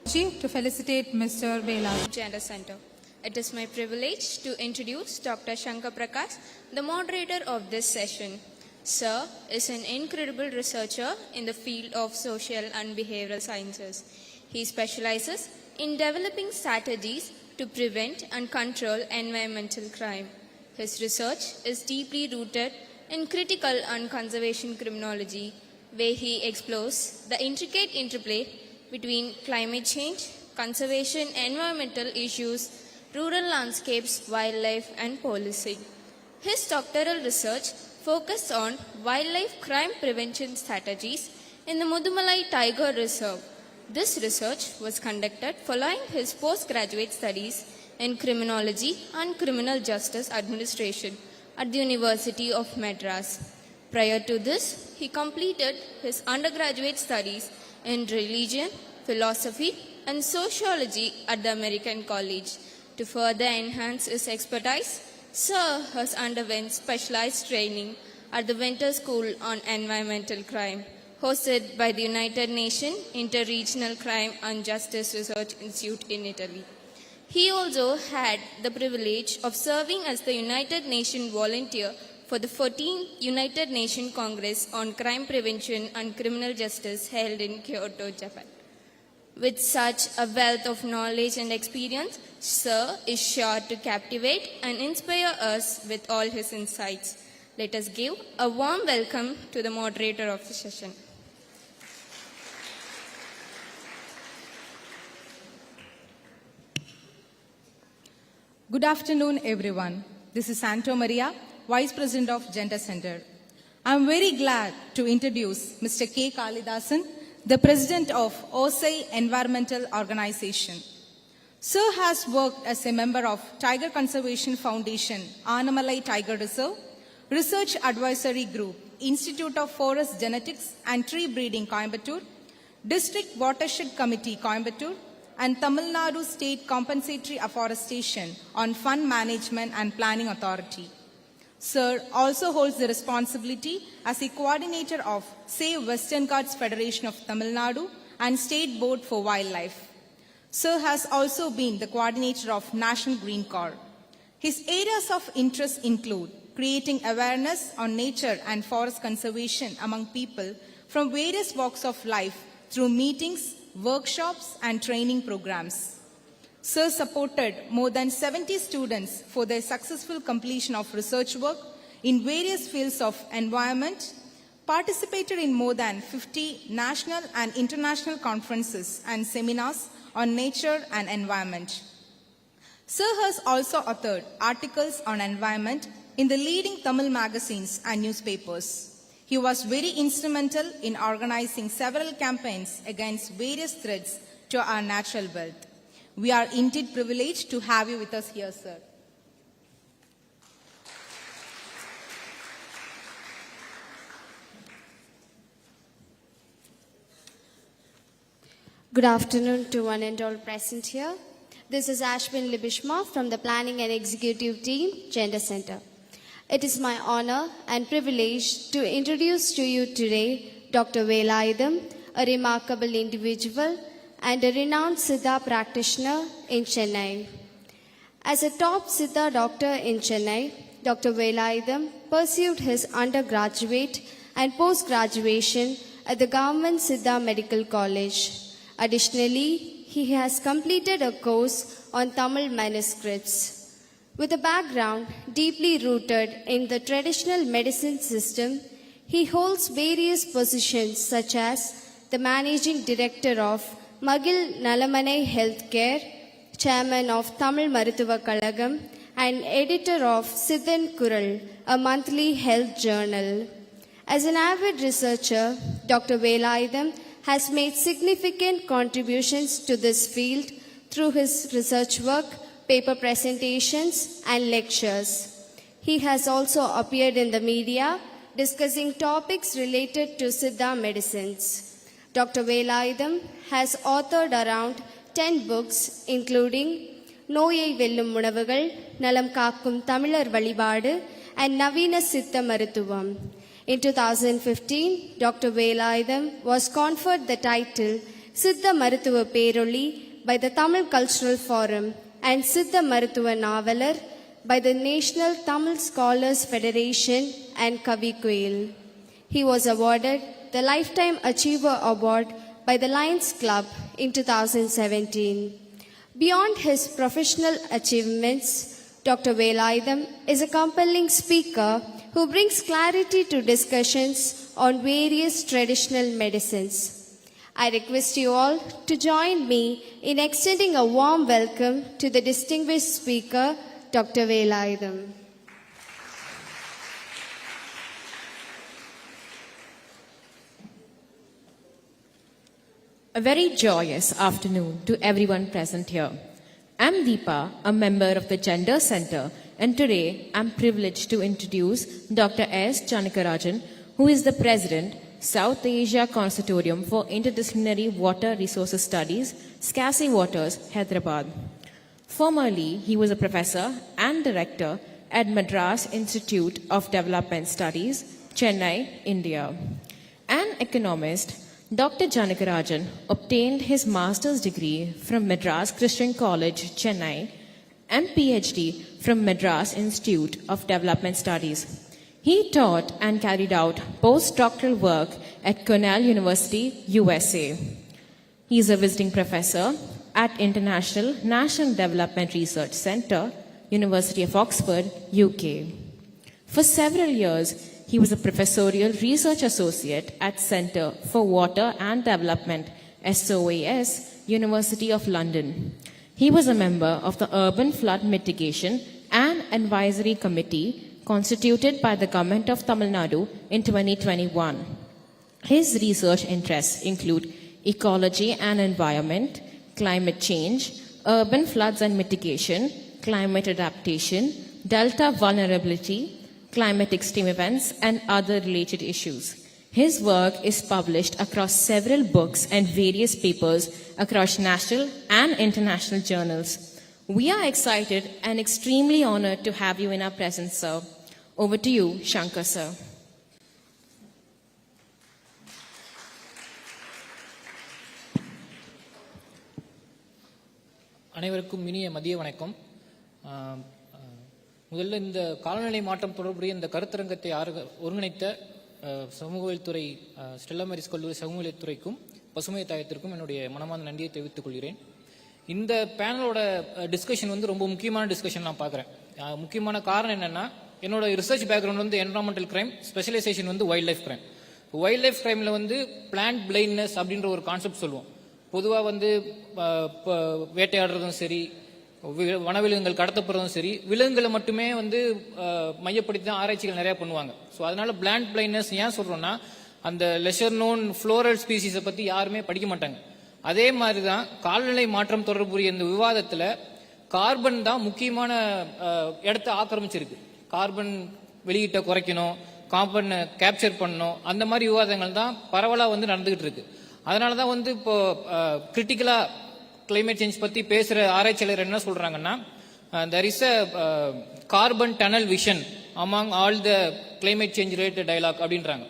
To felicitate Mr. Velayudam. Gender Center. It is my privilege to introduce Dr.Shankar, the moderator of this session. Sir is an incredible researcher in the field of social and behavioral sciences. He specializes in developing strategies to prevent and control environmental crime. His research is deeply rooted in critical and conservation criminology, where he explores the intricate interplay between climate change, conservation, environmental issues, rural landscapes, wildlife, and policing. His doctoral research focused on wildlife crime prevention strategies in the Mudumalai Tiger Reserve. This research was conducted following his postgraduate studies in criminology and criminal justice administration at the University of Madras. Prior to this, he completed his undergraduate studies in religion, philosophy, and sociology at the American College. To further enhance his expertise, Sir has underwent specialized training at the Winter School on Environmental Crime, hosted by the United Nations Interregional Crime and Justice Research Institute in Italy. He also had the privilege of serving as the United Nations volunteer for the 14th United Nations Congress on Crime Prevention and Criminal Justice held in Kyoto, Japan. With such a wealth of knowledge and experience, Sir is sure to captivate and inspire us with all his insights. Let us give a warm welcome to the moderator of the session. Good afternoon, everyone. This is Santo Maria, Vice President of Gender Center. I am very glad to introduce Mr. K. Kalidasan, the President of Osai Environmental Organization. Sir has worked as a member of Tiger Conservation Foundation, Annamalai Tiger Reserve, Research Advisory Group, Institute of Forest Genetics and Tree Breeding, Coimbatore, District Watershed Committee, Coimbatore, and Tamilnadu State Compensatory Afforestation on Fund Management and Planning Authority. Sir also holds the responsibility as a coordinator of Save Western Ghats Federation of Tamil Nadu and State Board for Wildlife. Sir has also been the coordinator of National Green Corps. His areas of interest include creating awareness on nature and forest conservation among people from various walks of life through meetings, workshops, and training programs. Sir supported more than 70 students for their successful completion of research work in various fields of environment, participated in more than 50 national and international conferences and seminars on nature and environment. Sir has also authored articles on environment in the leading Tamil magazines and newspapers. He was very instrumental in organizing several campaigns against various threats to our natural wealth. We are indeed privileged to have you with us here, sir. Good afternoon to one and all present here. This is Ashwin Libishma from the Planning and Executive Team, Gender Center. It is my honor and privilege to introduce to you today Dr. Velayudam, a remarkable individual and a renowned Siddha practitioner in Chennai. As a top Siddha doctor in Chennai, Dr. Velayudam pursued his undergraduate and post-graduation at the Government Siddha Medical College. Additionally, he has completed a course on Tamil manuscripts. With a background deeply rooted in the traditional medicine system, he holds various positions such as the Managing Director of Magizh Nalamanai Healthcare, Chairman of Tamil Maruthuva Kalagam, and Editor of Siddhan Kural, a monthly health journal. As an avid researcher, Dr. Velayudam has made significant contributions to this field through his research work, paper presentations, and lectures. He has also appeared in the media discussing topics related to Siddha medicines. Dr. Velayudam has authored around 10 books, including Noyai Vellum Unavugal, Nalam Kakkum Tamilar Valibadu, and Navina Siddha Maruthuvam. In 2015, Dr. Velayudam was conferred the title Siddha Maruthuva Peroli by the Tamil Cultural Forum and Siddha Maruthuva Navalar by the National Tamil Scholars Federation and Kavi Kuil. He was awarded the Lifetime Achiever Award by the Lions Club in 2017. Beyond his professional achievements, Dr. Velayudam is a compelling speaker who brings clarity to discussions on various traditional medicines. I request you all to join me in extending a warm welcome to the distinguished speaker, Dr. Velayudam. A very joyous afternoon to everyone present here. I'm Deepa, a member of the Gender Center, and today I'm privileged to introduce Dr. S.Janakarajan, who is the President, South Asia Consortium for Interdisciplinary Water Resources Studies, SaciWaters, Hyderabad. Formerly, he was a professor and director at Madras Institute of Development Studies, Chennai, India. An economist, Dr. Janakarajan obtained his master's degree from Madras Christian College, Chennai, and PhD from Madras Institute of Development Studies. He taught and carried out postdoctoral work at Cornell University, USA. He is a visiting professor at International National Development Research Center, University of Oxford, UK. For several years, he was a professorial research associate at Centre for Water and Development, SOAS, University of London. He was a member of the Urban Flood Mitigation and Advisory Committee constituted by the Government of Tamilnadu in 2021. His research interests include ecology and environment, climate change, urban floods and mitigation, climate adaptation, delta vulnerability, climate extreme events, and other related issues. His work is published across several books and various papers across national and international journals. We are excited and extremely honored to have you in our presence, sir. Over to you, Shankar, sir. அனைவருக்கும் இனிய மதிய வணக்கம். முதல்ல இந்த காலநிலை மாற்றம் தொடர்புடைய இந்த கருத்தரங்கத்தை ஒருங்கிணைத்த சமூகவியல் துறை ஸ்டெல்லா மேரிஸ் கல்லூரி சமூகவியல் துறைக்கும் பசுமை தாயத்திற்கும் என்னுடைய மனமார்ந்த நன்றியை தெரிவித்துக் கொள்கிறேன். இந்த பேனலோட டிஸ்கஷன் வந்து ரொம்ப முக்கியமான டிஸ்கஷன் நான் பார்க்குறேன். முக்கியமான காரணம் என்னன்னா, என்னோட ரிசர்ச் பேக்ரவுண்ட் வந்து என்விரான்மெண்டல் கிரைம், ஸ்பெஷலைசேஷன் வந்து wild life crime. Wild life கிரைமில் வந்து பிளான்ட் பிளைண்ட்னஸ் அப்படின்ற ஒரு கான்செப்ட் சொல்லுவோம். பொதுவாக வந்து வேட்டையாடுறதும் சரி, வனவிலங்குகள் கடத்தப்படுறதும் சரி, விலங்குகளை மட்டுமே வந்து மையப்படுத்தி தான் ஆராய்ச்சிகள் நிறையா பண்ணுவாங்க. ஸோ அதனால பிளான்ட் பிளைண்ட்னஸ் ஏன் சொல்கிறோன்னா, அந்த லெஷர் நோன் ஃப்ளோரல் ஸ்பீசிஸை பற்றி யாருமே படிக்க மாட்டாங்க. அதே மாதிரி தான் காலநிலை மாற்றம் தொடர்புடைய இந்த விவாதத்தில் கார்பன் தான் முக்கியமான இடத்த ஆக்கிரமிச்சிருக்கு. கார்பன் வெளியீட்டை குறைக்கணும், கார்பன் கேப்சர் பண்ணணும், அந்த மாதிரி விவாதங்கள் தான் பரவலாக வந்து நடந்துகிட்டு இருக்கு. அதனால தான் வந்து இப்போ கிரிட்டிக்கலாக கிளைமேட் சேஞ்ச் பற்றி பேசுகிற ஆராய்ச்சியாளர் என்ன சொல்கிறாங்கன்னா, there is a carbon tunnel vision among all the climate change related dialogue அப்படின்றாங்க.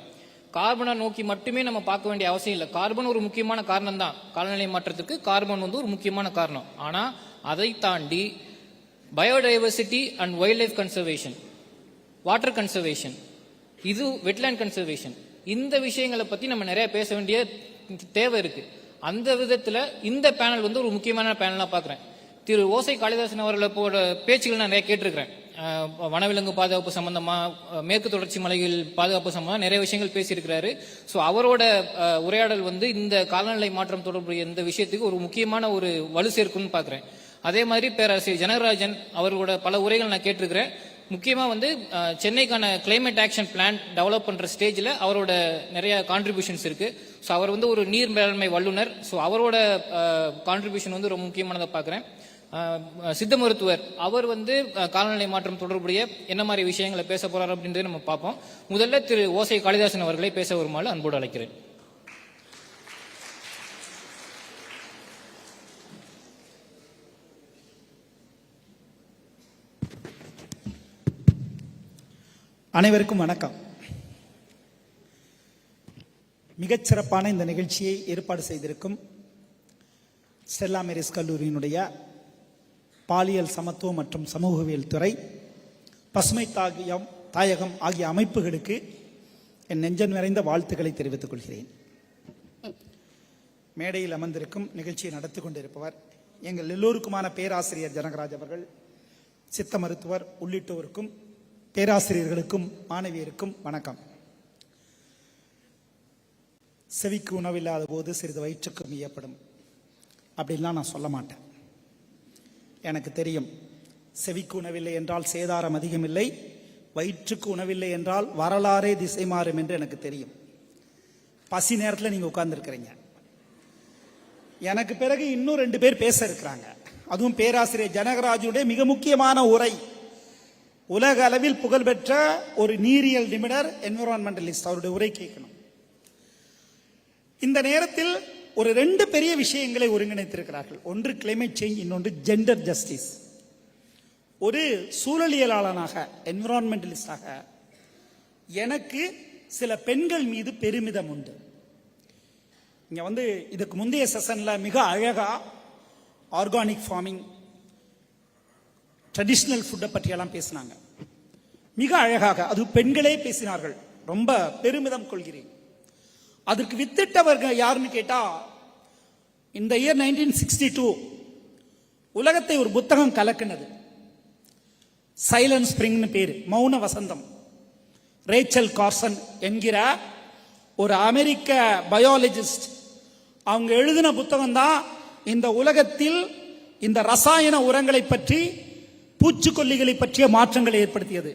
கார்பனை நோக்கி மட்டுமே நம்ம பார்க்க வேண்டிய அவசியம் இல்லை. கார்பன் ஒரு முக்கியமான காரணம் தான், காலநிலை மாற்றத்துக்கு கார்பன் வந்து ஒரு முக்கியமான காரணம். ஆனால் அதை தாண்டி biodiversity and wild life conservation, water conservation, இது வெட்லேண்ட் கன்சர்வேஷன், இந்த விஷயங்களை பற்றி நம்ம நிறைய பேச வேண்டிய தேவை இருக்கு. அந்த விதத்தில் இந்த பேனல் வந்து ஒரு முக்கியமான பேனலாக பார்க்குறேன். திரு ஓசை காளிதாசன் அவர்களோட பேச்சுகள் நான் நிறைய கேட்டிருக்கிறேன். வனவிலங்கு பாதுகாப்பு சம்பந்தமாக, மேற்கு தொடர்ச்சி மலைகள் பாதுகாப்பு சம்பந்தமாக நிறைய விஷயங்கள் பேசியிருக்கிறாரு. ஸோ அவரோட உரையாடல் வந்து இந்த காலநிலை மாற்றம் தொடர்புடைய இந்த விஷயத்துக்கு ஒரு முக்கியமான ஒரு வலு சேர்க்கும்னு பார்க்குறேன். அதே மாதிரி பேராசிரியர் ஜனகராஜன் அவர்களோட பல உரைகள் நான் கேட்டிருக்கிறேன். முக்கியமாக வந்து சென்னைக்கான கிளைமேட் ஆக்ஷன் பிளான் டெவலப் பண்ணுற ஸ்டேஜில் அவரோட நிறைய கான்ட்ரிபியூஷன்ஸ் இருக்குது. ஸோ அவர் வந்து ஒரு நீர் மேலாண்மை வல்லுநர். ஸோ அவரோட கான்ட்ரிபியூஷன் வந்து ரொம்ப முக்கியமானதை பார்க்குறேன். சித்த மருத்துவர் அவர் வந்து காலநிலை மாற்றம் தொடர்புடைய என்ன மாதிரி விஷயங்களை பேச போறாரு அப்படின்றத நம்ம பார்ப்போம். முதல்ல திரு ஓசை காளிதாசன் அவர்களை பேச வருமாறு அன்போடு அழைக்கிறேன். அனைவருக்கும் வணக்கம். மிகச்சிறப்பான இந்த நிகழ்ச்சியை ஏற்பாடு செய்திருக்கும் ஸ்டெல்லா மேரிஸ் கல்லூரியினுடைய பாலியல் சமத்துவம் மற்றும் சமூகவியல் துறை, பசுமை தாயகம் ஆகிய அமைப்புகளுக்கு என் நெஞ்சம் நிறைந்த வாழ்த்துக்களை தெரிவித்துக் கொள்கிறேன். மேடையில் அமர்ந்திருக்கும் நிகழ்ச்சியை நடத்தி கொண்டிருப்பவர் எங்கள் எல்லோருக்குமான பேராசிரியர் ஜனகராஜ் அவர்கள், சித்த மருத்துவர் உள்ளிட்டோருக்கும் பேராசிரியர்களுக்கும் மாணவியருக்கும் வணக்கம். செவிக்கு உணவில்லாத போது சிறிது வயிற்றுக்கு மீயப்படும் அப்படின்லாம் நான் சொல்ல மாட்டேன். எனக்கு தெரியும், செவிக்கு உணவில்லை என்றால் சேதாரம் அதிகமில்லை, வயிற்றுக்கு உணவில்லை என்றால் வரலாறே திசை மாறும் என்று எனக்கு தெரியும். பசி நேரத்தில் நீங்கள் உட்கார்ந்துருக்கிறீங்க. எனக்கு பிறகு இன்னும் 2 பேர் பேச இருக்கிறாங்க. அதுவும் பேராசிரியர் ஜனகராஜுடைய மிக முக்கியமான உரை. உலக அளவில் புகழ்பெற்ற ஒரு நீரியல் நிபுணர், என்விரான்மெண்டலிஸ்ட், அவருடைய உரை கேட்கணும். இந்த நேரத்தில் ஒரு 2 பெரிய விஷயங்களை ஒருங்கிணைத்திருக்கிறார்கள். ஒன்று கிளைமேட் சேஞ்ச், இன்னொன்று ஜெண்டர் ஜஸ்டிஸ். ஒரு சூழலியலாளனாக, என்விரான்மெண்டலிஸ்டாக எனக்கு சில பெண்கள் மீது பெருமிதம் உண்டு. இங்க இதுக்கு முந்தைய செஷன்ல மிக அழகா ஆர்கானிக் ஃபார்மிங், ட்ரெடிஷ்னல் ஃபுட்டை பற்றியெல்லாம் பேசினாங்க. மிக அழகாக, அது பெண்களே பேசினார்கள். ரொம்ப பெருமிதம் கொள்கிறேன். அதற்கு வித்திட்டவர்கள் யாருன்னு கேட்டா, இந்த இயர் 1962 உலகத்தை ஒரு புத்தகம் கலக்கினது. சைலன்ட் ஸ்பிரிங்னு பேரு, மௌன வசந்தம். ரேச்சல் கார்சன் என்கிற ஒரு அமெரிக்க பயாலஜிஸ்ட், அவங்க எழுதின புத்தகம் தான் இந்த உலகத்தில் இந்த ரசாயன உரங்களை பற்றி, பூச்சிக்கொல்லிகளை பற்றிய மாற்றங்களை ஏற்படுத்தியது.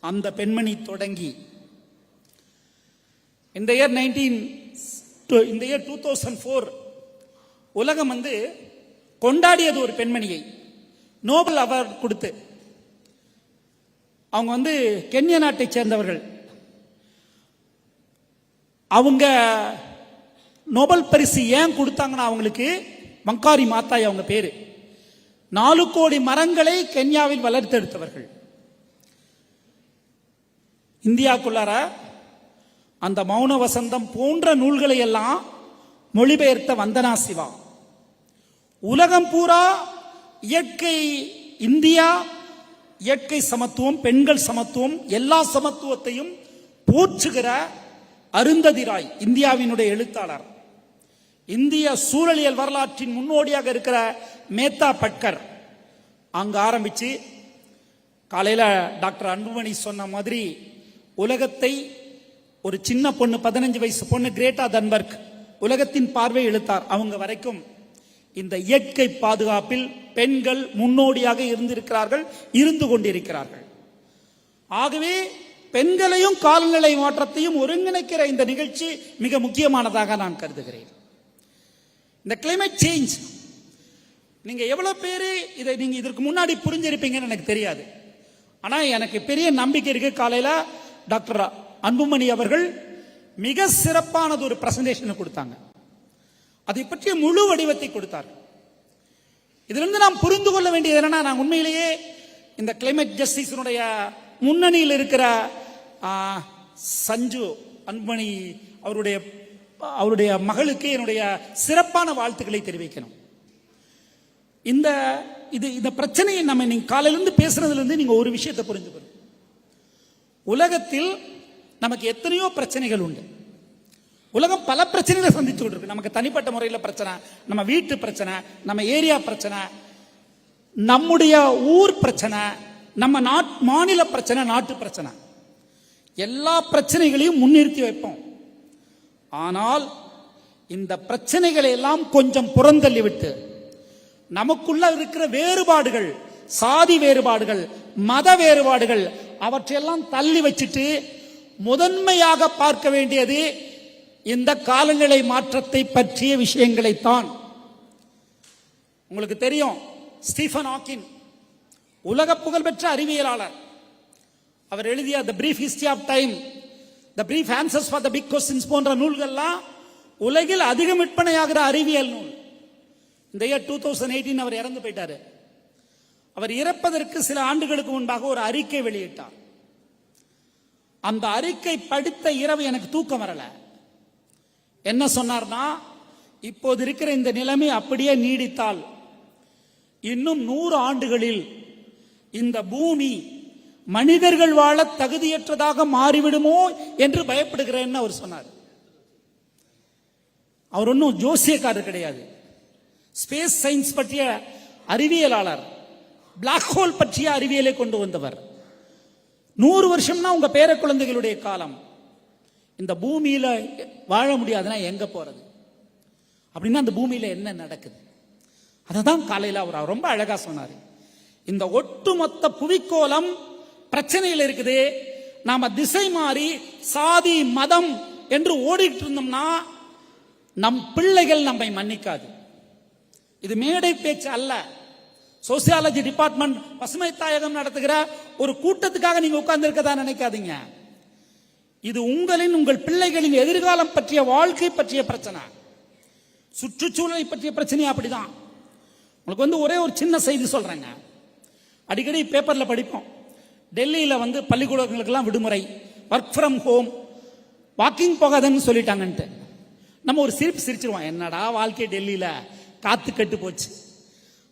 அந்த பெண்மணி தொடங்கி இந்த இயர் 2004 உலகம் கொண்டாடியது ஒரு பெண்மணியை, நோபல் அவார்டு கொடுத்து. அவங்க கென்யா நாட்டை சேர்ந்தவர்கள். அவங்க நோபல் பரிசு ஏன் கொடுத்தாங்கன்னா, அவங்களுக்கு மங்காரி மாத்தாய் அவங்க பேரு. 4 கோடி மரங்களை கென்யாவில் வளர்த்தெடுத்தவர்கள். இந்தியாவுக்குள்ளார அந்த மௌன வசந்தம் போன்ற நூல்களை எல்லாம் மொழிபெயர்த்த வந்தனா சிவா. உலகம் பூரா இயற்கை, இந்தியா இயற்கை சமத்துவம், பெண்கள் சமத்துவம், எல்லா சமத்துவத்தையும் போற்றுகிற அருந்ததி ராய் இந்தியாவினுடைய எழுத்தாளர். இந்திய சூழலியல் வரலாற்றின் முன்னோடியாக இருக்கிற மேத்தா பட்கர். அங்க ஆரம்பிச்சு காலையில டாக்டர் அன்புமணி சொன்ன மாதிரி உலகத்தை ஒரு சின்ன பொண்ணு, 15 வயசு பொண்ணு கிரேட்டா தன்பர்க், உலகத்தின் பார்வை எழுத்தார், அவங்க வரைக்கும் இந்த இயற்கை பாதுகாப்பில் பெண்கள் முன்னோடியாக இருந்திருக்கிறார்கள், இருந்து கொண்டிருக்கிறார்கள். ஆகவே பெண்களையும் காலநிலை மாற்றத்தையும் ஒருங்கிணைக்கிற இந்த நிகழ்ச்சி மிக முக்கியமானதாக நான் கருதுகிறேன். இந்த கிளைமேட் சேஞ்ச் நீங்க எவ்வளவு பேரு இதை நீங்க இதற்கு முன்னாடி புரிஞ்சிருப்பீங்கன்னு எனக்கு தெரியாது. ஆனா எனக்கு பெரிய நம்பிக்கை இருக்கு. காலையில டாக்டர் அன்புமணி அவர்கள் மிக சிறப்பானது ஒரு பிரசன்டேஷன் கொடுத்தாங்க. அதை பற்றிய முழு வடிவத்தை கொடுத்தார். இதிலிருந்து நாம் புரிந்து கொள்ள வேண்டியது என்னன்னா, நான் உண்மையிலேயே இந்த கிளைமேட் ஜஸ்டிஸினுடைய முன்னணியில் இருக்கிற சஞ்சு அன்புமணி அவருடைய மகளுக்கு என்னுடைய சிறப்பான வாழ்த்துக்களை தெரிவிக்கணும். இந்த பிரச்சனையை நம்ம நீங்க காலையிலிருந்து பேசுறதுல இருந்து நீங்க ஒரு விஷயத்தை புரிஞ்சுக்கணும். உலகத்தில் நமக்கு எத்தனையோ பிரச்சனைகள் உண்டு. உலகம் பல பிரச்சனைகளை சந்தித்து கொண்டிருக்கு. நமக்கு தனிப்பட்ட முறையில் பிரச்சனை, நம்ம வீட்டு பிரச்சனை, நம்ம ஏரியா பிரச்சனை, நம்முடைய ஊர் பிரச்சனை, நம்ம மாநில பிரச்சனை, நாட்டு பிரச்சனை, எல்லா பிரச்சனைகளையும் முன்னிறுத்தி வைப்போம். ஆனால் இந்த பிரச்சனைகளை எல்லாம் கொஞ்சம் புறந்தள்ளிவிட்டு நமக்குள்ள இருக்கிற வேறுபாடுகள், சாதி வேறுபாடுகள், மத வேறுபாடுகள், அவற்றையெல்லாம் தள்ளி வச்சுட்டு முதன்மையாக பார்க்க வேண்டியது இந்த காலநிலை மாற்றத்தை பற்றிய விஷயங்களைத்தான். உங்களுக்கு தெரியும், ஸ்டீஃபன் ஹாக்கிங் உலக புகழ்பெற்ற அறிவியலாளர். அவர் எழுதிய the brief history of time, the brief answers for the big questions போன்ற நூல்கள்லாம் உலகில் அதிகம் விற்பனையாகிற அறிவியல் நூல். இந்த இயர் 2018 அவர் இறந்து போயிட்டாரு. அவர் இறப்பதற்கு சில ஆண்டுகளுக்கு முன்பாக ஒரு அறிக்கை வெளியிட்டார். அந்த அறிக்கை படித்த இரவு எனக்கு தூக்கம் வரல. என்ன சொன்னார்னா, இப்போது இருக்கிற இந்த நிலைமை அப்படியே நீடித்தால் இன்னும் 100 ஆண்டுகளில் இந்த பூமி மனிதர்கள் வாழ தகுதியற்றதாக மாறிவிடுமோ என்று பயப்படுகிறேன்னு அவர் சொன்னார். அவர் ஒன்றும் ஜோசியக்காரர் கிடையாது, ஸ்பேஸ் சயின்ஸ் பற்றிய அறிவியலாளர், பிளாக் ஹோல் பற்றிய அறிவியலை கொண்டு வந்தவர். 100 வருஷம்னா உங்க பேர குழந்தைகளுடைய காலம். இந்த பூமியில வாழ முடியாதுன்னா எங்க போறது? அப்படின்னா அந்த பூமியில என்ன நடக்குது? அததான் காலையில் அவர் ரொம்ப அழகா சொன்னார். இந்த ஒட்டுமொத்த புவிக்கோளம் பிரச்சனையில் இருக்குது. நாம திசை மாறி சாதி மதம் என்று ஓடிட்டு இருந்தோம்னா நம் பிள்ளைகள் நம்மை மன்னிக்காது. இது மேடை பேச்சு அல்ல. சோசியாலஜி டிபார்ட்மெண்ட் பசுமை தாயகம் நடத்துகிற ஒரு கூட்டத்துக்காக நீங்க உட்கார்ந்து இருக்கதா நினைக்காதீங்க. இது உங்கள் பிள்ளைகளின் எதிர்காலம் பற்றிய, வாழ்க்கை பற்றிய பிரச்சனை, சுற்றுச்சூழலை பற்றிய பிரச்சனை. அப்படிதான். உங்களுக்கு ஒரே ஒரு சின்ன செய்தி சொல்றேங்க. அடிக்கடி பேப்பர்ல படிப்போம், டெல்லியில பள்ளிக்கூடங்களுக்கெல்லாம் விடுமுறை, ஒர்க் ஃப்ரம் ஹோம், வாக்கிங் போகாதன்னு சொல்லிட்டாங்கன்ட்டு. நம்ம ஒரு சிரிச்சிருவோம், என்னடா வாழ்க்கை டெல்லியில காத்து கட்டு போச்சு.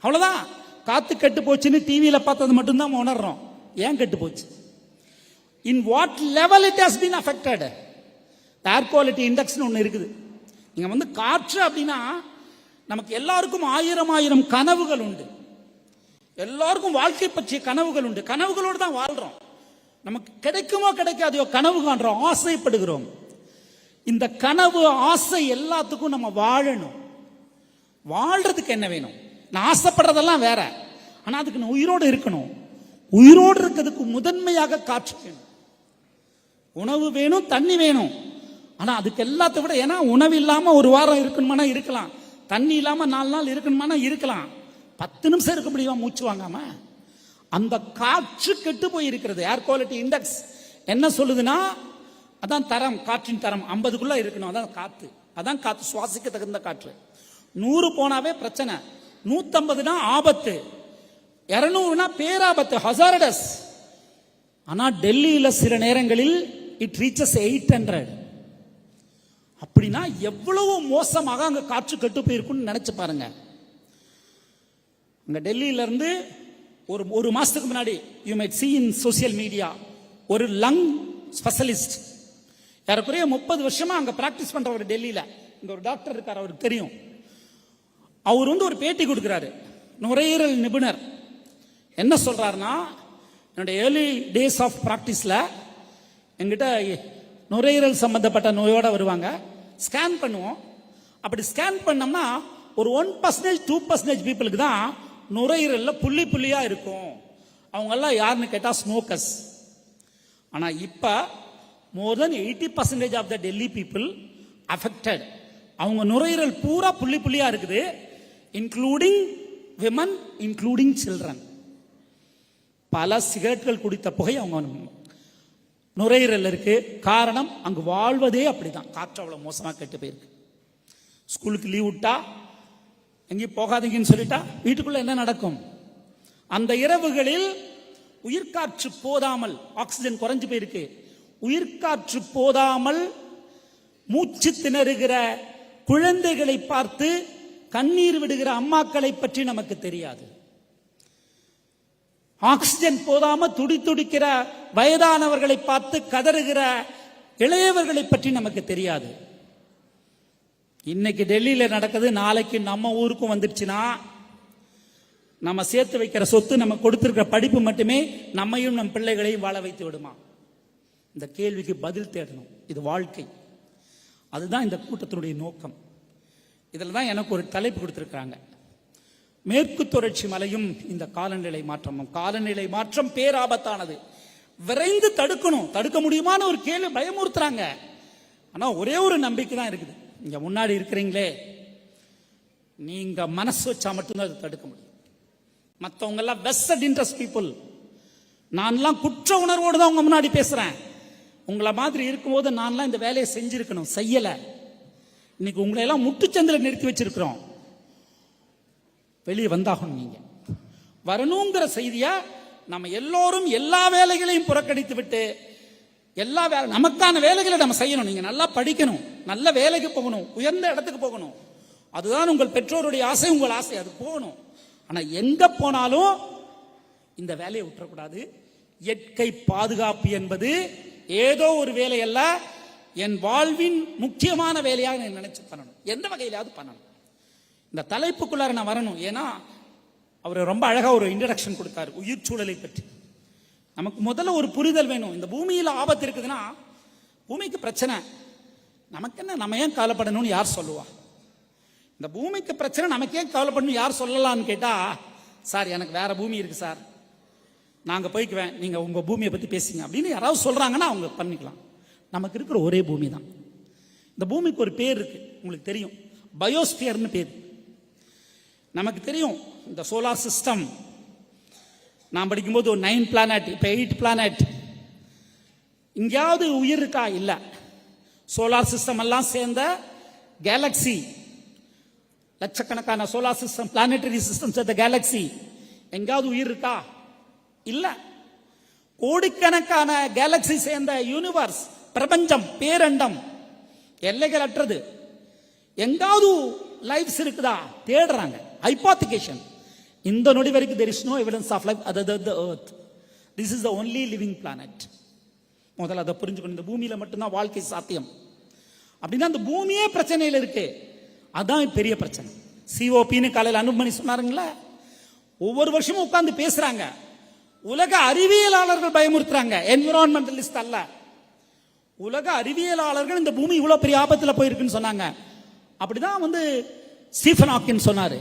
அவ்வளவுதான், காத்து கட்டு போச்சுன்னு டிவியில பார்த்தது மட்டும்தான் உணர்றோம். ஏன் கட்டு போச்சு? In what level it has been affected. Air quality இண்டெக்ஸ்னு ஒன்று இருக்குது. நீங்க காற்று அப்படின்னா நமக்கு எல்லாருக்கும் ஆயிரம் கனவுகள் உண்டு. எல்லாருக்கும் வாழ்க்கை பற்றிய கனவுகள் உண்டு. கனவுகளோடு தான் வாழ்றோம். நமக்கு கிடைக்குமோ கிடைக்காதையோ கனவு காண்றோம், ஆசைப்படுகிறோம். இந்த கனவு ஆசை எல்லாத்துக்கும் நம்ம வாழணும். வாழ்றதுக்கு என்ன வேணும்? நான் ஆசைப்படுறதெல்லாம் வேற, ஆனா அதுக்கு நான் உயிரோடு இருக்கணும். உயிரோடு இருக்கிறதுக்கு முதன்மையாக காற்று வேணும், உணவு வேணும், தண்ணி வேணும். ஆனா அதுக்கு எல்லாத்த விட, ஏன்னா உணவு இல்லாம ஒரு வாரம் இருக்கணுமானா இருக்கலாம், தண்ணி இல்லாம 4 நாள் இருக்கணுமானா இருக்கலாம், 10 நிமிஷம் இருக்க முடியுமா மூச்சு வாங்காம? அந்த காற்று கெட்டு போய் இருக்கிறது. ஏர் குவாலிட்டி இண்டெக்ஸ் என்ன சொல்லுதுன்னா, அதான் தரம், காற்றின் தரம் 50க்குள்ள இருக்கணும். அதான் காத்து, அதான் காத்து, சுவாசிக்க தகுந்த காற்று. 100 போனாவே பிரச்சனை, 150னா ஆபத்து, 200னா பேராபத்து, ஹசார்டஸ். ஆனா டெல்லியில சில நேரங்களில் இட் ரீச்சஸ் 800. அப்படின்னா எவ்வளவு மோசமாக அங்க காற்று கெட்டு போயிருக்குன்னு நினைச்சு பாருங்க. அங்க டெல்லியில இருந்து ஒரு மாசத்துக்கு முன்னாடி you might see in social media, ஒரு லங் ஸ்பெஷலிஸ்ட், ஏறக்குறைய 30 வருஷமா அங்க பிராக்டிஸ் பண்ற ஒரு டெல்லியில இங்க ஒரு டாக்டர் இருக்கார், அவருக்கு தெரியும். அவர் ஒரு பேட்டி கொடுக்கிறாரு, நுரையீரல் நிபுணர். என்ன சொல்றாருன்னா, என்னுடைய ஏர்லி டேஸ் ஆஃப் பிராக்டிஸ்ல எங்கிட்ட நுரையீரல் சம்பந்தப்பட்ட நோயோட வருவாங்க, ஸ்கேன் பண்ணுவோம். அப்படி ஸ்கேன் பண்ணோம்னா ஒரு 1%, 2% பீப்புளுக்கு தான் நுரையீரல்ல புள்ளி புள்ளியா இருக்கும். அவங்க எல்லாம் யாருன்னு கேட்டா ஸ்மோக்கர்ஸ். ஆனா இப்ப more than 80% of the Delhi people affected. அவங்க நுரையீரல் பூரா புள்ளி புள்ளியா இருக்குது, இன்க்ளூடிங் விமன், இன்க்ளூடிங் சில்ட்ரன். பல சிகரெட்கள் குடித்த புகை அவங்க நுரையீரல் இருக்கு. காரணம், அங்கு வாழ்வதே அப்படிதான், காற்று அவ்வளவு மோசமா கெட்டு போயிருக்கு. ஸ்கூலுக்கு லீவ் விட்டா, எங்கேயும் போகாதீங்கன்னு சொல்லிட்டா வீட்டுக்குள்ள என்ன நடக்கும்? அந்த இரவுகளில் உயிர்காற்று போதாமல், ஆக்சிஜன் குறைஞ்சு போயிருக்கு, உயிர்காற்று போதாமல் மூச்சு திணறுகிற குழந்தைகளை பார்த்து கண்ணீர் விடுகிற அம்மாக்களை பற்றி நமக்கு தெரியாது. ஆக்சிஜன் போதாம துடித்துடிக்கிற வயதானவர்களை பார்த்து கதறுகிற இளையவர்களை பற்றி நமக்கு தெரியாது. இன்னைக்கு டெல்லியில நடக்குது, நாளைக்கு நம்ம ஊருக்கும் வந்துடுச்சுன்னா நம்ம சேர்த்து வைக்கிற சொத்து, நம்ம கொடுத்திருக்கிற படிப்பு மட்டுமே நம்மையும் நம் பிள்ளைகளையும் வாழ வைத்து விடுமா? இந்த கேள்விக்கு பதில் தேடணும். இது வாழ்க்கை. அதுதான் இந்த கூட்டத்தினுடைய நோக்கம். இதில் தான் எனக்கு ஒரு தலைப்பு கொடுத்திருக்கிறாங்க, மேற்கு தொடர்ச்சி மலையும் இந்த காலநிலை மாற்றமும். காலநிலை மாற்றம் பேராபத்தானது, விரைந்து தடுக்கணும். தடுக்க முடியுமான ஒரு கேள்வி பயமுறுத்துறாங்க. ஆனா ஒரே ஒரு நம்பிக்கை தான் இருக்குது, இங்க முன்னாடி இருக்கிறீங்களே, நீங்க மனசு வச்சா மட்டும்தான் அதை தடுக்க முடியும். மற்றவங்க எல்லாம் வெஸ்டட் இன்ட்ரெஸ்ட் பீப்புள். நான்லாம் குற்ற உணர்வோடு தான் உங்க முன்னாடி பேசுறேன். உங்களை மாதிரி இருக்கும்போது நான்லாம் இந்த வேலையை செஞ்சிருக்கணும், செய்யல. இன்னைக்கு உங்களை எல்லாம் முட்டுச்சந்தில நிறுத்தி வச்சிருக்கிறோம். வெளியே வந்தாகணும். நீங்க வரணுங்கிற செய்தியா நம்ம எல்லோரும் எல்லா வேலைகளையும் புறக்கணித்து விட்டு எல்லா நமக்கான வேலைகளை நம்ம செய்யணும். நீங்க நல்லா படிக்கணும், நல்ல வேலைக்கு போகணும், உயர்ந்த இடத்துக்கு போகணும். அதுதான் உங்கள் பெற்றோருடைய ஆசை, உங்கள் ஆசை, அது போகணும். ஆனா எங்க போனாலும் இந்த வேலையை விட்டுறக்கூடாது. இயற்கை பாதுகாப்பு என்பது ஏதோ ஒரு வேலை அல்ல, என் வாழ்வின் முக்கியமான வேலையாக நான் நினைச்சு பண்ணணும், எந்த வகையிலாவது பண்ணணும். இந்த தலைப்புக்குள்ளார நான் வரணும். ஏன்னா அவர் ரொம்ப அழகா ஒரு இன்ட்ரடக்ஷன் கொடுத்தாரு உயிர் சூழலை பற்றி. நமக்கு முதல்ல ஒரு புரிதல் வேணும். இந்த பூமியில் ஆபத்து இருக்குதுன்னா, பூமிக்கு பிரச்சனை, நமக்கு என்ன, நம்ம ஏன் கவலைப்படணும்னு யார் சொல்லுவா? இந்த பூமிக்கு பிரச்சனை, நமக்கு ஏன் கவலைப்படணும் யார் சொல்லலாம்னு கேட்டா, சார் எனக்கு வேற பூமி இருக்கு சார், நாங்க போய்க்குவேன், நீங்க உங்க பூமியை பத்தி பேசுங்க அப்படின்னு யாராவது சொல்றாங்கன்னா அவங்க பண்ணிக்கலாம். நமக்கு இருக்கிற ஒரே பூமி தான். இந்த பூமிக்கு ஒரு பேர் இருக்கு, உங்களுக்கு தெரியும், பயோஸ்பியர்னு பேர். நமக்கு தெரியும் இந்த சோலார் சிஸ்டம், நான் படிக்கும்போது ஒரு 9 பிளானட், இப்ப 8 பிளானட். எங்கேயாவது உயிர் இருக்கா? இல்ல. சோலார் சிஸ்டம் எல்லாம் சேர்ந்த கேலக்சி, லட்சக்கணக்கான சோலார் சிஸ்டம், பிளானட்டரி சிஸ்டம் சேர்ந்த கேலக்சி, எங்காவது உயிர் இருக்கா? இல்ல. கோடிக்கணக்கான கேலக்சி சேர்ந்த யூனிவர்ஸ், பிரபஞ்சம், பேரண்டம், எல்லைகள் அற்றது, எங்காவது லைஃப்ஸ் இருக்குதா? தேடுறாங்க. ஹைபோதிகேஷன். இந்த நொடி வரைக்கும் there is no evidence of life other than the earth. This is the only living planet. முதல்ல அதை புரிஞ்சுக்கணும். இந்த பூமியில மட்டும்தான் வாழ்க்கை சாத்தியம். அப்படின்னா அந்த பூமியே பிரச்சனையில் இருக்கு. அதான் பெரிய பிரச்சனை. சிஓபின்னு காலையில் அன்புமணி சொன்னாருங்களா, ஒவ்வொரு வருஷமும் உட்கார்ந்து பேசுறாங்க. உலக அறிவியலாளர்கள் பயமுறுத்துறாங்க, என்விரான்மெண்டலிஸ்ட் அல்ல. உலக அறிவியலாளர்கள் இந்த பூமி இவ்வளவு பெரிய ஆபத்தில் போயிருக்குன்னு சொன்னாங்க. அப்படிதான் ஸ்டீஃபன் ஹாக்கின் சொன்னாரு.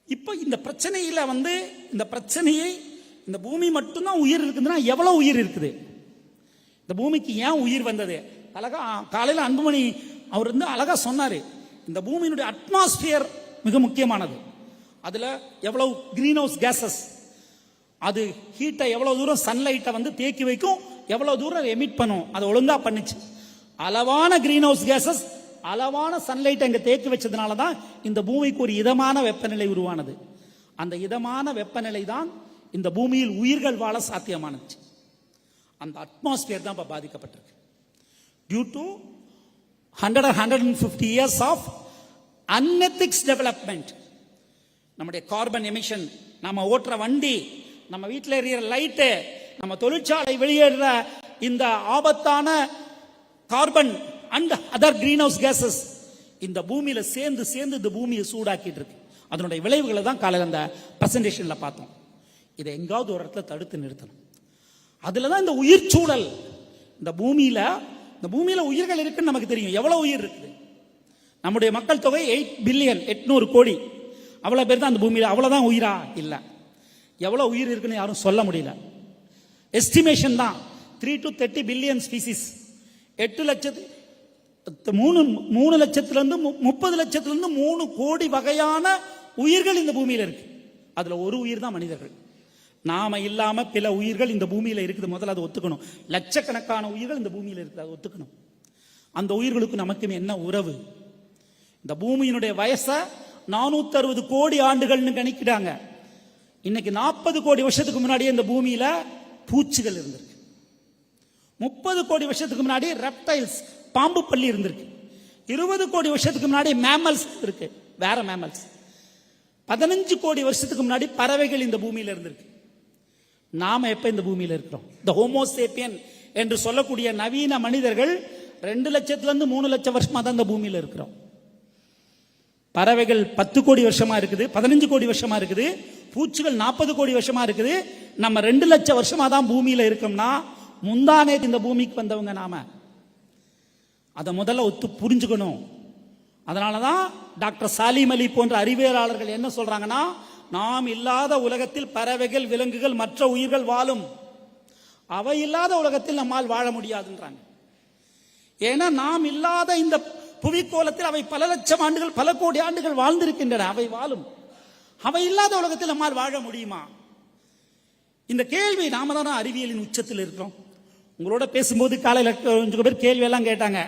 இப்போ இந்த பிரச்சனையில இந்த பிரச்சனையை, இந்த பூமி மட்டும்தான் உயிர் இருக்குதுன்னா எவ்வளவு உயிர் இருக்குது? இந்த பூமிக்கு ஏன் உயிர் வந்தது? அழகா காலையில் அன்புமணி அவர் அழகா சொன்னாரு. இந்த பூமியினுடைய அட்மாஸ்பியர் மிக முக்கியமானது. அதுல எவ்வளவு கிரீன் ஹவுஸ் கேசஸ், அது ஹீட்டை எவ்வளவு தூரம் சன்லைட்டை தேக்கி வைக்கும், எவ்வளவு தூரம் எமிட் பண்ணும், அதை ஒழுங்கா பண்ணுச்சு. அளவான கிரீன் ஹவுஸ் கேசஸ், அளவான சன்லைட் அங்க தேக்கி வச்சதுனால தான் இந்த பூமிக்கு ஒரு இதமான வெப்பநிலை உருவானது. அந்த இதமான வெப்பநிலை தான் இந்த பூமியில் உயிர்கள் வாழ சாத்தியமானது. அந்த அட்மாஸ்பியர் தான் இப்ப பாதிக்கப்பட்டிருக்கு. Due to 150 years of unethics development. நம்முடைய கார்பன் எமிஷன், நம்ம ஓட்டுற வண்டி, நம்ம வீட்டில் எறிகிற லைட்டு, நம்ம தொழிற்சாலை வெளியேற இந்த ஆபத்தான carbon and other green house cases இந்த பூமியில சேர்ந்து சேர்ந்து இந்த பூமியை சூடாக்கிட்டு இருக்கு. அதனுடைய விளைவுகளை தான் காலையில் அந்த பிரசன்டேஷன்ல பார்த்தோம். இதை எங்காவது ஒரு இடத்துல தடுத்து நிறுத்தணும். அதுலதான் இந்த உயிர் சூழல். இந்த பூமியில உயிர்கள் இருக்குன்னு நமக்கு தெரியும். எவ்வளவு உயிர் இருக்குது? நம்முடைய மக்கள் தொகை 8 பில்லியன் 800 கோடி. அவ்வளவு பேர் தான் அந்த பூமியில. அவ்வளவுதான் உயிரா? இல்ல. எவ்வளவு உயிர் இருக்குன்னு யாரும் சொல்ல முடியல. எஸ்டிமேஷன் தான் 3 to 30 பில்லியன் ஸ்பீசிஸ். 8 லட்சத்து 3 லட்சத்திலிருந்து 30 லட்சத்திலிருந்து 3 கோடி வகையான உயிர்கள் இந்த பூமியில இருக்கு. அதுல ஒரு உயிர் தான் மனிதர்கள். நாம இல்லாம பிற உயிர்கள் இந்த பூமியில இருக்குது. முதல்ல அதை ஒத்துக்கணும். லட்சக்கணக்கான உயிர்கள் இந்த பூமியில இருக்குது, அதை ஒத்துக்கணும். அந்த உயிர்களுக்கு நமக்கும் என்ன உறவு? இந்த பூமியினுடைய வயசை 460 கோடி ஆண்டுகள்னு கணிக்கிறாங்க. இன்னைக்கு 40 கோடி வருஷத்துக்கு முன்னாடியே இந்த பூமியில பூச்சிகள் இருந்திருக்கு. 30 கோடி வருஷத்துக்கு முன்னாடி ரெப்டைல்ஸ், பாம்பு பள்ளி இருந்திருக்கு. 20 கோடி வருஷத்துக்கு முன்னாடி மேமல்ஸ் இருக்கு, வேற மேமல்ஸ். 15 கோடி வருஷத்துக்கு முன்னாடி பறவைகள் இந்த பூமியில இருந்திருக்கு. நாம எப்ப இந்த பூமியில இருக்கிறோம்? இந்த ஹோமோசேப்பியன் என்று சொல்லக்கூடிய நவீன மனிதர்கள் 2 லட்சத்திலிருந்து 3 லட்சம் வருஷமா தான் இந்த பூமியில இருக்கிறோம். பறவைகள் 10 கோடி வருஷமா இருக்குது, 15 கோடி வருஷமா இருக்குது. பூச்சிகள் 40 கோடி வருஷமா இருக்குது. நம்ம 2 லட்சம் வருஷமா தான் பூமியில இருக்கோம்னா, முந்தானே இந்த பூமிக்கு வந்தவங்க நாம. அதை முதல்ல புரிஞ்சுக்கணும். அதனாலதான் டாக்டர் சாலிம் அலி போன்ற அறிவியலாளர்கள் என்ன சொல்றாங்கன்னா, நாம் இல்லாத உலகத்தில் பறவைகள், விலங்குகள், மற்ற உயிர்கள் வாழும், அவை இல்லாத உலகத்தில் நம்மால் வாழ முடியாதுன்றாங்க. ஏன்னா நாம் இல்லாத இந்த புவிக்கோளத்தில் அவை பல லட்சம் ஆண்டுகள், பல கோடி ஆண்டுகள் வாழ்ந்திருக்கின்றன. அவை வாழும். அவை இல்லாத உலகத்தில் நம்மால் வாழ முடியுமா? இந்த கேள்வி, நாம தானே அறிவியலின் உச்சத்தில் இருக்கிறோம். உங்களோட பேசும்போது காலையில் கொஞ்சம் பேர் கேள்வி எல்லாம் கேட்டாங்க.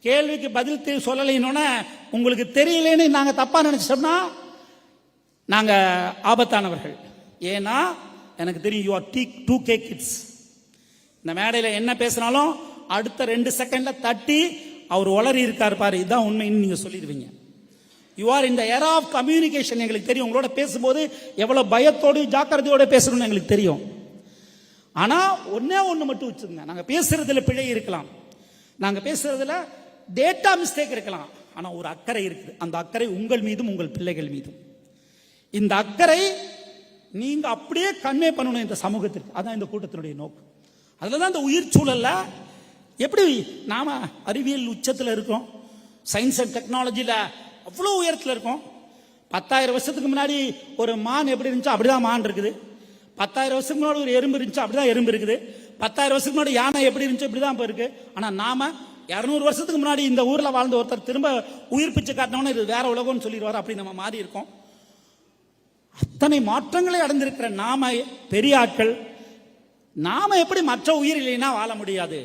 கேள்விக்கு பதில் சொல்லலைன்னு உங்களுக்கு தெரியலன்னு நாங்க தப்பா நினைச்சிட்டோம்னா நாங்க ஆபத்தானவர்கள். ஏன்னா எனக்கு தெரியும், யூ ஆர் 2K கிட்ஸ். இந்த மேடையில் என்ன பேசினாலும் அடுத்த 2 செகண்ட்ல தட்டி அவர் உளறி இருக்கார் பாரு, இதுதான் உண்மைன்னு நீங்க சொல்லிடுவீங்க. You are in the era of communication. எங்களுக்கு தெரியும் உங்களோட பேசும்போது எவ்வளவு பயத்தோடு ஜாக்கிரதையோட பேசணும்னு எங்களுக்கு தெரியும். ஆனா ஒண்ணு மட்டும் வச்சுருங்க, நாங்க பேசுறதுல பிழை இருக்கலாம், நாங்க பேசுறதுல டேட்டா மிஸ்டேக் இருக்கலாம், ஆனா ஒரு அக்கறை இருக்குது. அந்த அக்கறை உங்கள் மீதும் உங்கள் பிள்ளைகள் மீதும். இந்த அக்கறை நீங்க அப்படியே கன்வே பண்ணணும் இந்த சமூகத்திற்கு. அதான் இந்த கூட்டத்தினுடைய நோக்கம். அதுலதான் இந்த உயிர் சூழல்ல எப்படி நாம அறிவியல் உச்சத்தில் இருக்கோம், சயின்ஸ் அண்ட் டெக்னாலஜில அவ்வளவு உயரத்தில் இருக்கும். 10,000 வருஷத்துக்கு முன்னாடி ஒரு மான் எப்படி இருந்துச்சோ அப்படிதான் மான் இருக்குது. 10,000 வருஷத்துக்கு முன்னாடி ஒரு எறும்பு இருந்துச்சு, அப்படிதான் எறும்பு இருக்குது. 10,000 வருஷத்துக்கு முன்னாடி யானை எப்படி இருந்துச்சு இப்படிதான் இப்ப இருக்கு. ஆனா நாம 200 வருஷத்துக்கு முன்னாடி இந்த ஊர்ல வாழ்ந்த ஒருத்தர் திரும்ப உயிர் பிச்சை காட்டினோன்னு இது வேற உலகம்னு சொல்லிடுவார். அப்படி நம்ம மாறி இருக்கோம். அத்தனை மாற்றங்களை அடைந்திருக்கிற நாம பெரிய ஆட்கள், நாம எப்படி மற்ற உயிர் இல்லைன்னா வாழ முடியாது?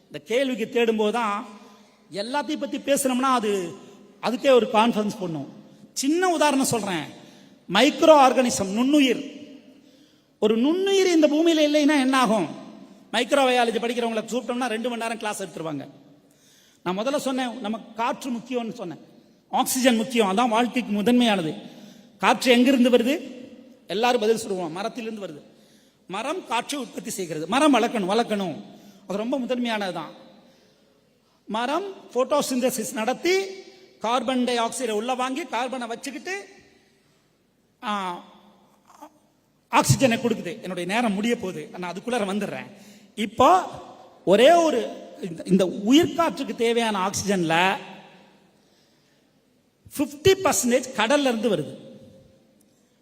இந்த கேள்விக்கு தேடும் போதுதான் எல்லாத்தையும் பத்தி பேசணும்னா அதுக்கே ஒரு கான்ஃபரன்ஸ் பண்ணும். சின்ன உதாரணம் சொல்றேன். மைக்ரோ ஆர்கானிசம், நுண்ணுயிர். ஒரு நுண்ணுயிர் இந்த பூமியில இல்லைன்னா என்ன ஆகும்? மைக்ரோபயாலஜி படிக்கிறவங்களை கூப்பிட்டோம்னா 2 மணி நேரம் கிளாஸ் எடுத்துருவாங்க. நான் முதல்ல சொன்னேன், நமக்கு காற்று முக்கியம்னு சொன்னேன், ஆக்சிஜன் முக்கியம், அதான் வாழ்க்கைக்கு முதன்மையானது. காற்று எங்கிருந்து வருது? எல்லாரும் பதில் சொல்லுவோம், மரத்திலிருந்து வருது. மரம் காற்றை உற்பத்தி செய்கிறது. மரம் வளர்க்கணும், அது ரொம்ப முதன்மையானதுதான். மரம் போட்டோசிந்தசிஸ் நடத்தி கார்பன் டை ஆக்சைடை உள்ள வாங்கி கார்பனை வச்சுக்கிட்டு ஆக்சிஜனை கொடுக்குது. என்னுடைய நேரம் முடிய போகுது, நான் அதுக்குள்ள வந்துடுறேன். இப்போ ஒரே ஒரு இந்த உயிர்காற்றுக்கு தேவையான ஆக்சிஜன்ல 50% கடல்ல இருந்து வருது.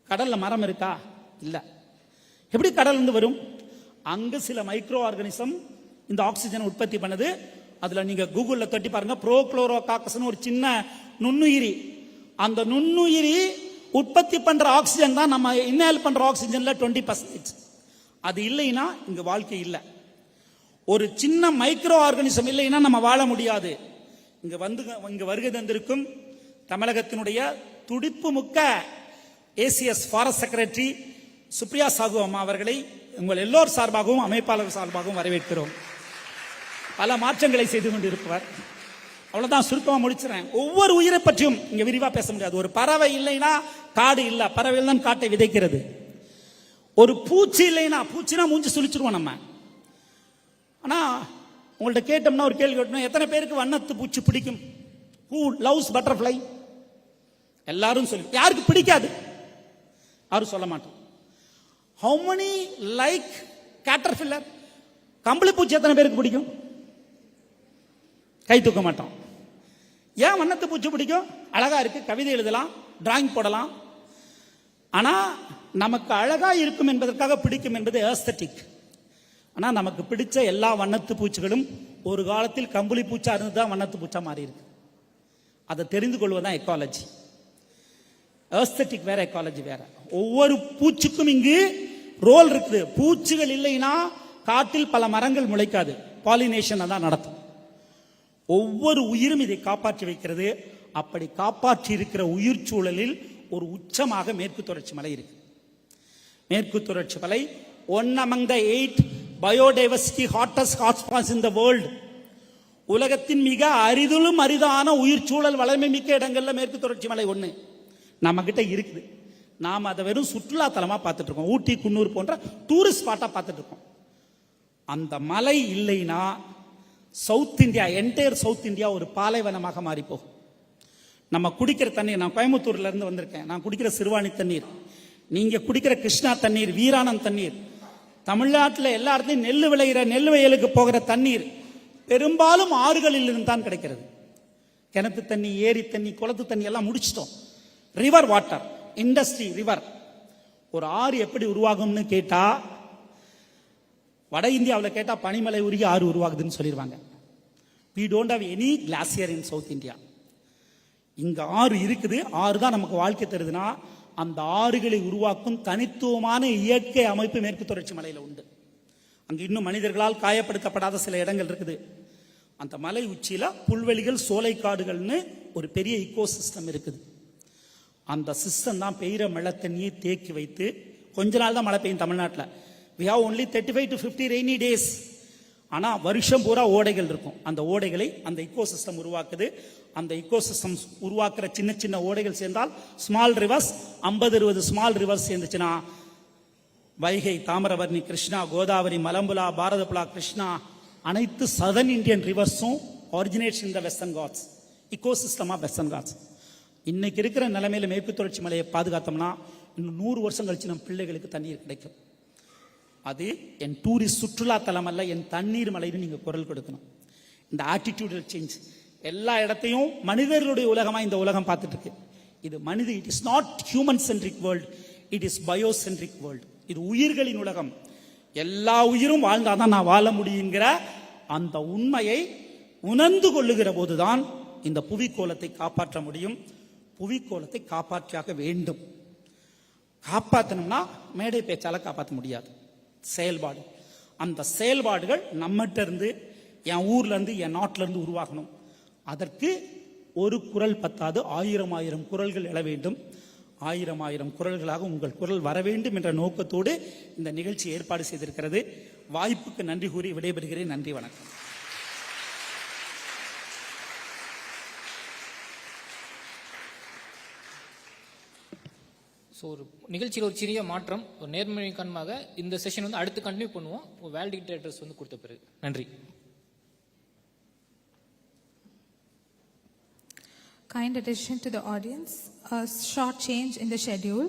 கடல்ல மரம் இருக்கா? இல்ல. எப்படி கடல்ல இருந்து வரும்? அங்க சில மைக்ரோ ஆர்கானிசம் இந்த ஆக்சிஜனை உற்பத்தி பண்ணுது. அதுல நீங்க கூகுள்ல தட்டி பாருங்க, ப்ரோக்ளோரோகாக்கஸ் ஒரு சின்ன நுண்ணுயிரி. அந்த நுண்ணுயிரி உற்பத்தி பண்ற ஆக்சிஜன் தான் நம்ம இன்ஹேல் பண்ற ஆக்சிஜன்ல 20%. அது இல்லைன்னா இங்க வாழ்க்கை இல்லை. ஒரு சின்ன மைக்ரோ ஆர்கானிசம் இல்லைன்னா நம்ம வாழ முடியாது. இங்க வருகை தந்திருக்கும் தமிழகத்தினுடைய துடிப்பு முக்க ACS forest secretary Supriya Sahu அம்மா அவர்களை உங்கள் எல்லோர் சார்பாகவும் அமைப்பாளர் சார்பாகவும் வரவேற்கிறோம். பல மாற்றங்களை செய்து கொண்டிருப்பவர். அவ்வளவுதான், சுருக்கமா முடிச்சுறேன். ஒவ்வொரு உயிரை பற்றியும் இங்க விரிவா பேச முடியாது. ஒரு பறவை இல்லைன்னா காடு இல்ல, பறவைகள் தான் காட்டை விதைக்கிறது. ஒரு பூச்சி இல்லைன்னா, பூச்சினா மூஞ்சி சுழிச்சிருவோம் நம்ம. ஆனா உங்கள்ட்ட கேட்டோம்னா ஒரு கேள்வி கேட்டோம், எத்தனை பேருக்கு வண்ணத்து பூச்சி பிடிக்கும்? Who loves butterfly? எல்லாரும் சொல்லி. யாருக்கு பிடிக்காது? யாரும் சொல்ல மாட்டோம். How many like caterpillar? கம்பளி பூச்சி எத்தனை பேருக்கு பிடிக்கும்? கை தூக்க மாட்டோம். ஏன் வண்ணத்து பூச்சி பிடிக்கும்? அழகா இருக்கு, கவிதை எழுதலாம், டிராயிங் போடலாம். ஆனா நமக்கு அழகா இருக்கும் என்பதற்காக பிடிக்கும் என்பது ஏஸ்தட்டிக். ஆனா நமக்கு பிடிச்ச எல்லா வண்ணத்து பூச்சிகளும் ஒரு காலத்தில் கம்பளி பூச்சா இருந்துதான் வண்ணத்து பூச்சா மாறி இருக்கு. அதை தெரிந்து கொள்வதுதான் எக்காலஜி. ஏஸ்தட்டிக் வேற, எக்காலஜி வேற. ஒவ்வொரு பூச்சிக்கும் இங்கு ரோல் இருக்குது. பூச்சிகள் இல்லைன்னா காட்டில் பல மரங்கள் முளைக்காது, பாலினேஷன் தான் நடத்தும். ஒவ்வொரு உயிரும் இதை காப்பாற்றி வைக்கிறது. அப்படி காப்பாற்றி இருக்கிற உயிர் சூழலில் ஒரு உச்சமாக மேற்கு தொடர்ச்சி மலை இருக்கு. மேற்கு தொடர்ச்சி மலை one among the 8 biodiversity hottest hotspots in the world. உலகத்தின் மிக அரிதிலும் அரிதான உயிர் சூழல் வளமை மிக்க இடங்கள்ல மேற்கு தொடர்ச்சி மலை ஒண்ணு நம்ம கிட்ட இருக்குது. நாம அதை வெறும் சுற்றுலா தலமா பார்த்துட்டு இருக்கோம். ஊட்டி, குன்னூர் போன்ற டூரிஸ்ட் ஸ்பாட்டா பார்த்துட்டு இருக்கோம். அந்த மலை இல்லைன்னா south India, entire south India ஒரு பாலைவனமாக மாறி போகும். நம்ம குடிக்கிற தண்ணீர், நான் கோயம்புத்தூர்ல இருந்து வந்திருக்கேன், நான் குடிக்கிற சிறுவாணி தண்ணீர், நீங்க குடிக்கிற கிருஷ்ணா தண்ணீர், வீராணம் தண்ணீர், தமிழ்நாட்டில் எல்லா இடத்தையும் நெல் விளைகிற நெல் வயலுக்கு போகிற தண்ணீர் பெரும்பாலும் ஆறுகளில் இருந்து தான் கிடைக்கிறது. கிணத்து தண்ணி, ஏரி தண்ணி, குளத்து தண்ணி எல்லாம் முடிச்சிட்டோம். River water, industry, river. ஒரு ஆறு எப்படி உருவாகும்னு கேட்டா, வட இந்தியாவில் கேட்டா பனிமலை உருகி ஆறு உருவாகுதுன்னு சொல்லிடுவாங்க. we don't have any glacier in South India. இங்க ஆறு இருக்குது. ஆறு தான் நமக்கு வாழ்க்கை தருதுன்னா அந்த ஆறுகளை உருவாக்கும் தனித்துவமான இயற்கை அமைப்பு மேற்கு தொடர்ச்சி மலையில உண்டு. அங்க இன்னும் மனிதர்களால் காயப்படுத்தப்படாத சில இடங்கள் இருக்குது. அந்த மலை உச்சியில புல்வெளிகள், சோலைக்காடுகள்னு ஒரு பெரிய இக்கோ சிஸ்டம் இருக்குது. அந்த சிஸ்டம் தான் பெய்கிற மழை தண்ணியை தேக்கி வைத்து, கொஞ்ச நாள் தான் மழை பெய்யும் தமிழ்நாட்டில். we have only 35 to 50 rainy days. ஆனால் வருஷம் பூரா ஓடைகள் இருக்கும். அந்த ஓடைகளை அந்த இக்கோசிஸ்டம் உருவாக்குது. அந்த இக்கோசிஸ்டம் உருவாக்குற சின்ன சின்ன ஓடைகள் சேர்ந்தால் ஸ்மால் ரிவர்ஸ் 50-20 ஸ்மால் ரிவர்ஸ் சேர்ந்துச்சுன்னா வைகை, தாமிரபரணி, கிருஷ்ணா, கோதாவரி, மலம்புலா, பாரதப்புலா, கிருஷ்ணா அனைத்து சதர்ன் இந்தியன் ரிவர்ஸும் originates in the Western Ghats, ecosystem of Western Ghats. இன்னைக்கு இருக்கிற நிலைமையில மேற்கு தொடர்ச்சி மலையை பாதுகாத்தோம்னா இன்னும் 100 வருஷம் கழிச்சு நம்ம பிள்ளைகளுக்கு தண்ணீர் கிடைக்கும். அது என் டூரிஸ்ட் சுற்றுலா தலம் அல்ல, என் தண்ணீர் மலைன்னு நீங்க குரல் கொடுக்கணும். இந்த ஆட்டிடியூடல் சேஞ்ச் எல்லா இடத்தையும் மனிதர்களுடைய உலகமா இந்த உலகம் பார்த்துட்டு இருக்கு. இது மனித, it is not human centric world, it is biocentric world. இது உயிர்களின் உலகம். எல்லா உயிரும் வாழ்ந்தாதான் நான் வாழ முடியுங்கிற அந்த உண்மையை உணர்ந்து கொள்ளுகிற போதுதான் இந்த புவிக்கோளத்தை காப்பாற்ற முடியும். புவிக்கோளத்தை காப்பாற்றாக வேண்டும். காப்பாற்றணும்னா மேடை பேச்சால காப்பாற்ற முடியாது, செயல்பாடு. அந்த செயல்பாடுகள் நம்மகிட்ட இருந்து, என் ஊர்ல இருந்து, என் நாட்டில இருந்து உருவாகணும். அதற்கு ஒரு குரல் பத்தாது, 1000 குரல்கள் எழ வேண்டும். 1000 குரல்களாக உங்கள் குரல் வர வேண்டும் என்ற நோக்கத்தோடு இந்த நிகழ்ச்சி ஏற்பாடு செய்திருக்கிறது. வாய்ப்புக்கு நன்றி கூறி விடைபெறுகிறேன். நன்றி, வணக்கம். ஸோ ஒரு நிகழ்ச்சியில் ஒரு சிறிய மாற்றம், ஒரு நேர்மைக்கானமாக இந்த செஷன் வந்து அடுத்து கண்டினியூ பண்ணுவோம். வேலிடிக்டேட்டர்ஸ் வந்து கொடுத்த பிறகு. நன்றி. Kind attention to the audience. A short change in the schedule.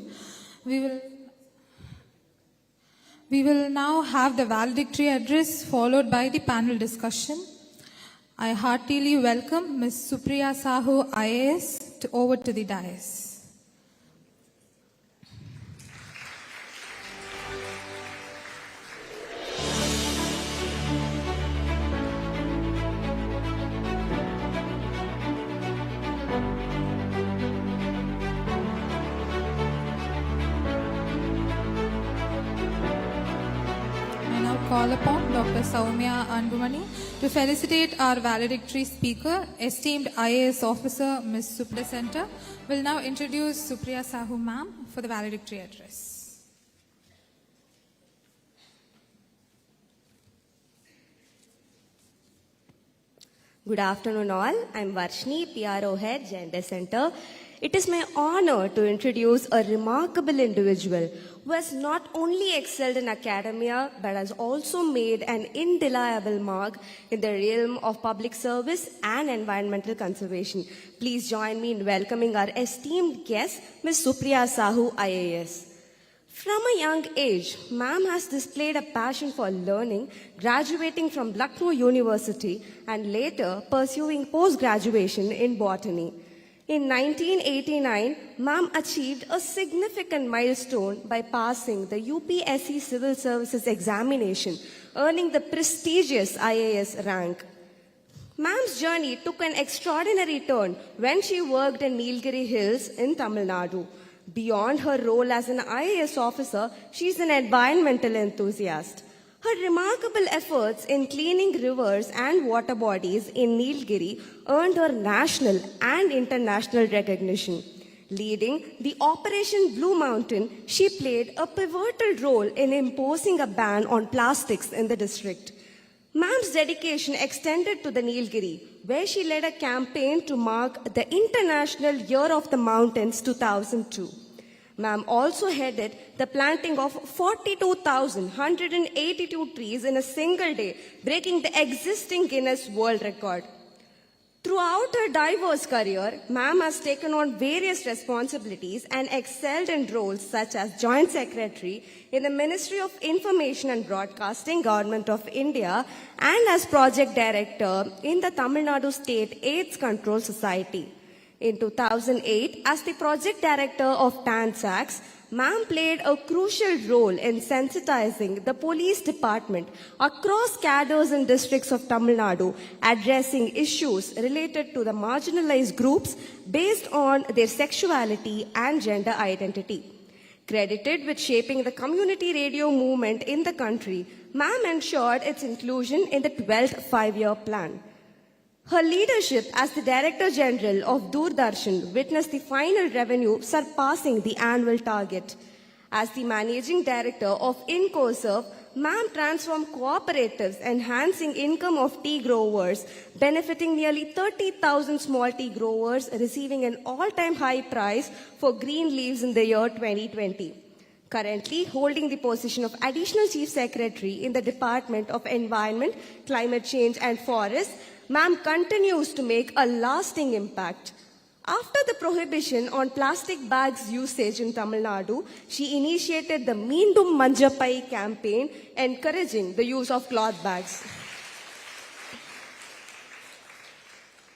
We will now have the valedictory address followed by the panel discussion. I heartily welcome Ms. Supriya Sahu, IAS, over to the dais. Call upon Dr. Sowmiya Anbumani to felicitate our valedictory speaker, esteemed IAS officer Ms. Supriya will now introduce Supriya Sahu ma'am for the valedictory address. Good afternoon all. I'm Varshni, PRO Head, Gender Center. It is my honor to introduce a remarkable individual who has not only excelled in academia but has also made an indelible mark in the realm of public service and environmental conservation. Please join me in welcoming our esteemed guest, Ms. Supriya Sahu, IAS. From a young age, ma'am has displayed a passion for learning, graduating from Lucknow University and later pursuing post-graduation in botany. In 1989, ma'am achieved a significant milestone by passing the UPSC Civil Services examination, earning the prestigious IAS rank. Ma'am's journey took an extraordinary turn when she worked in Nilgiri Hills in Tamilnadu. Beyond her role as an IAS officer, she is an environmental enthusiast. Her remarkable efforts in cleaning rivers and water bodies in Nilgiri earned her national and international recognition. Leading the Operation Blue Mountain, she played a pivotal role in imposing a ban on plastics in the district. Ma'am's dedication extended to the Nilgiri, where she led a campaign to mark the International Year of the Mountains 2002. Ma'am also headed the planting of 42,182 trees in a single day, breaking the existing Guinness World Record. Throughout her diverse career, ma'am has taken on various responsibilities and excelled in roles such as Joint Secretary in the Ministry of Information and Broadcasting, Government of India, and as Project Director in the Tamilnadu State AIDS Control Society. In 2008, as the Project Director of TANSACS, ma'am played a crucial role in sensitizing the police department across cadres and districts of Tamil Nadu, addressing issues related to the marginalized groups based on their sexuality and gender identity. Credited with shaping the community radio movement in the country, ma'am ensured its inclusion in the 12th five-year plan. Her leadership as the Director General of Doordarshan witnessed the final revenue surpassing the annual target. As the Managing Director of INCOSERV, ma'am transformed cooperatives, enhancing income of tea growers, benefiting nearly 30,000 small tea growers, receiving an all-time high prize for green leaves in the year 2020. Currently holding the position of Additional Chief Secretary in the Department of Environment, Climate Change and Forests, ma'am continues to make a lasting impact. After the prohibition on plastic bags usage in Tamilnadu, she initiated the Meendum Manjapai campaign, encouraging the use of cloth bags.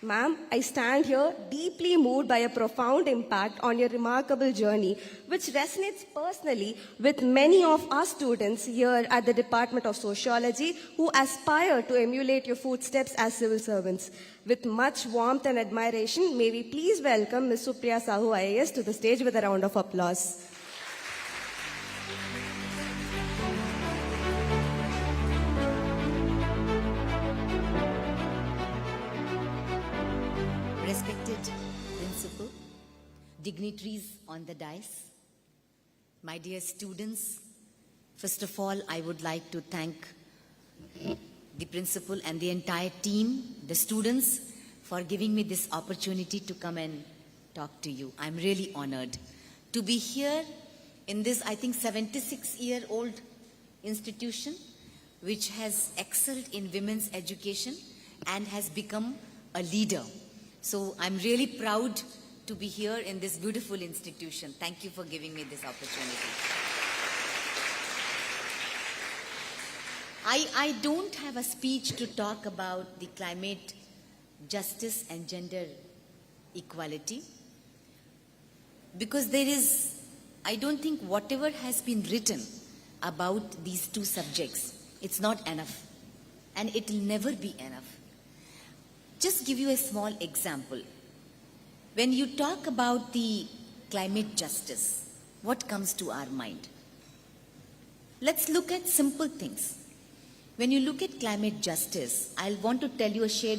Ma'am, I stand here deeply moved by a profound impact on your remarkable journey, which resonates personally with many of our students here at the Department of Sociology who aspire to emulate your footsteps as civil servants. With much warmth and admiration, may we please welcome Ms. Supriya Sahu IAS to the stage with a round of applause. Respected principal, dignitaries on the dais, my dear students, first of all, I would like to thank the principal and the entire team, the students, for giving me this opportunity to come and talk to you. I'm really honored to be here in this, I think, 76-year-old institution, which has excelled in women's education and has become a leader. So I'm really proud to be here in this beautiful institution. Thank you for giving me this opportunity. I don't have a speech to talk about the climate justice and gender equality, because I don't think whatever has been written about these two subjects, it's not enough, and it will never be enough. Just give you a small example. When you talk about the climate justice, what comes to our mind? Let's look at simple things. When you look at climate justice, I'll want to tell you, share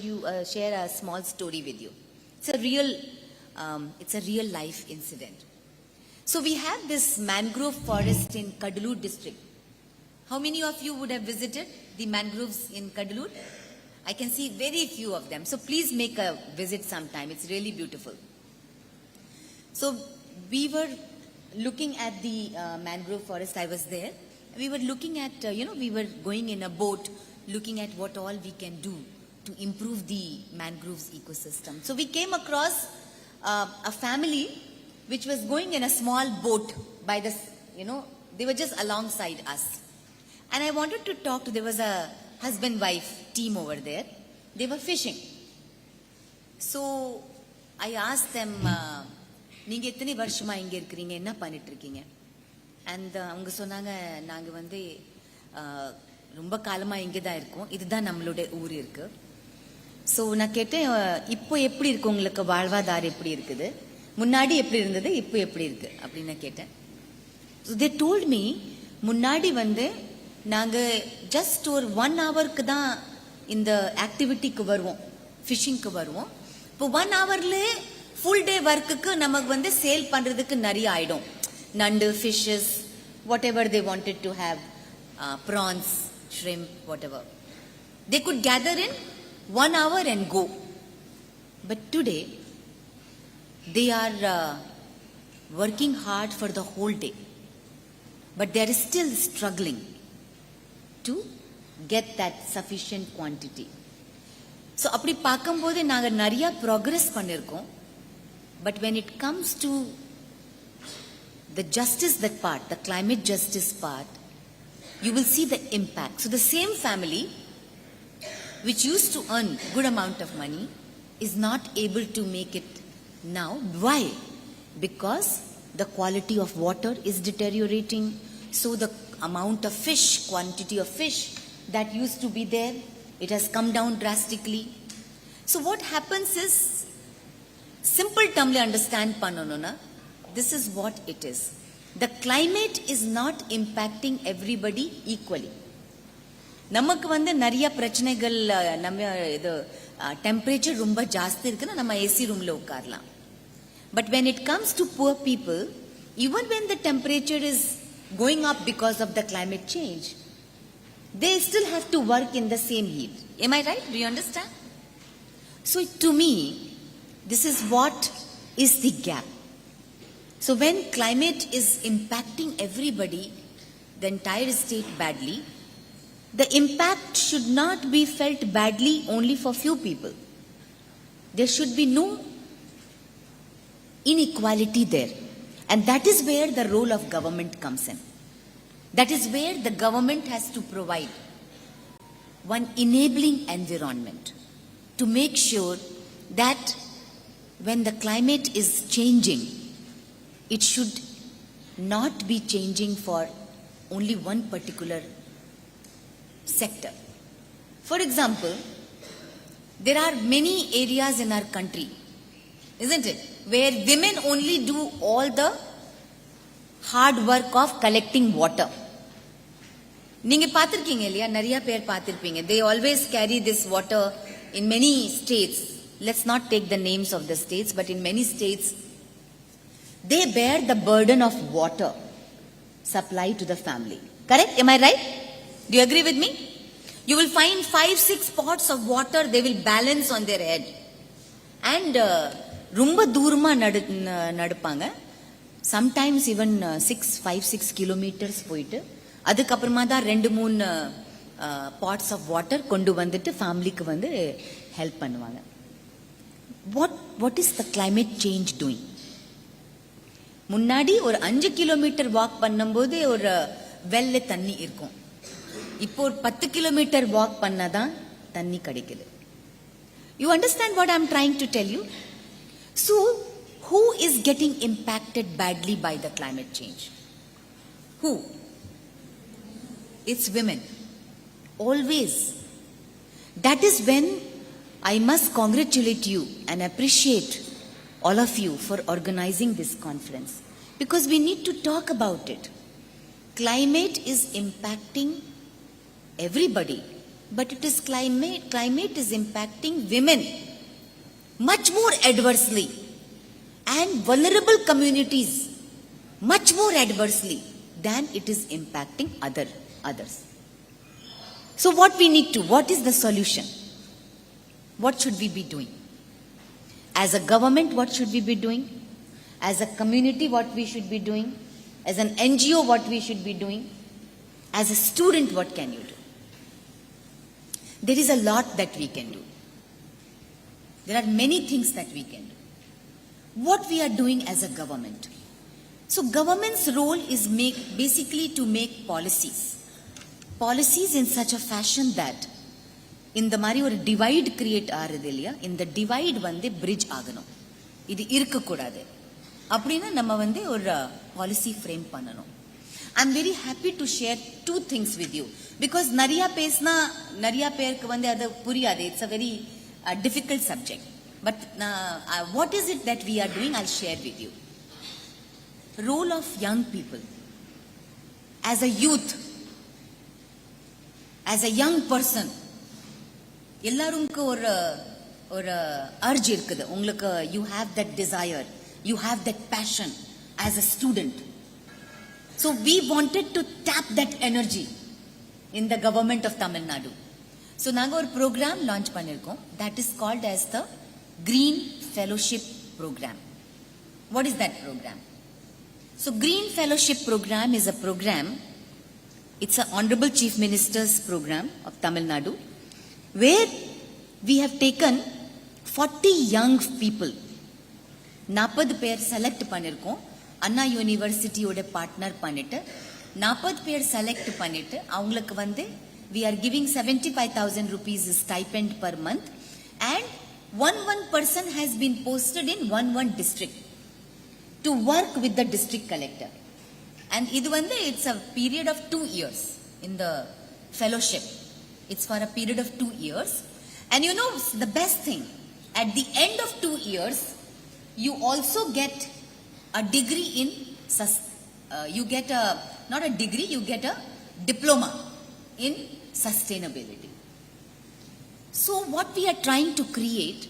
a small story with you. It's a real life incident. So we have this mangrove forest in Kadalur district. How many of you would have visited the mangroves in Kadalur? I can see very few of them. So please make a visit sometime. It's really beautiful. So we were looking at the mangrove forest. I was there. We were looking at, we were going in a boat, looking at what all we can do to improve the mangroves ecosystem. So we came across a family which was going in a small boat by the, they were just alongside us. And I wanted to talk to, there was a husband-wife team over there. They were fishing. So I asked them, நீங்க எத்தனை வருஷமா இங்க இருக்கீங்க, என்ன பண்ணிட்டு இருக்கீங்க? And அவங்க சொன்னாங்க, நாங்க வந்து ரொம்ப காலமா இங்க தான் இருக்கோம், இதுதான் நம்மளோட ஊர் இருக்கு. சோ நான் கேட்டேன், இப்போ எப்படி இருக்கு உங்களுக்கு, வாழ்வாதாரம் எப்படி இருக்குது, முன்னாடி எப்படி இருந்தது, இப்போ எப்படி இருக்கு அப்படின்னு கேட்டேன். So they told me, முன்னாடி வந்து நாங்க ஜஸ்ட் ஒரு 1 ஹவருக்கு தான் இந்த ஆக்டிவிட்டிக்கு வருவோம், ஃபிஷிங்க்கு வருவோம். இப்போ 1 ஹவர்ல ஃபுல் டே ஒர்க்குக்கு நமக்கு வந்து சேல் பண்றதுக்கு நிறைய ஆயிடும். நண்டு, fishes, whatever they wanted to have, prawns, shrimp, whatever. They could gather in 1 hour and go. But today, they are working hard for the whole day. But they are still struggling to get that sufficient quantity. So அப்படி பார்க்கும்போது நாங்க நிறைய progress பண்ணிருக்கோம். But when it comes to the justice, that part, the climate justice part, you will see the impact. So the same family which used to earn good amount of money is not able to make it now. Why? Because the quality of water is deteriorating. So the amount of fish, quantity of fish that used to be there, it has come down drastically. So what happens is, simple term le understand pannanona, this is what it is. The climate is not impacting everybody equally. நமக்கு வந்து நிறைய பிரச்சனைகள், நம்ம இது temperature ரொம்ப ஜாஸ்தி இருக்குன்னா நம்ம ஏசி ரூம்ல உட்காரலாம். But when it comes to poor people, even when the temperature is going up because of the climate change, they still have to work in the same heat. Am I right? Do you understand? So to me, this is what is the gap. So when climate is impacting everybody, the entire state badly, the impact should not be felt badly only for few people. There should be no inequality there. And that is where the role of government comes in. That is where the government has to provide one enabling environment to make sure that when the climate is changing, it should not be changing for only one particular sector. For example, there are many areas in our country, isn't it, where women only do all the hard work of collecting water. நீங்க பார்த்திருக்கீங்க இல்லையா, நிறைய பேர் பார்த்திருப்பீங்க. They always carry this water in many states. Let's not take the names of the states, but in many states they bear the burden of water supply to the family. Correct? Am I right? Do you agree with me? You will find 5-6 pots of water they will balance on their head. And ரொம்ப தூரமா நடப்பாங்க. Sometimes even 5-6 kilometers போயிட்டு அதுக்கப்புறமா தான் 2-3 pots of water கொண்டு வந்துட்டு ஃபேமிலிக்கு வந்து ஹெல்ப் பண்ணுவாங்க. What is the climate change doing? முன்னாடி ஒரு 5 கிலோமீட்டர் வாக் பண்ணும்போது ஒரு வெல்ல தண்ணி இருக்கும். இப்போ ஒரு 10 கிலோமீட்டர் வாக் பண்ணாதான் தண்ணி கிடைக்குது. You understand what I'm trying to tell you? So, who is getting impacted badly by the climate change? Who? It's women. Always. That is when I must congratulate you and appreciate all of you for organizing this conference, because we need to talk about it. Climate is impacting everybody, but it is climate is impacting women much more adversely, and vulnerable communities much more adversely than it is impacting others. So what we need to, what is the solution? What should we be doing? As a government, what should we be doing? As a community, what we should be doing? As an NGO, what we should be doing? As a student, what can you do? There is a lot that we can do. There are many things that we can do. What we are doing as a government. So government's role is basically to make policies in such a fashion that இந்த மாதிரி ஒரு divide create ஆகுது இல்லையா, இந்த divide வந்து bridge ஆகணும். இது இருக்கக்கூடாது அப்படின்னு நம்ம வந்து ஒரு பாலிசி ஃப்ரேம் பண்ணணும். I am very happy to share 2 things with you, because நிறைய பேசினா நிறைய பேருக்கு வந்து அது புரியாது. It's a very difficult subject, but what is it that we are doing, I'll share with you. Role of young people as a youth, as a young person. எல்லாருக்கும் ஒரு urge இருக்குது உங்களுக்கு. You have that desire, you have that passion as a student. So we wanted to tap that energy in the government of Tamilnadu. So நாங்க ஒரு program launch பண்ணிருக்கோம், that is called as the Green Fellowship Program. What is that program? So Green Fellowship Program is a program, it's an Honorable Chief Minister's program of Tamil Nadu, where we have taken 40 young people. 40 பேர் select பண்ணிருக்கோம். அண்ணா யூனிவர்சிட்டியோட partner பண்ணிட்டு 40 பேர் select பண்ணிட்டு அவங்களுக்கு வந்து we are giving 75,000 rupees stipend per month, and one person has been posted in one district to work with the district collector. And இது வந்து it's a period of 2 years in the fellowship. It's for a period of 2 years. And you know the best thing, at the end of 2 years, you also get a degree in, you get not a degree, you get a diploma in sustainability. So what we are trying to create,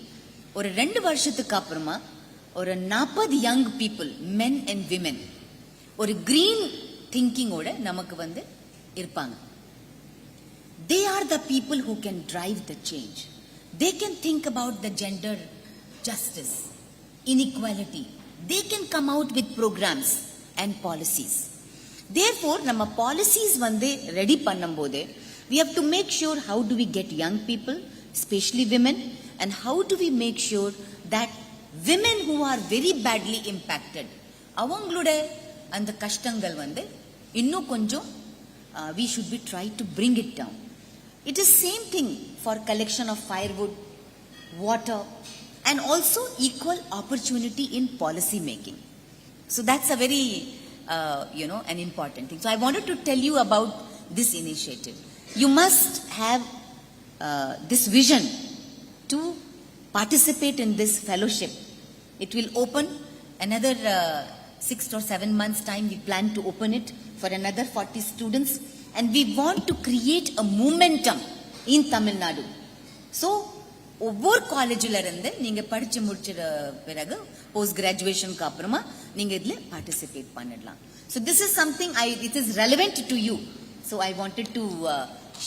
ஒரு 2 வருஷத்துக்கு அப்புறமா ஒரு 40 young people, men and women, ஒரு green thinking ஓட நமக்கு வந்து இருப்பாங்க. they are the people who can drive the change. They can think about the gender justice, inequality. They can come out with programs and policies. Therefore, nama policies vande ready pannambode, we have to make sure how do we get young people, especially women, and how do we make sure that women who are very badly impacted, avanglude and the kashtangal vande, inno konjam, we should be trying to bring it down. It is same thing for collection of firewood, water, and also equal opportunity in policy making. So that's a very, an important thing. So I wanted to tell you about this initiative. You must have this vision to participate in this fellowship. It will open another 6 or 7 months time. We plan to open it for another 40 students. And we want to create a momentum in Tamilnadu. So, ஒவ்வொரு காலேஜில் இருந்து நீங்க படிச்சு முடிச்சிற பிறகு post கிராஜுவேஷனுக்கு அப்புறமா நீங்க இதுல participate பண்ணலாம். So this is something it is relevant to you. So I wanted to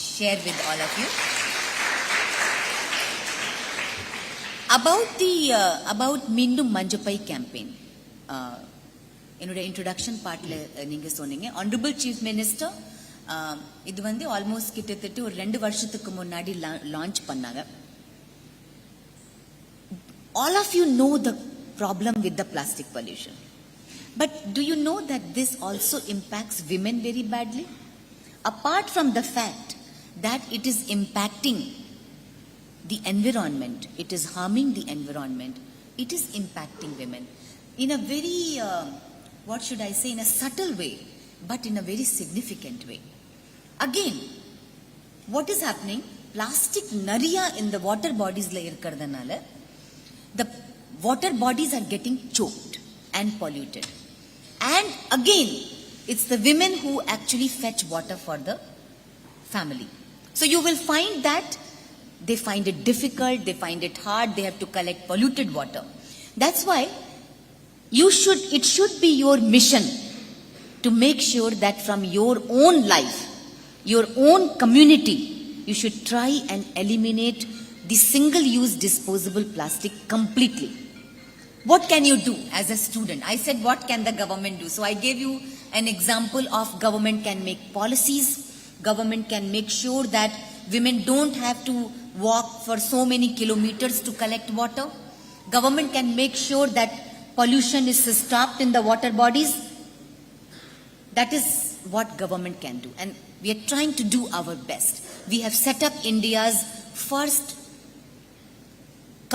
share with all of you. About Mindum Manjapai campaign. என்னோட இன்ட்ரோடக்ஷன் பார்ட்ல நீங்க சொன்னீங்க Honorable Chief Minister இது வந்து ஆல்மோஸ்ட் கிட்டத்தட்ட ஒரு 2 வருஷத்துக்கு முன்னாடி லான்ச் பண்ணாங்க. All of you know the problem with the plastic pollution. But do you know that this also impacts women very badly? Apart from the fact that it is impacting the environment, it is harming the environment, it is impacting women in a very, in a subtle way, but in a very significant way. Again, what is happening? Plastic nariya in the water bodies la irukradanaala, the water bodies are getting choked and polluted. And again, it's the women who actually fetch water for the family. So you will find that they find it difficult, they find it hard, they have to collect polluted water. That's why it should be your mission to make sure that from your own life, your own community, you should try and eliminate the single-use disposable plastic completely. What can you do as a student? I said, what can the government do? So I gave you an example of government can make policies, government can make sure that women don't have to walk for so many kilometers to collect water. Government can make sure that pollution is stopped in the water bodies. That is what government can do. And we are trying to do our best. We have set up India's first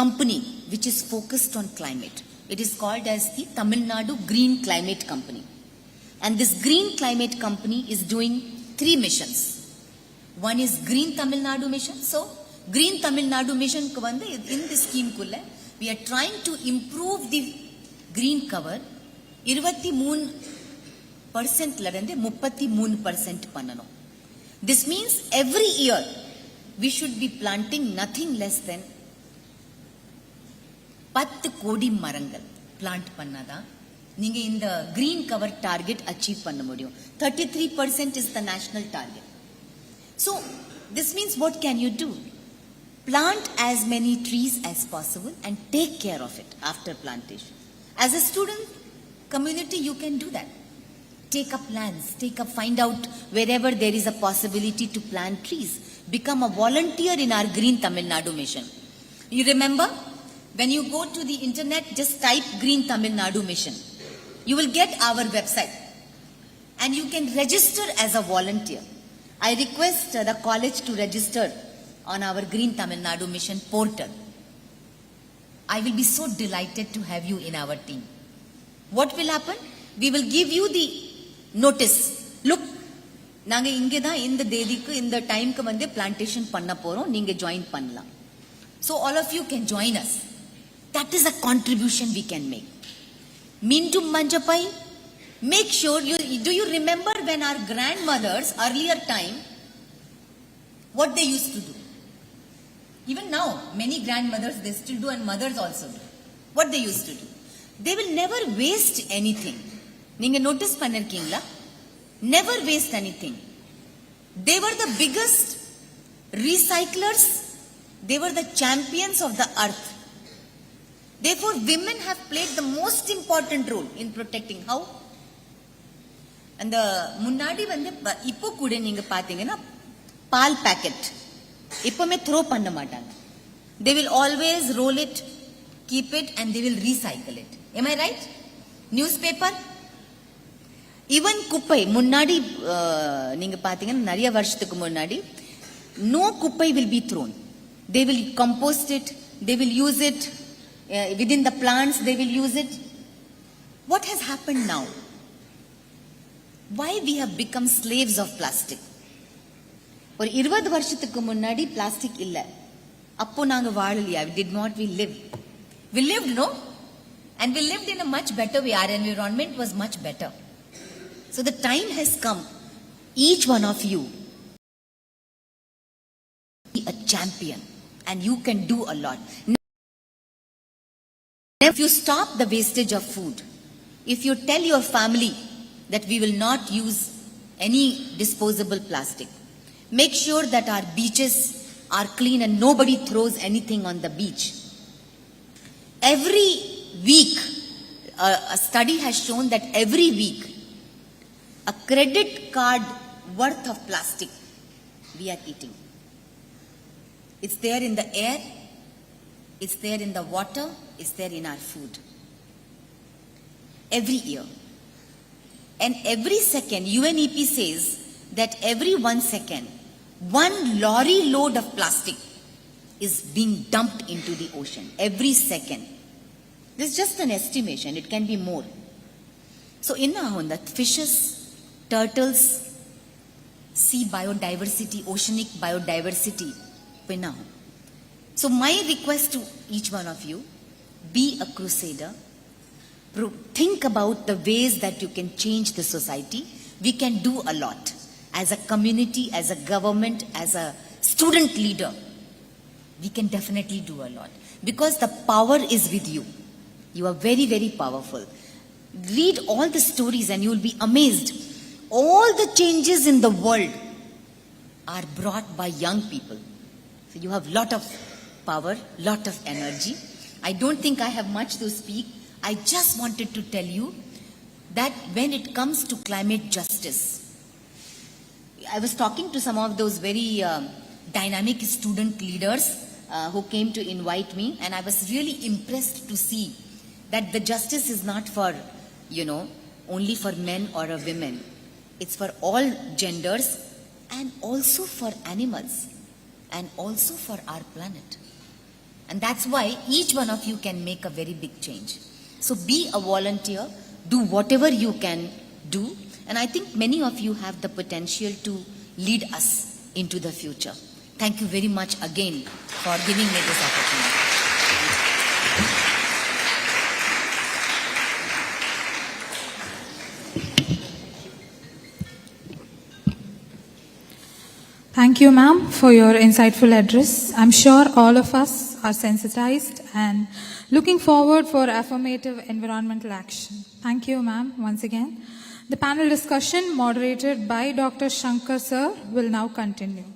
company which is focused on climate. It is called as the Tamilnadu Green Climate Company. And this Green Climate Company is doing 3 missions. One is Green Tamilnadu Mission. So, Green Tamilnadu Mission in this scheme, we are trying to improve the green cover 23% ladande 33% pannanom. This means every year we should be planting nothing less than 10 கோடி மரங்கள் plant பண்ணாதான் நீங்க இந்த green cover target achieve பண்ண முடியும். 33% is the national target. So this means what can you do? Plant as many trees as possible and take care of it after plantation. As a student community, you can do that. Take up lands, find out wherever there is a possibility to plant trees. Become a volunteer in our Green Tamilnadu Mission. You remember? When you go to the internet, just type Green Tamilnadu Mission. You will get our website. And you can register as a volunteer. I request the college to register on our Green Tamilnadu Mission portal. I will be so delighted to have you in our team. What will happen? We will give you the notice. Look, நாங்க இங்க தான் இந்த தேதிக்கு இந்த டைம்க்கு வந்து plantation பண்ண போறோம், நீங்க ஜாயின் பண்ணலாம். So all of you can join us. That is a contribution we can make. Mindum Manjapai, make sure do you remember when our grandmothers earlier time, what they used to do? Even now, many grandmothers, they still do, and mothers also do. What they used to do? They will never waste anything. Neenga notice pannirkingla? Never waste anything. They were the biggest Recyclers, they were the champions of the earth. Therefore, women have played the most important role in protecting. How? அந்த முன்னாடி வந்து இப்போ கூட நீங்க பாத்தீங்கன்னா பால் packet இப்பவுமே throw பண்ண மாட்டாங்க. They will always roll it, keep it and they will recycle it. Am I right? Newspaper, even குப்பை முன்னாடி நீங்க பாத்தீங்கன்னா நிறைய வருஷத்துக்கு முன்னாடி no குப்பை will be thrown. They will compost it, they will use it within the plants, they will use it. What has happened now? Why we have become slaves of plastic? ஒரு 20 வருஷத்துக்கு முன்னாடி பிளாஸ்டிக் இல்ல, அப்போ நாங்க வாழலையா? Did not we live? We lived, no? And we lived in a much better way. Our environment was much better. So the time has come, each one of you be a champion and you can do a lot. If you stop the wastage of food, if you tell your family that we will not use any disposable plastic, make sure that our beaches are clean and nobody throws anything on the beach. Every week, a study has shown that every week, a credit card worth of plastic we are eating. It's there in the air, it's there in the water, it's there in our food. Every year. And every second, UNEP says that every 1 second, 1 lorry load of plastic is being dumped into the ocean. Every second. This is just an estimation, it can be more. So in the fishes, turtles, sea biodiversity, oceanic biodiversity. So my request to each one of you, be a crusader. Think about the ways that you can change the society. We can do a lot. As a community, as a government, as a student leader, we can definitely do a lot. Because the power is with you. You are very, very powerful. Read all the stories and you will be amazed. All the changes in the world are brought by young people. So you have lot of power, lot of energy. I don't think I have much to speak. I just wanted to tell you that when it comes to climate justice, I was talking to some of those very dynamic student leaders who came to invite me, and I was really impressed to see that the justice is not for, only for men or a women. It's for all genders and also for animals and also for our planet. And that's why each one of you can make a very big change. So be a volunteer, do whatever you can do, and I think many of you have the potential to lead us into the future. Thank you very much again for giving me this opportunity. Thank you, ma'am, for your insightful address. I'm sure all of us are sensitized and looking forward for affirmative environmental action. Thank you, ma'am, once again. The panel discussion moderated by Dr. Shankar, sir, will now continue.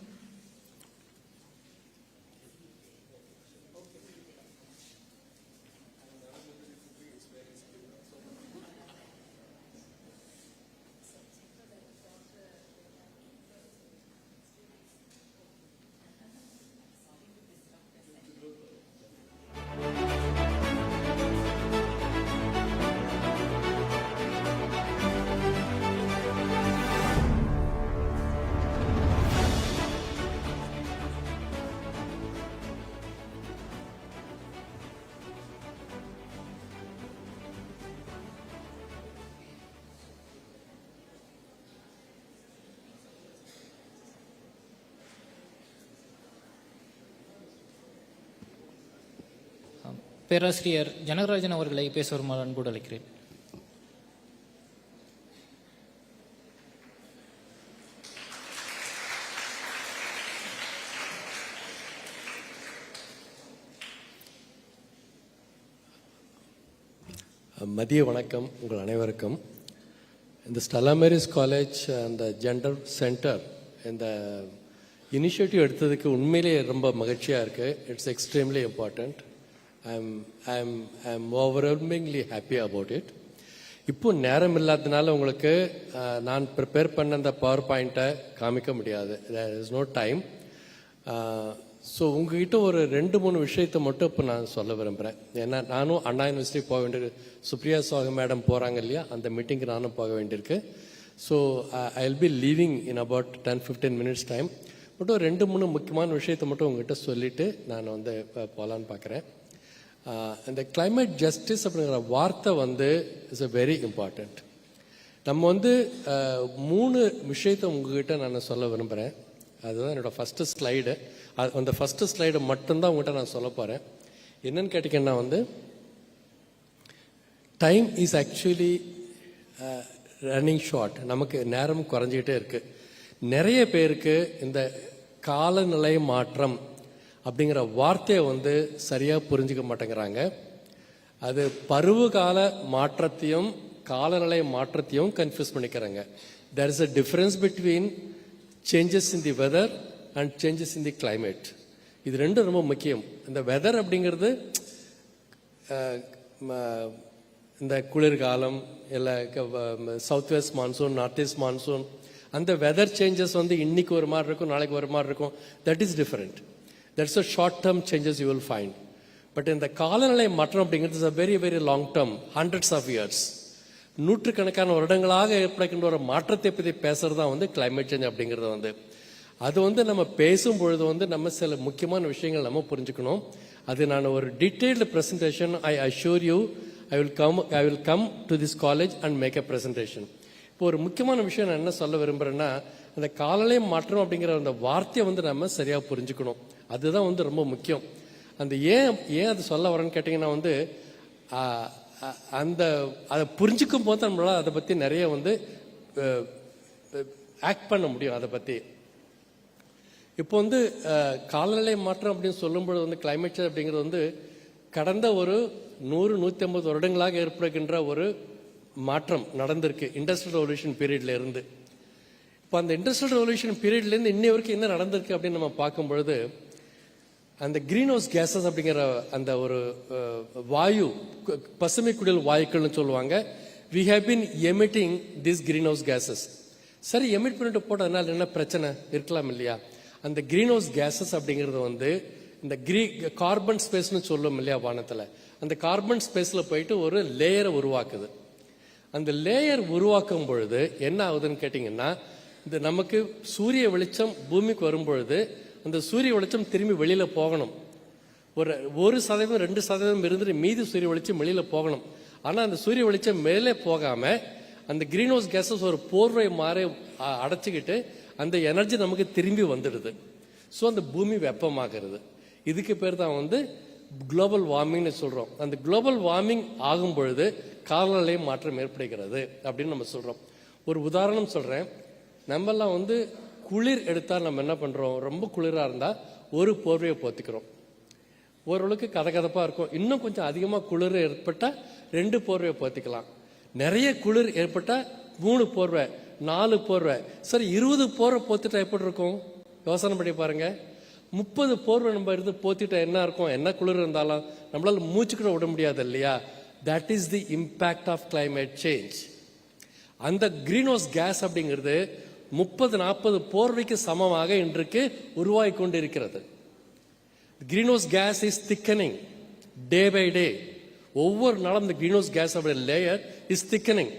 பேராசிரியர் ஜனகராஜன் அவர்களை பேச வருமாறு அன்போடு அழைக்கிறேன். மதிய வணக்கம் உங்கள் அனைவருக்கும். இந்த ஸ்டெல்லா மேரிஸ் காலேஜ் அந்த ஜெண்டர் சென்டர் இந்த இனிஷியேட்டிவ் எடுத்ததுக்கு உண்மையிலேயே ரொம்ப மகிழ்ச்சியாக இருக்குது. It's extremely important. I'm overwhelmingly happy about it. இப்போ நேரம் இல்லாததுனால உங்களுக்கு நான் ப்ரிப்பேர் பண்ண அந்த பவர் பாயிண்ட்டை காமிக்க முடியாது. There is no time. So உங்ககிட்ட ஒரு 2-3 விஷயத்தை மட்டும் இப்போ நான் சொல்ல விரும்புகிறேன். ஏன்னா நானும் அண்ணா யூனிவர்சிட்டி போக வேண்டியது, சுப்ரியா சாகு மேடம் போகிறாங்க இல்லையா, அந்த மீட்டிங்க்கு நானும் போக வேண்டியிருக்கு. So I will be leaving in about 10-15 minutes time. மட்டும் 2-3 முக்கியமான விஷயத்தை மட்டும் உங்ககிட்ட சொல்லிவிட்டு நான் வந்து போகலான்னு பார்க்குறேன். இந்த கிளைமேட் ஜஸ்டிஸ் அப்படிங்கிற வார்த்தை வந்து இஸ் அ வெரி இம்பார்ட்டண்ட். நம்ம வந்து 3 விஷயத்தை உங்ககிட்ட நான் சொல்ல விரும்புகிறேன். அதுதான் என்னோடய ஃபஸ்ட்டு ஸ்லைடு. அந்த ஃபஸ்ட்டு ஸ்லைடை மட்டும்தான் உங்கள்கிட்ட நான் சொல்ல போகிறேன். என்னன்னு கேட்டிங்கன்னா வந்து time is actually running short. நமக்கு நேரம் குறைஞ்சிக்கிட்டே இருக்குது. நிறைய பேருக்கு இந்த காலநிலை மாற்றம் அப்படிங்கிற வார்த்தையை வந்து சரியாக புரிஞ்சிக்க மாட்டேங்கிறாங்க. அது பருவகால மாற்றத்தையும் காலநிலை மாற்றத்தையும் கன்ஃபியூஸ் பண்ணிக்கிறாங்க. There is a difference between changes in the weather and changes in the climate. இது ரெண்டும் ரொம்ப முக்கியம். இந்த வெதர் அப்படிங்கிறது இந்த குளிர்காலம் இல்லை south west monsoon, north east monsoon, அந்த வெதர் சேஞ்சஸ் வந்து இன்னைக்கு ஒரு மாதிரி இருக்கும், நாளைக்கு ஒரு மாதிரி இருக்கும். That is different. That's a short term changes you will find. But இந்த காலநிலை மாற்றம் அப்படிங்கிறது is a very very long term, hundreds of years, நூற்றுக்கணக்கான வருடங்களாக ஏற்படுகின்ற ஒரு மாற்றத்தை பற்றி பேசுறது தான் வந்து கிளைமேட் சேஞ்ச் அப்படிங்கிறது வந்து. அது வந்து நம்ம பேசும் பொழுது வந்து நம்ம சில முக்கியமான விஷயங்கள் நம்ம புரிஞ்சுக்கணும். அது நான் ஒரு detailed presentation I assure you I will come to this college and make a presentation. இப்போ ஒரு முக்கியமான விஷயம் நான் என்ன சொல்ல விரும்புகிறேன்னா, அந்த காலநிலை மாற்றம் அப்படிங்கிற அந்த வார்த்தையை வந்து நம்ம சரியாக புரிஞ்சுக்கணும். அதுதான் வந்து ரொம்ப முக்கியம். அந்த ஏன் அது சொல்ல வரேன்னு கேட்டிங்கன்னா வந்து அந்த அதை புரிஞ்சுக்கும் போது நம்மளால் அதை பற்றி நிறைய வந்து ஆக்ட் பண்ண முடியும். அதை பற்றி இப்போ வந்து காலநிலை மாற்றம் அப்படின்னு சொல்லும்பொழுது வந்து கிளைமேட் சேஞ்ச் அப்படிங்கிறது வந்து கடந்த ஒரு 100-150 வருடங்களாக ஏற்படுகின்ற ஒரு மாற்றம் நடந்திருக்கு இண்டஸ்ட்ரியல் ரெவல்யூஷன் பீரியட்ல இருந்து. இப்போ அந்த இண்டஸ்ட்ரியல் ரெவல்யூஷன் பீரியட்லேருந்து இன்னை வரைக்கும் என்ன நடந்திருக்கு அப்படின்னு நம்ம பார்க்கும் பொழுது, அந்த கிரீன் ஹவுஸ் கேஸஸ் அப்படிங்கிற அந்த ஒரு வாயு, பசுமை குடில் வாயுக்கள்னு சொல்லுவாங்க. We have been emitting this green house gases. சரி, எமிட் பண்ணிட்டு போட்டதுனால என்ன பிரச்சனை இருக்கலாம் இல்லையா? அந்த கிரீன் ஹவுஸ் கேஸஸ் அப்படிங்கிறது வந்து இந்த கார்பன் ஸ்பேஸ்னு சொல்லும் இல்லையா வானத்தில், அந்த கார்பன் ஸ்பேஸில் போயிட்டு ஒரு லேயரை உருவாக்குது. அந்த லேயர் உருவாக்கும் பொழுது என்ன ஆகுதுன்னு கேட்டிங்கன்னா, இந்த நமக்கு சூரிய வெளிச்சம் பூமிக்கு வரும்பொழுது அந்த சூரிய வெளிச்சம் திரும்பி வெளியில் போகணும். 1%-2% இருந்துட்டு மீதி சூரிய வெளிச்சம் வெளியில் போகணும். ஆனால் அந்த சூரிய வெளிச்சம் மேலே போகாமல் அந்த கிரீன் ஹவுஸ் கேஸஸ் ஒரு போர்வை மாதிரி அடைச்சிக்கிட்டு அந்த எனர்ஜி நமக்கு திரும்பி வந்துடுது. ஸோ அந்த பூமி வெப்பமாகிறது. இதுக்கு பேர் தான் வந்து குளோபல் வார்மிங்னு சொல்கிறோம். அந்த குளோபல் வார்மிங் ஆகும் பொழுது காலநிலை மாற்றம் ஏற்படுகிறது அப்படின்னு நம்ம சொல்கிறோம். ஒரு உதாரணம் சொல்கிறேன். நம்மெல்லாம் வந்து குளிர் எடுத்தால் நம்ம என்ன பண்ணுறோம், ரொம்ப குளிராக இருந்தால் ஒரு போர்வையை போத்திக்கிறோம். ஓரளவுக்கு கதகதப்பாக இருக்கும். இன்னும் கொஞ்சம் அதிகமாக குளிர் ஏற்பட்டால் 2 போர்வையை போத்திக்கலாம். நிறைய குளிர் ஏற்பட்டால் 3 போர்வை, 4 போர்வை, சரி 20 போர்வை போத்திட்டா எப்படி இருக்கும் யோசனை பண்ணி பாருங்க. 30 போர்வை நம்ம இருந்து போத்திட்டா என்ன இருக்கும்? என்ன குளிர் இருந்தாலும் நம்மளால மூச்சுக்கிட விட முடியாது இல்லையா? That is the impact of climate change. அந்த கிரீன் ஹவுஸ் கேஸ் அப்படிங்கிறது 30-40 போர்வைக்கு சமமாக இன்றைக்கு உருவாகி கொண்டு இருக்கிறது. Green house gas is thickening day by day. ஒவ்வொரு நாளும் இந்த கிரீன் ஹவுஸ் கேஸ் அப்படிங்கிற லேயர் இஸ் திக்கனிங்.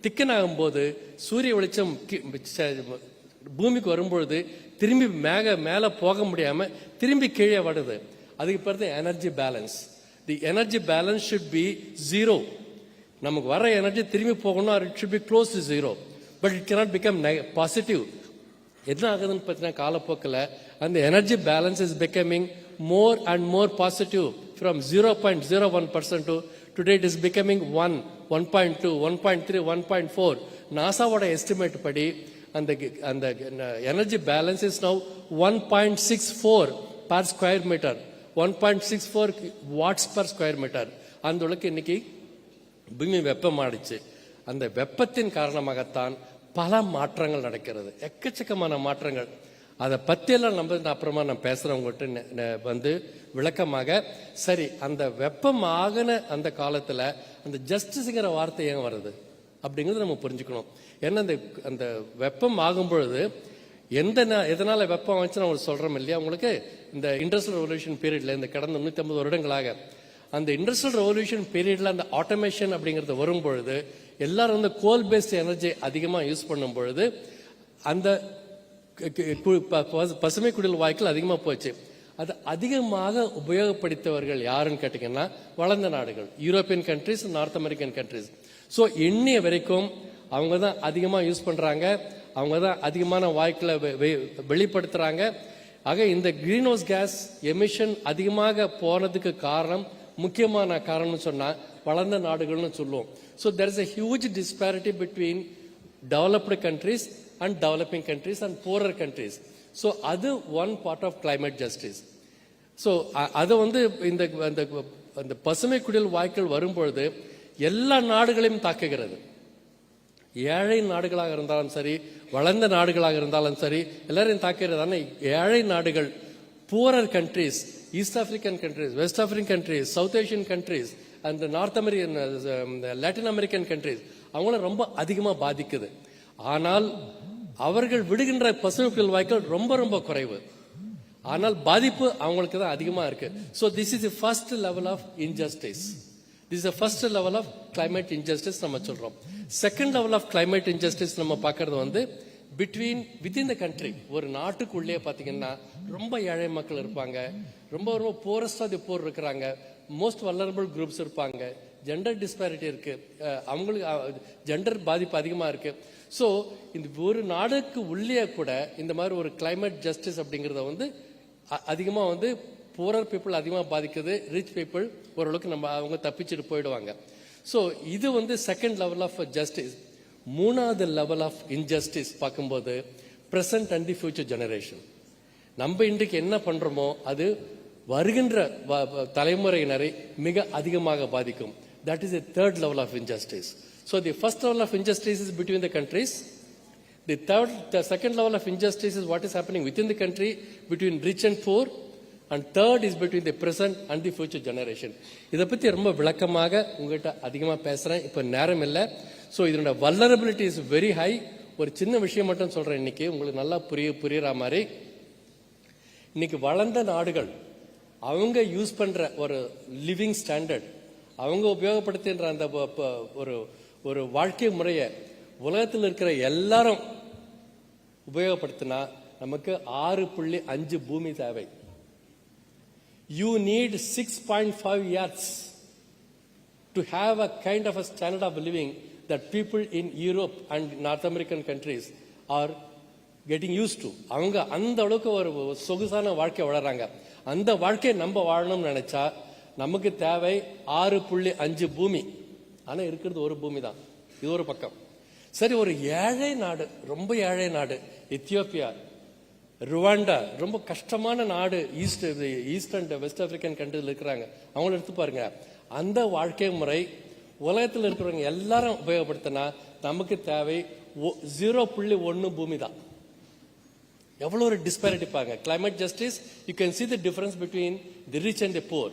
திக்கன் ஆகும்போது சூரிய வெளிச்சம் பூமிக்கு வரும்பொழுது திரும்பி மேலே போக முடியாம திரும்பி கீழே வருது. அதுக்கு பிறகு energy balance. The energy balance should be 0. நமக்கு வர எனர்ஜி திரும்பி போகணும், it should be close to 0. But it cannot become positive. என்ன ஆகுதுன்னு பார்த்தீங்கன்னா காலப்போக்கில் அந்த energy balance is becoming more and more positive from 0.01% to today it is becoming 1, 1.2, 1.3, 1.4. நாசாவோட estimate படி அந்த energy balance is now 1.64 per square meter, 1.64 watts per square meter. அந்த அளவுக்கு இன்னைக்கு பூமி வெப்பமாடிச்சு. அந்த வெப்பத்தின் காரணமாகத்தான் பல மாற்றங்கள் நடக்கிறது, எக்கச்சக்கமான மாற்றங்கள். அதை பற்றியெல்லாம் நான் அப்புறமா நான் பேசுகிறேன் உங்கள்கிட்ட வந்து விளக்கமாக. சரி, அந்த வெப்பமாகின அந்த காலத்தில் அந்த ஜஸ்டிஸுங்கிற வார்த்தை ஏன் வருது அப்படிங்கிறது நம்ம புரிஞ்சுக்கணும். ஏன்னா அந்த வெப்பம் ஆகும் பொழுது எதனால் வெப்பம் ஆச்சு நான் உங்களுக்கு சொல்கிறோம் இல்லையா, உங்களுக்கு இந்த இண்டஸ்ட்ரியல் ரெவல்யூஷன் பீரியடில் இந்த கடந்த 150 வருடங்களாக அந்த இண்டஸ்ட்ரியல் ரெவல்யூஷன் பீரியடில் அந்த ஆட்டோமேஷன் அப்படிங்கிறது வரும் பொழுது எல்லாரும் வந்து கோல் பேஸ்ட் எனர்ஜி அதிகமாக யூஸ் பண்ணும் பொழுது அந்த பசுமை குடில் வாய்க்கள் அதிகமாக போச்சு. அது அதிகமாக உபயோகப்படுத்தவர்கள் யாருன்னு கேட்டிங்கன்னா வளர்ந்த நாடுகள், European countries, north American countries. So இன்னைய வரைக்கும் அவங்க தான் அதிகமாக யூஸ் பண்ணுறாங்க, அவங்க தான் அதிகமான வாய்க்களை வெளிப்படுத்துகிறாங்க. ஆக இந்த கிரீன் ஹவுஸ் கேஸ் எமிஷன் அதிகமாக போனதுக்கு காரணம், முக்கியமான காரணம்னு சொன்னால் வளர்ந்த நாடுகள்னு சொல்லுவோம். So there is a huge disparity between developed countries and developing countries and poorer countries. So அது one part of climate justice. So அதை வந்து இந்த பசுமை குடில் வாய்க்கள் வரும்பொழுது எல்லா நாடுகளையும் தாக்குகிறது. ஏழை நாடுகளாக இருந்தாலும் சரி, வளர்ந்த நாடுகளாக இருந்தாலும் சரி, எல்லாரையும் தாக்குகிறது. ஆனால் ஏழை நாடுகள், poorer countries, east African countries, west African countries, south Asian countries and north American, Latin American countries அவங்கள ரொம்ப அதிகமாக பாதிக்குது. ஆனால் அவர்கள் விடுகின்ற பசுமை குடில் வாய்க்கள் ரொம்ப ரொம்ப குறைவு. ஆனால் பாதிப்பு அவங்களுக்கு தான் அதிகமாக இருக்கு. So this is the first level of injustice. This is the first level of climate injustice நம்ம சொல்றோம். Second level of climate injustice நம்ம பார்க்கறது வந்து within the country. ஒரு நாட்டுக்குள்ளே பார்த்தீங்கன்னா ரொம்ப ஏழை மக்கள் இருப்பாங்க, ரொம்ப ரொம்ப poorest of the poor இருக்கிறாங்க, மோஸ்ட் வல்னரபிள் குரூப்ஸ் இருப்பாங்க, ஜெண்டர் டிஸ்பாரிட்டி இருக்கு, அவங்களுக்கு ஜெண்டர் பாதிப்பு அதிகமாக இருக்கு. ஸோ இந்த ஒரு நாடுக்கு உள்ளே கூட இந்த மாதிரி ஒரு climate justice அப்படிங்கிறத வந்து அதிகமாக வந்து பூரர் பீப்புள் அதிகமாக பாதிக்குது, ரிச் பீப்புள் ஓரளவுக்கு அவங்க தப்பிச்சுட்டு போயிடுவாங்க. ஸோ இது வந்து செகண்ட் லெவல் ஆஃப் ஜஸ்டிஸ். மூணாவது லெவல் ஆஃப் இன்ஜஸ்டிஸ் பார்க்கும்போது present and the future generation. நம்ம இன்றைக்கு என்ன பண்றோமோ அது வருகின்ற தலைமுறையினரை மிக அதிகமாக பாதிக்கும். That is the third level of injustice. So the first level of injustice is between the countries. The second level of injustice is what is happening within the country between rich and poor. And third is between the present and the future generation. இதை பற்றி ரொம்ப விளக்கமாக உங்கள்கிட்ட அதிகமாக பேசுகிறேன், இப்போ நேரம் இல்லை. ஸோ இதனோட வல்னரபிலிட்டி இஸ் வெரி ஹை. ஒரு சின்ன விஷயம் மட்டும் சொல்கிறேன் இன்னைக்கு உங்களுக்கு நல்லா புரியுற மாதிரி. இன்னைக்கு வளர்ந்த நாடுகள் அவங்க யூஸ் பண்ணுற ஒரு லிவிங் ஸ்டாண்டர்ட், அவங்க உபயோகப்படுத்துகின்ற அந்த ஒரு வாழ்க்கை முறையை உலகத்தில் இருக்கிற எல்லாரும் உபயோகப்படுத்தினா நமக்கு 6.5 பூமி தேவை. You need 6.5 years to have a kind of a standard of living that people in Europe and North American countries are getting used to. அவங்க அந்த அளவுக்கு ஒரு சொகுசான வாழ்க்கை வாழறாங்க. அந்த வாழ்க்கையை நம்ம வாழணும்னு நினைச்சா நமக்கு தேவை 6.5 பூமி. ஆனா இருக்கிறது ஒரு பூமி தான். இது ஒரு பக்கம். சரி, ஒரு ஏழை நாடு, ரொம்ப ஏழை நாடு எத்தியோப்பியா, ருவாண்டா, ரொம்ப கஷ்டமான நாடு, ஈஸ்ட் அண்ட் வெஸ்ட் ஆப்பிரிக்கன் கண்ட்ரியில் இருக்கிறாங்க, அவங்கள எடுத்து பாருங்க. அந்த வாழ்க்கை முறை உலகத்தில் இருக்கிறவங்க எல்லாரும் உபயோகப்படுத்தினா நமக்கு தேவை 0.1 பூமி தான். எவ்வளோ ஒரு டிஸ்பாரிட்டி பாருங்க. Climate justice, you can see the difference between the rich and the poor.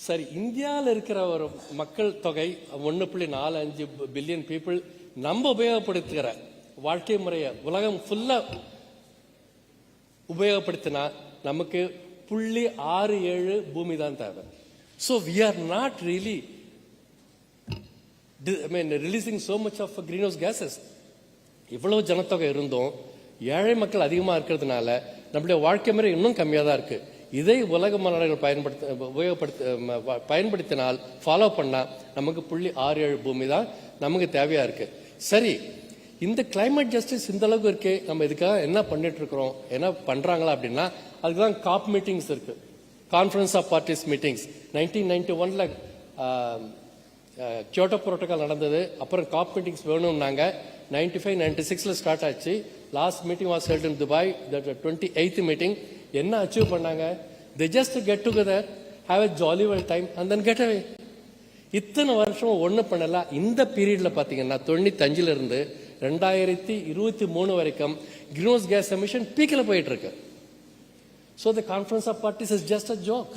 சரி, இந்தியாவில் இருக்கிற ஒரு மக்கள் தொகை 1.45 பில்லியன் பீப்புள் நம்ம உபயோகப்படுத்துகிற வாழ்க்கை முறையை உலகம் ஃபுல்லா உபயோகப்படுத்தினா நமக்கு 0.67 பூமி தான் தேவை. So we are not really releasing so much of green house gases. இவ்வளவு ஜனத்தொகை இருந்தும் ஏழை மக்கள் அதிகமாக இருக்கிறதுனால நம்மளுடைய வாழ்க்கை முறை இன்னும் கம்மியாக தான் இருக்கு. இதை உலக நாடுகள் பயன்படுத்தினால், ஃபாலோ பண்ணா நமக்கு 0.67 பூமி தான் நமக்கு தேவையா இருக்கு. சரி, இந்த கிளைமேட் ஜஸ்டிஸ் இந்த அளவுக்கு இருக்கு, நம்ம இதுக்காக என்ன பண்ணிட்டு இருக்கிறோம், என்ன பண்றாங்களா அப்படின்னா அதுக்குதான் காப் மீட்டிங்ஸ் இருக்கு, கான்ஃபரன்ஸ் ஆஃப் பார்ட்டிஸ் மீட்டிங்ஸ். 1991ல கியோட்டோ புரோட்டோகால் நடந்தது. அப்புறம் காப் மீட்டிங்ஸ் வேணும்னாங்க. 95-96ல ஸ்டார்ட் ஆச்சு. Last meeting was held in Dubai, that 28th meeting. என்ன அச்சீவ் பண்ணாங்க? they just get together, have a jolly well time and then get away. இத்தனை வருஷம் ஒண்ணு பண்ணல. இந்த பீரியட்ல பாத்தீங்கன்னா 95ல இருந்து 2023 வரைக்கும் greenhouse gas emission peakல போயிட்டு இருக்கு. So the conference of parties is just a joke.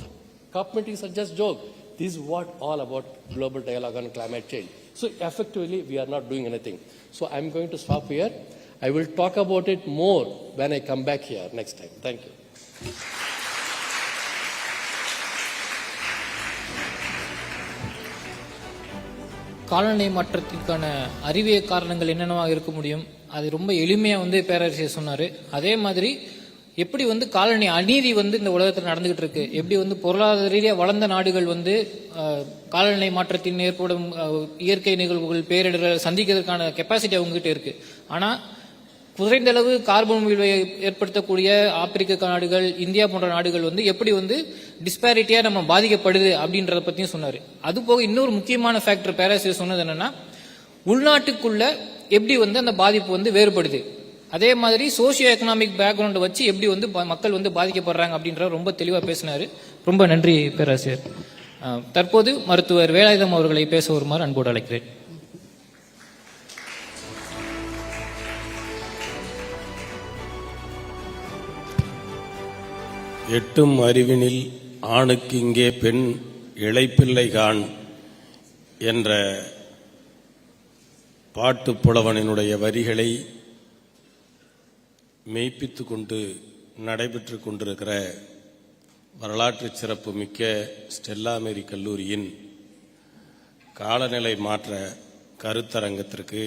COP meetings are just joke. This is what all about global dialogue on climate change. So effectively, we are not doing anything. So I'm going to stop here. I will talk about it more when I come back here next time. Thank you. காலநிலை மாற்றத்திற்கான அறிவியல் காரணங்கள் என்னென்னவாக இருக்க முடியும், அது ரொம்ப எளிமையாக பேராசிரியர் சொன்னார். அதே மாதிரி எப்படி காலநிலை அநீதி இந்த உலகத்தில் நடந்துகிட்டு இருக்கு, எப்படி பொருளாதார ரீதியாக வளர்ந்த நாடுகள் காலநிலை மாற்றத்தின் ஏற்படும் இயற்கை நிகழ்வுகள் பேரிடர்கள் சந்திக்கிறதுக்கான கெப்பாசிட்டி அவங்ககிட்ட இருக்கு. ஆனால் குறைந்த அளவு கார்பன் விளைவை ஏற்படுத்தக்கூடிய ஆப்பிரிக்க நாடுகள், இந்தியா போன்ற நாடுகள் எப்படி டிஸ்பாரிட்டியா நம்ம பாதிக்கப்படுது அப்படின்றத பத்தியும் சொன்னாரு. அது போக இன்னொரு முக்கியமான ஃபேக்டர் பேராசிரியர் சொன்னது என்னன்னா, உள்நாட்டுக்குள்ள எப்படி அந்த பாதிப்பு வேறுபடுது, அதே மாதிரி சோசியோ எக்கனாமிக் பேக்ரவுண்ட் வச்சு எப்படி மக்கள் பாதிக்கப்படுறாங்க அப்படின்ற ரொம்ப தெளிவா பேசினாரு. ரொம்ப நன்றி பேராசிரியர். தற்போது மருத்துவர் வேலாயுதம் அவர்களை பேச வருமாறு அன்போடு அழைக்கிறேன். எட்டும் அறிவினில் ஆணுக்கு இங்கே பெண் இளைப்பிள்ளை காண் என்ற பாட்டுப் புலவனினுடைய வரிகளை மெய்ப்பித்து கொண்டு நடைபெற்று கொண்டிருக்கிற வரலாற்று சிறப்பு மிக்க ஸ்டெல்லா மேரி கல்லூரியின் காலநிலை மாற்ற கருத்தரங்கத்திற்கு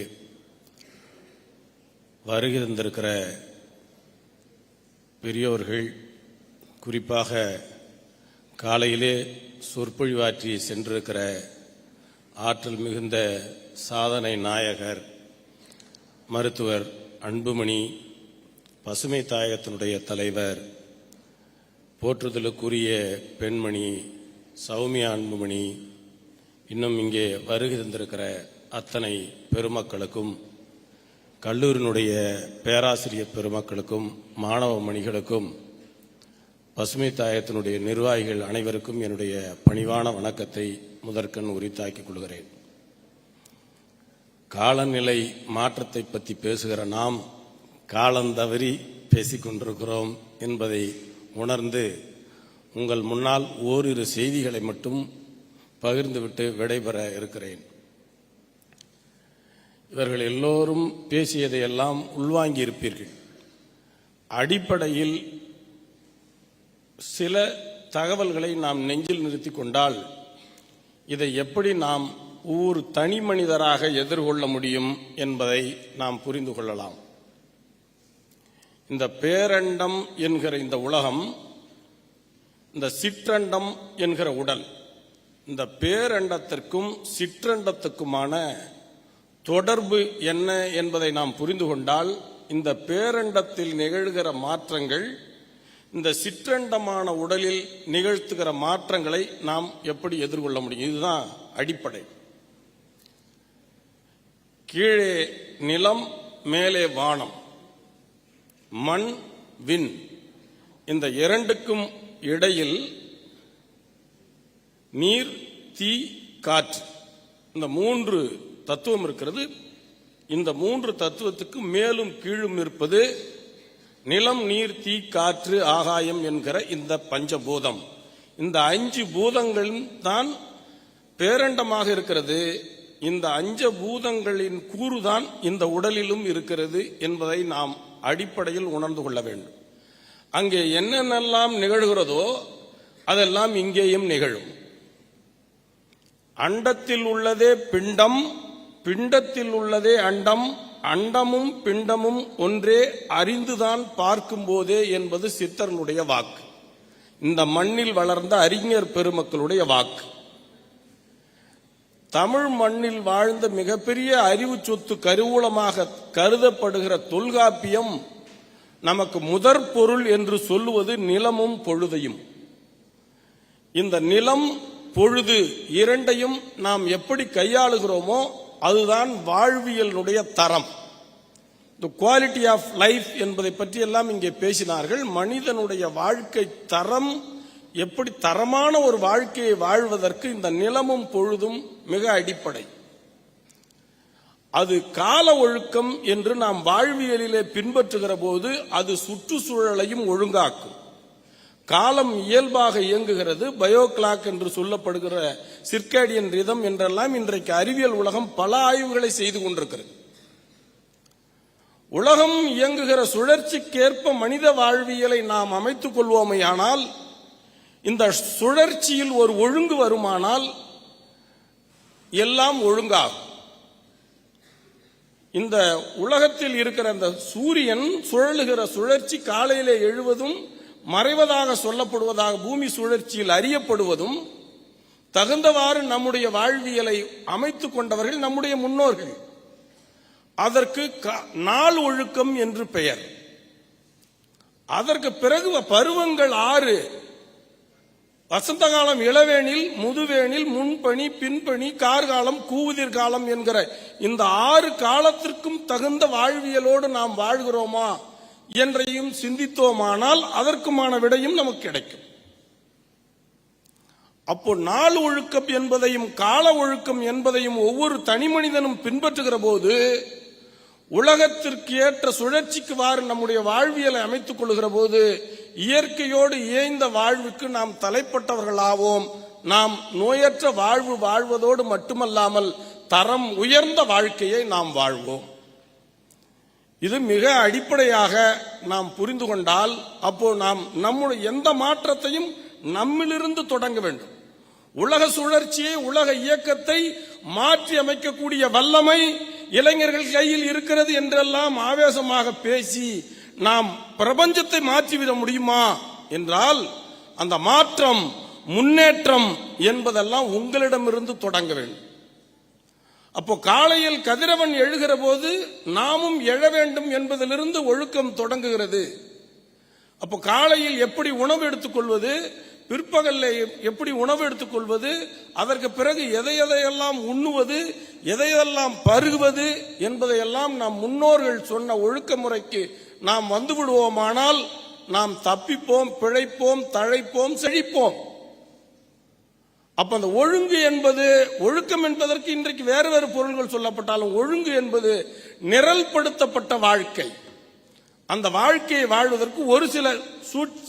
வருகை தந்திருக்கிற பெரியோர்கள், குறிப்பாக காலையிலே சொற்பொழிவாற்றி சென்றிருக்கிற ஆற்றல் மிகுந்த சாதனை நாயகர் மருத்துவர் அன்புமணி, பசுமை தாயகத்தினுடைய தலைவர், போற்றுதலுக்குரிய பெண்மணி சௌமியா அன்புமணி, இன்னும் இங்கே வருகை தந்திருக்கிற அத்தனை பெருமக்களுக்கும், கல்லூரியினுடைய பேராசிரியர் பெருமக்களுக்கும், மாணவ மணிகளுக்கும், பசுமை தாயகத்தினுடைய நிர்வாகிகள் அனைவருக்கும் என்னுடைய பணிவான வணக்கத்தை முதற்கண் உரித்தாக்கிக் கொள்கிறேன். காலநிலை மாற்றத்தை பற்றி பேசுகிற நாம் காலந்தவறி பேசிக்கொண்டிருக்கிறோம் என்பதை உணர்ந்து உங்கள் முன்னால் ஓரிரு செய்திகளை மட்டும் பகிர்ந்துவிட்டு விடைபெற இருக்கிறேன். இவர்கள் எல்லோரும் பேசியதையெல்லாம் உள்வாங்கி இருப்பீர்கள். அடிப்படையில் சில தகவல்களை நாம் நெஞ்சில் நிறுத்தி கொண்டால் இதை எப்படி நாம் ஒவ்வொரு தனி மனிதராக எதிர்கொள்ள முடியும் என்பதை நாம் புரிந்து கொள்ளலாம். இந்த பேரண்டம் என்கிற இந்த உலகம், இந்த சிற்றண்டம் என்கிற உடல், இந்த பேரண்டத்திற்கும் சிற்றண்டத்துக்குமான தொடர்பு என்ன என்பதை நாம் புரிந்து கொண்டால் இந்த பேரண்டத்தில் நிகழ்கிற மாற்றங்கள் இந்த சிற்றண்டமான உடலில் நிகழ்த்துகிற மாற்றங்களை நாம் எப்படி எதிர்கொள்ள முடியும்? இதுதான் அடிப்படை. கீழே நிலம், மேலே வானம், மண், விண், இந்த இரண்டுக்கும் இடையில் நீர், தீ, காற்று, இந்த மூன்று தத்துவம் இருக்கிறது. இந்த மூன்று தத்துவத்துக்கு மேலும் கீழும் இருப்பது நிலம், நீர், தீ, காற்று, ஆகாயம் என்கிற இந்த பஞ்சபூதம். இந்த 5 பூதங்களும் தான் பேரண்டமாக இருக்கிறது. இந்த 5 பூதங்களின் கூறுதான் இந்த உடலிலும் இருக்கிறது என்பதை நாம் அடிப்படையில் உணர்ந்து கொள்ள வேண்டும். அங்கே என்னென்னலாம் நிகழ்கிறதோ அதெல்லாம் இங்கேயும் நிகழும். அண்டத்தில் உள்ளதே பிண்டம், பிண்டத்தில் உள்ளதே அண்டம், அண்டமும் பிண்டமும் ஒன்றே அறிந்துதான் பார்க்கும் போதே என்பது சித்தர்களுடைய வாக்கு. இந்த மண்ணில் வளர்ந்த அறிஞர் பெருமக்களுடைய வாக்கு. தமிழ் மண்ணில் வாழ்ந்த மிகப்பெரிய அறிவு சொத்து கருவூலமாக கருதப்படுகிற தொல்காப்பியம் நமக்கு முதற் பொருள் என்று சொல்லுவது நிலமும் பொழுதையும். இந்த நிலம், பொழுது இரண்டையும் நாம் எப்படி கையாளுகிறோமோ அதுதான் வாழ்வியலுடைய தரம். தி குவாலிட்டி ஆஃப் லைஃப் என்பதை பற்றி எல்லாம் இங்கே பேசினார்கள். மனிதனுடைய வாழ்க்கை தரம், எப்படி தரமான ஒரு வாழ்க்கையை வாழ்வதற்கு இந்த நிலமும் பொழுதும் மிக அடிப்படை. அது கால ஒழுக்கம் என்று நாம் வாழ்வியலிலே பின்பற்றுகிற போது அது சுற்றுச்சூழலையும் ஒழுங்காக்கும். காலம் இயல்பாக இயங்குகிறது. பயோ கிளாக் என்று சொல்லப்படுகிற சிர்காடியன் ரிதம் என்றெல்லாம் இன்றைக்கு அறிவியல் உலகம் பல ஆய்வுகளை செய்து கொண்டிருக்கிறது. உலகம் இயங்குகிற சுழற்சிக்கேற்ப மனித வாழ்வியலை நாம் அமைத்துக் கொள்வோமையானால், இந்த சுழற்சியில் ஒரு ஒழுங்கு வருமானால் எல்லாம் ஒழுங்காகும். இந்த உலகத்தில் இருக்கிற அந்த சூரியன் சுழலுகிற சுழற்சி காலையிலே எழுவதும் மறைவதாக சொல்லப்படுவதாக பூமி சுழற்சியில் அறியப்படுவதும் தகுந்தவாறு நம்முடைய வாழ்வியலை அமைத்துக் கொண்டவர்கள் நம்முடைய முன்னோர்கள். அதற்கு நாள் ஒழுக்கம் என்று பெயர். அதற்கு பிறகு பருவங்கள் 6: வசந்த காலம், இளவேனில், முதுவேனில், முன்பனி, பின்பனி, கார்காலம், கூவுதிர் காலம் என்கிற இந்த 6 காலத்திற்கும் தகுந்த வாழ்வியலோடு நாம் வாழ்கிறோமா என்றையும் சிந்தித்தோமானால் அதற்குமான விடையும் நமக்கு கிடைக்கும். அப்போ நாள் ஒழுக்கம் என்பதையும் கால ஒழுக்கம் என்பதையும் ஒவ்வொரு தனி மனிதனும் பின்பற்றுகிற போது உலகத்திற்கு ஏற்ற சுழற்சிக்கு வாறு நம்முடைய வாழ்வியலை அமைத்துக் கொள்கிற போது இயற்கையோடு இயைந்த வாழ்வுக்கு நாம் தலைப்பட்டவர்களாவோம். நாம் நோயற்ற வாழ்வு வாழ்வதோடு மட்டுமல்லாமல் தரம் உயர்ந்த வாழ்க்கையை நாம் வாழ்வோம். இது மிக அடிப்படையாக நாம் புரிந்து கொண்டால் அப்போ நாம் நம்முடைய எந்த மாற்றத்தையும் நம்மிலிருந்து தொடங்க வேண்டும். உலக சுழற்சியை, உலக இயக்கத்தை மாற்றி அமைக்கக்கூடிய வல்லமை இளைஞர்கள் கையில் இருக்கிறது என்றெல்லாம் ஆவேசமாக பேசி நாம் பிரபஞ்சத்தை மாற்றிவிட முடியுமா என்றால் அந்த மாற்றம், முன்னேற்றம் என்பதெல்லாம் உங்களிடமிருந்து தொடங்க வேண்டும். அப்போ காலையில் கதிரவன் எழுகிற போது நாமும் எழ வேண்டும் என்பதிலிருந்து ஒழுக்கம் தொடங்குகிறது. அப்போ காலையில் எப்படி உணவு எடுத்துக்கொள்வது, பிற்பகல்ல எப்படி உணவு எடுத்துக்கொள்வது, அதற்கு பிறகு எதையெல்லாம் உண்ணுவது, எதையெல்லாம் பருகுவது என்பதையெல்லாம் நம் முன்னோர்கள் சொன்ன ஒழுக்க முறைக்கு நாம் வந்து விடுவோமானால் நாம் தப்பிப்போம், பிழைப்போம், தழைப்போம், செழிப்போம். அப்ப அந்த ஒழுங்கு என்பது, ஒழுக்கம் என்பதற்கு இன்றைக்கு வேறு வேறு பொருள்கள் சொல்லப்பட்டாலும் ஒழுங்கு என்பது நிரல்படுத்தப்பட்ட வாழ்க்கை. அந்த வாழ்க்கையை வாழ்வதற்கு ஒரு சில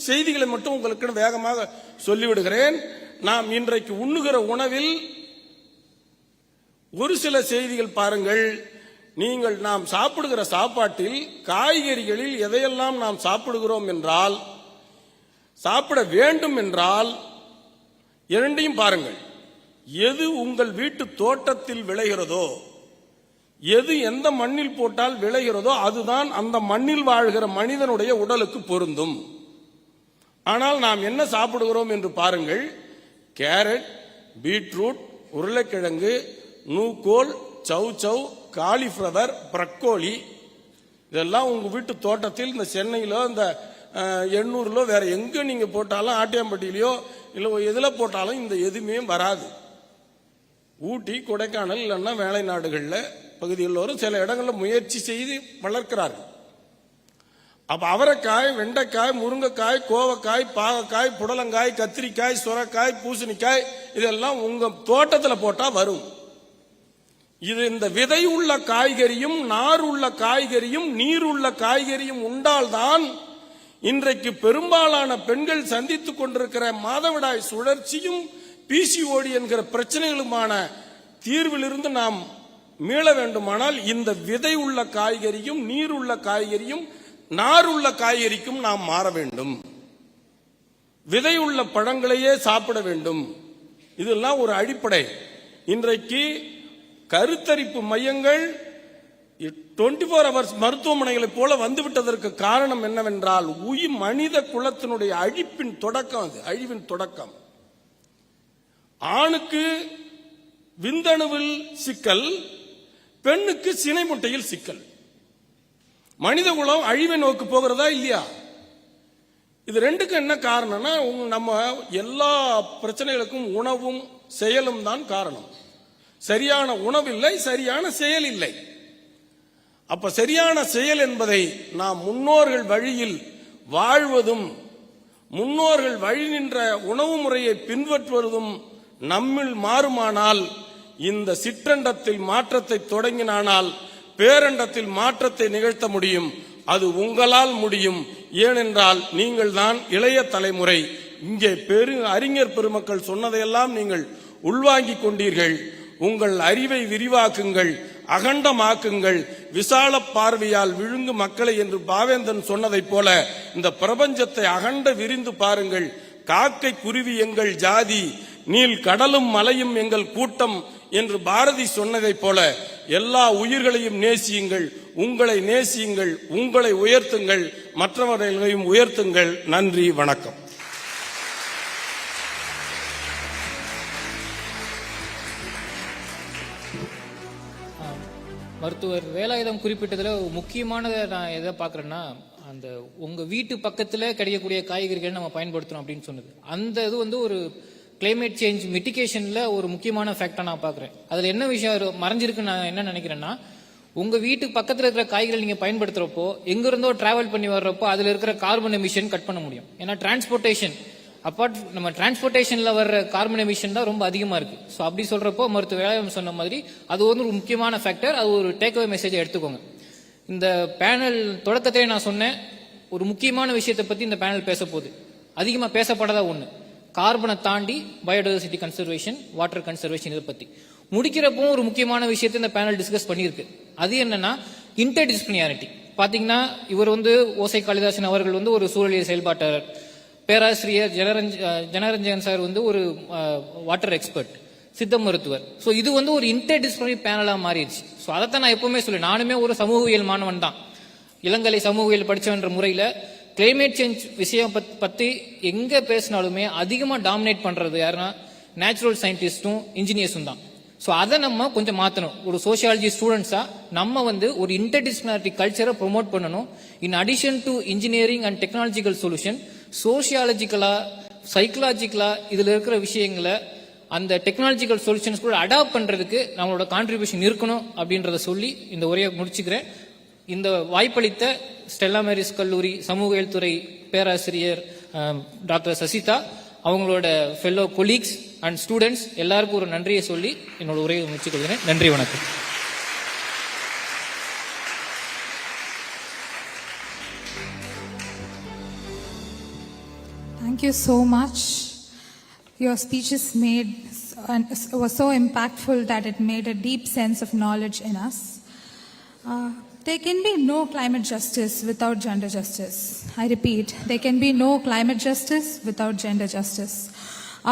செய்திகளை மட்டும் உங்களுக்கு வேகமாக சொல்லிவிடுகிறேன். நாம் இன்றைக்கு உண்ணுகிற உணவில் ஒரு சில செய்திகள் பாருங்கள். நாம் சாப்பிடுகிற சாப்பாட்டில் காய்கறிகளில் எதையெல்லாம் நாம் சாப்பிடுகிறோம் என்றால், சாப்பிட வேண்டும் என்றால் இரண்டையும் பாருங்கள். எது உங்கள் வீட்டு தோட்டத்தில் விளைகிறதோ, எது எந்த மண்ணில் போட்டால் விளைகிறதோ அதுதான் அந்த மண்ணில் வாழ்கிற மனிதனுடைய உடலுக்கு பொருந்தும். ஆனால் நாம் என்ன சாப்பிடுகிறோம் என்று பாருங்கள். கேரட், பீட்ரூட், உருளைக்கிழங்கு, நூக்கோல், சௌ, காலிஃபிளவர், பிரக்கோலி, இதெல்லாம் உங்க வீட்டு தோட்டத்தில் இந்த சென்னையிலோ இந்த எண்ணூர்லோ வேற எங்க நீங்க போட்டாலும், ஆட்டியாம்பட்டியிலையோ இல்லை எதுல போட்டாலும் இந்த எதுவுமே வராது. ஊட்டி, கொடைக்கானல் இல்லைன்னா வேலை நாடுகளில் பகுதிகளோரும் சில இடங்களில் முயற்சி செய்து வளர்க்கிறார்கள். அப்ப அவரைக்காய், வெண்டைக்காய், முருங்கைக்காய், கோவக்காய், பாகக்காய், புடலங்காய், கத்திரிக்காய், சுரைக்காய், பூசணிக்காய் இதெல்லாம் உங்க தோட்டத்தில் போட்டா வரும். இது இந்த விதை உள்ள காய்கறியும், நார் உள்ள காய்கறியும், நீர் உள்ள காய்கறியும் உண்டால்தான் இன்றைக்கு பெரும்பாலான பெண்கள் சந்தித்துக் கொண்டிருக்கிற மாதவிடாய் சுழற்சியும் பிசிஓடி என்கிற பிரச்சனைகளுமான தீர்விலிருந்து நாம் மீள வேண்டுமானால் இந்த விதை உள்ள காய்கறியும், நீர் உள்ள காய்கறியும், நார் உள்ள காய்கறிக்கும் நாம் மாற வேண்டும். விதை உள்ள பழங்களையே சாப்பிட வேண்டும். இதெல்லாம் ஒரு அடிப்படை. இன்றைக்கு கருத்தரிப்பு மையங்கள் 24 hours மருத்துவமனைகளைப் போல வந்துவிட்டதற்கு காரணம் என்னவென்றால் மனித குலத்தினுடைய அழிப்பின் தொடக்கம். அது அழிவின் தொடக்கம். ஆணுக்கு விந்தணுவில் சிக்கல், பெண்ணுக்கு சினை முட்டையில் சிக்கல். மனித குலம் அழிவை நோக்கி போகிறதா இல்லையா? இது ரெண்டுக்கும் என்ன காரணம்னா நம்ம எல்லா பிரச்சனைகளுக்கும் உணவும் செயலும் தான் காரணம். சரியான உணவில்லை, சரியான செயல் இல்லை. அப்ப சரியான செயல் என்பதை நாம் முன்னோர்கள் வழியில் வாழ்வதும், முன்னோர்கள் வழி நின்ற உணவு முறையை பின்பற்றுவதும் நம்மில் மாறுமானால் இந்த சிற்றண்டத்தில் மாற்றத்தை தொடங்கினால் பேரண்டத்தில் மாற்றத்தை நிகழ்த்த முடியும். அது உங்களால் முடியும். ஏனென்றால் நீங்கள் தான் இளைய தலைமுறை. இங்கே அறிஞர் பெருமக்கள் சொன்னதையெல்லாம் நீங்கள் உள்வாங்கிக் கொண்டீர்கள். உங்கள் அறிவை விரிவாக்குங்கள், அகண்டமாக்குங்கள். விசால பார்வையால் விழுங்கு மக்களை என்று பாவேந்தன் சொன்னதைப் போல இந்த பிரபஞ்சத்தை அகண்ட விரிந்து பாருங்கள். காக்கை குருவி எங்கள் ஜாதி, நீல் கடலும் மலையும் எங்கள் கூட்டம் என்று பாரதி சொன்னதைப் போல எல்லா உயிர்களையும் நேசியுங்கள், உங்களை நேசியுங்கள், உங்களை உயர்த்துங்கள், மற்றவர்களையும் உயர்த்துங்கள். நன்றி, வணக்கம். மருத்துவர் வேலாயுதம் குறிப்பிட்டதில் முக்கியமானதை நான் எதை பார்க்குறேன்னா, அந்த உங்கள் வீட்டு பக்கத்தில் கிடைக்கக்கூடிய காய்கறிகள் நம்ம பயன்படுத்தணும் அப்படின்னு சொன்னது. அந்த இது வந்து ஒரு கிளைமேட் சேஞ்ச் மிட்டிகேஷனில் ஒரு முக்கியமான ஃபேக்டாக நான் பார்க்குறேன். அதில் என்ன விஷயம் மறைஞ்சிருக்குன்னு நான் என்ன நினைக்கிறேன்னா, உங்கள் வீட்டு பக்கத்தில் இருக்கிற காய்கறிகள் நீங்கள் பயன்படுத்துகிறப்போ எங்கேருந்தோ ட்ராவல் பண்ணி வர்றப்போ அதில் இருக்கிற கார்பன் எமிஷன் கட் பண்ண முடியும். ஏன்னா டிரான்ஸ்போர்ட்டேஷன் நம்ம டிரான்ஸ்போர்ட்டேஷனில் வர்ற கார்பன் எமிஷன் தான் ரொம்ப அதிகமாக இருக்குது. ஸோ அப்படி சொல்கிறப்போ மருத்துவ வேலாயுதம் சொன்ன மாதிரி அது வந்து ஒரு முக்கியமான ஃபேக்டர். அது ஒரு டேக்அவே மெசேஜை எடுத்துக்கோங்க. இந்த பேனல் தொடக்கத்திலே நான் சொன்னேன், ஒரு முக்கியமான விஷயத்தை பற்றி இந்த பேனல் பேச போகுது. அதிகமாக பேசப்படாத ஒன்று, கார்பனை தாண்டி பயோடைவர்சிட்டி கன்சர்வேஷன், வாட்டர் கன்சர்வேஷன். இதை பற்றி முடிக்கிறப்போ ஒரு முக்கியமான விஷயத்தை இந்த பேனல் டிஸ்கஸ் பண்ணியிருக்கு. அது என்னன்னா இன்டர்டிசிப்ளினாரிட்டி. பார்த்தீங்கன்னா இவர் வந்து ஓசை காளிதாசன் அவர்கள் வந்து ஒரு சூழலியல் செயல்பாட்டாளர், பேராசிரியர் ஜனரஞ்சன் சார் வந்து ஒரு வாட்டர் எக்ஸ்பர்ட், சித்த மருத்துவர். ஸோ இது வந்து ஒரு இன்டர்டிசிப்ளினரி பேனலாக மாறிடுச்சு. ஸோ அதைத்தான் நான் எப்பவுமே சொல்லுவேன். நானுமே ஒரு சமூகவியல் மாணவன் தான், இளங்கலை சமூகவியல் படித்தவன்ற முறையில் கிளைமேட் சேஞ்ச் விஷயம் பற்றி எங்கே பேசினாலுமே அதிகமாக டாமினேட் பண்ணுறது யாருன்னா நேச்சுரல் சயின்டிஸ்டும் இன்ஜினியர்ஸும் தான். ஸோ அதை நம்ம கொஞ்சம் மாற்றணும். ஒரு சோசியாலஜி ஸ்டூடெண்ட்ஸாக நம்ம வந்து ஒரு இன்டர்டிசிப்ளினரி கல்ச்சரை ப்ரொமோட் பண்ணணும். In addition to engineering and technological solution, சோசியாலஜிக்கலாக, சைக்கலாஜிக்கலாக இதில் இருக்கிற விஷயங்களை அந்த டெக்னாலஜிக்கல் சொல்யூஷன்ஸ் கூட அடாப்ட் பண்ணுறதுக்கு நம்மளோட கான்ட்ரிபியூஷன் இருக்கணும் அப்படின்றத சொல்லி இந்த உரையை முடிச்சுக்கிறேன். இந்த வாய்ப்பளித்த ஸ்டெல்லா மேரிஸ் கல்லூரி சமூகவியல் துறை பேராசிரியர் டாக்டர் சசிதா, அவங்களோட ஃபெல்லோ கொலீக்ஸ் அண்ட் ஸ்டூடெண்ட்ஸ் எல்லாருக்கும் ஒரு நன்றியை சொல்லி என்னோட உரையை முடிச்சுக்கொள்கிறேன். நன்றி, வணக்கம். Thank you so much. Your speeches was so impactful that it made a deep sense of knowledge in us. There can be no climate justice without gender justice. I repeat, there can be no climate justice without gender justice.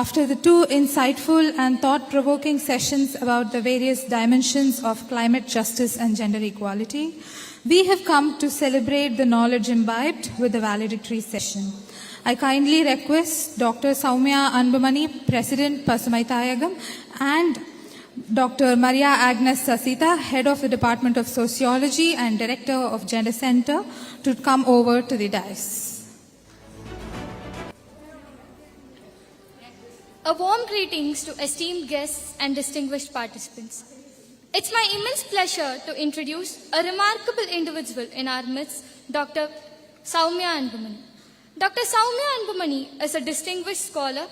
After the two insightful and thought-provoking sessions about the various dimensions of climate justice and gender equality, we have come to celebrate the knowledge imbibed with the valedictory session. I kindly request Dr. Sowmiya Anbumani, President Pasumai Thaayagam, and Dr. Maria Agnes Sasita, Head of the Department of Sociology and Director of Gender Center, to come over to the dais. A warm greetings to esteemed guests and distinguished participants. It's my immense pleasure to introduce a remarkable individual in our midst, Dr. Sowmiya Anbumani. Dr. Sowmiya Anbumani is a distinguished scholar,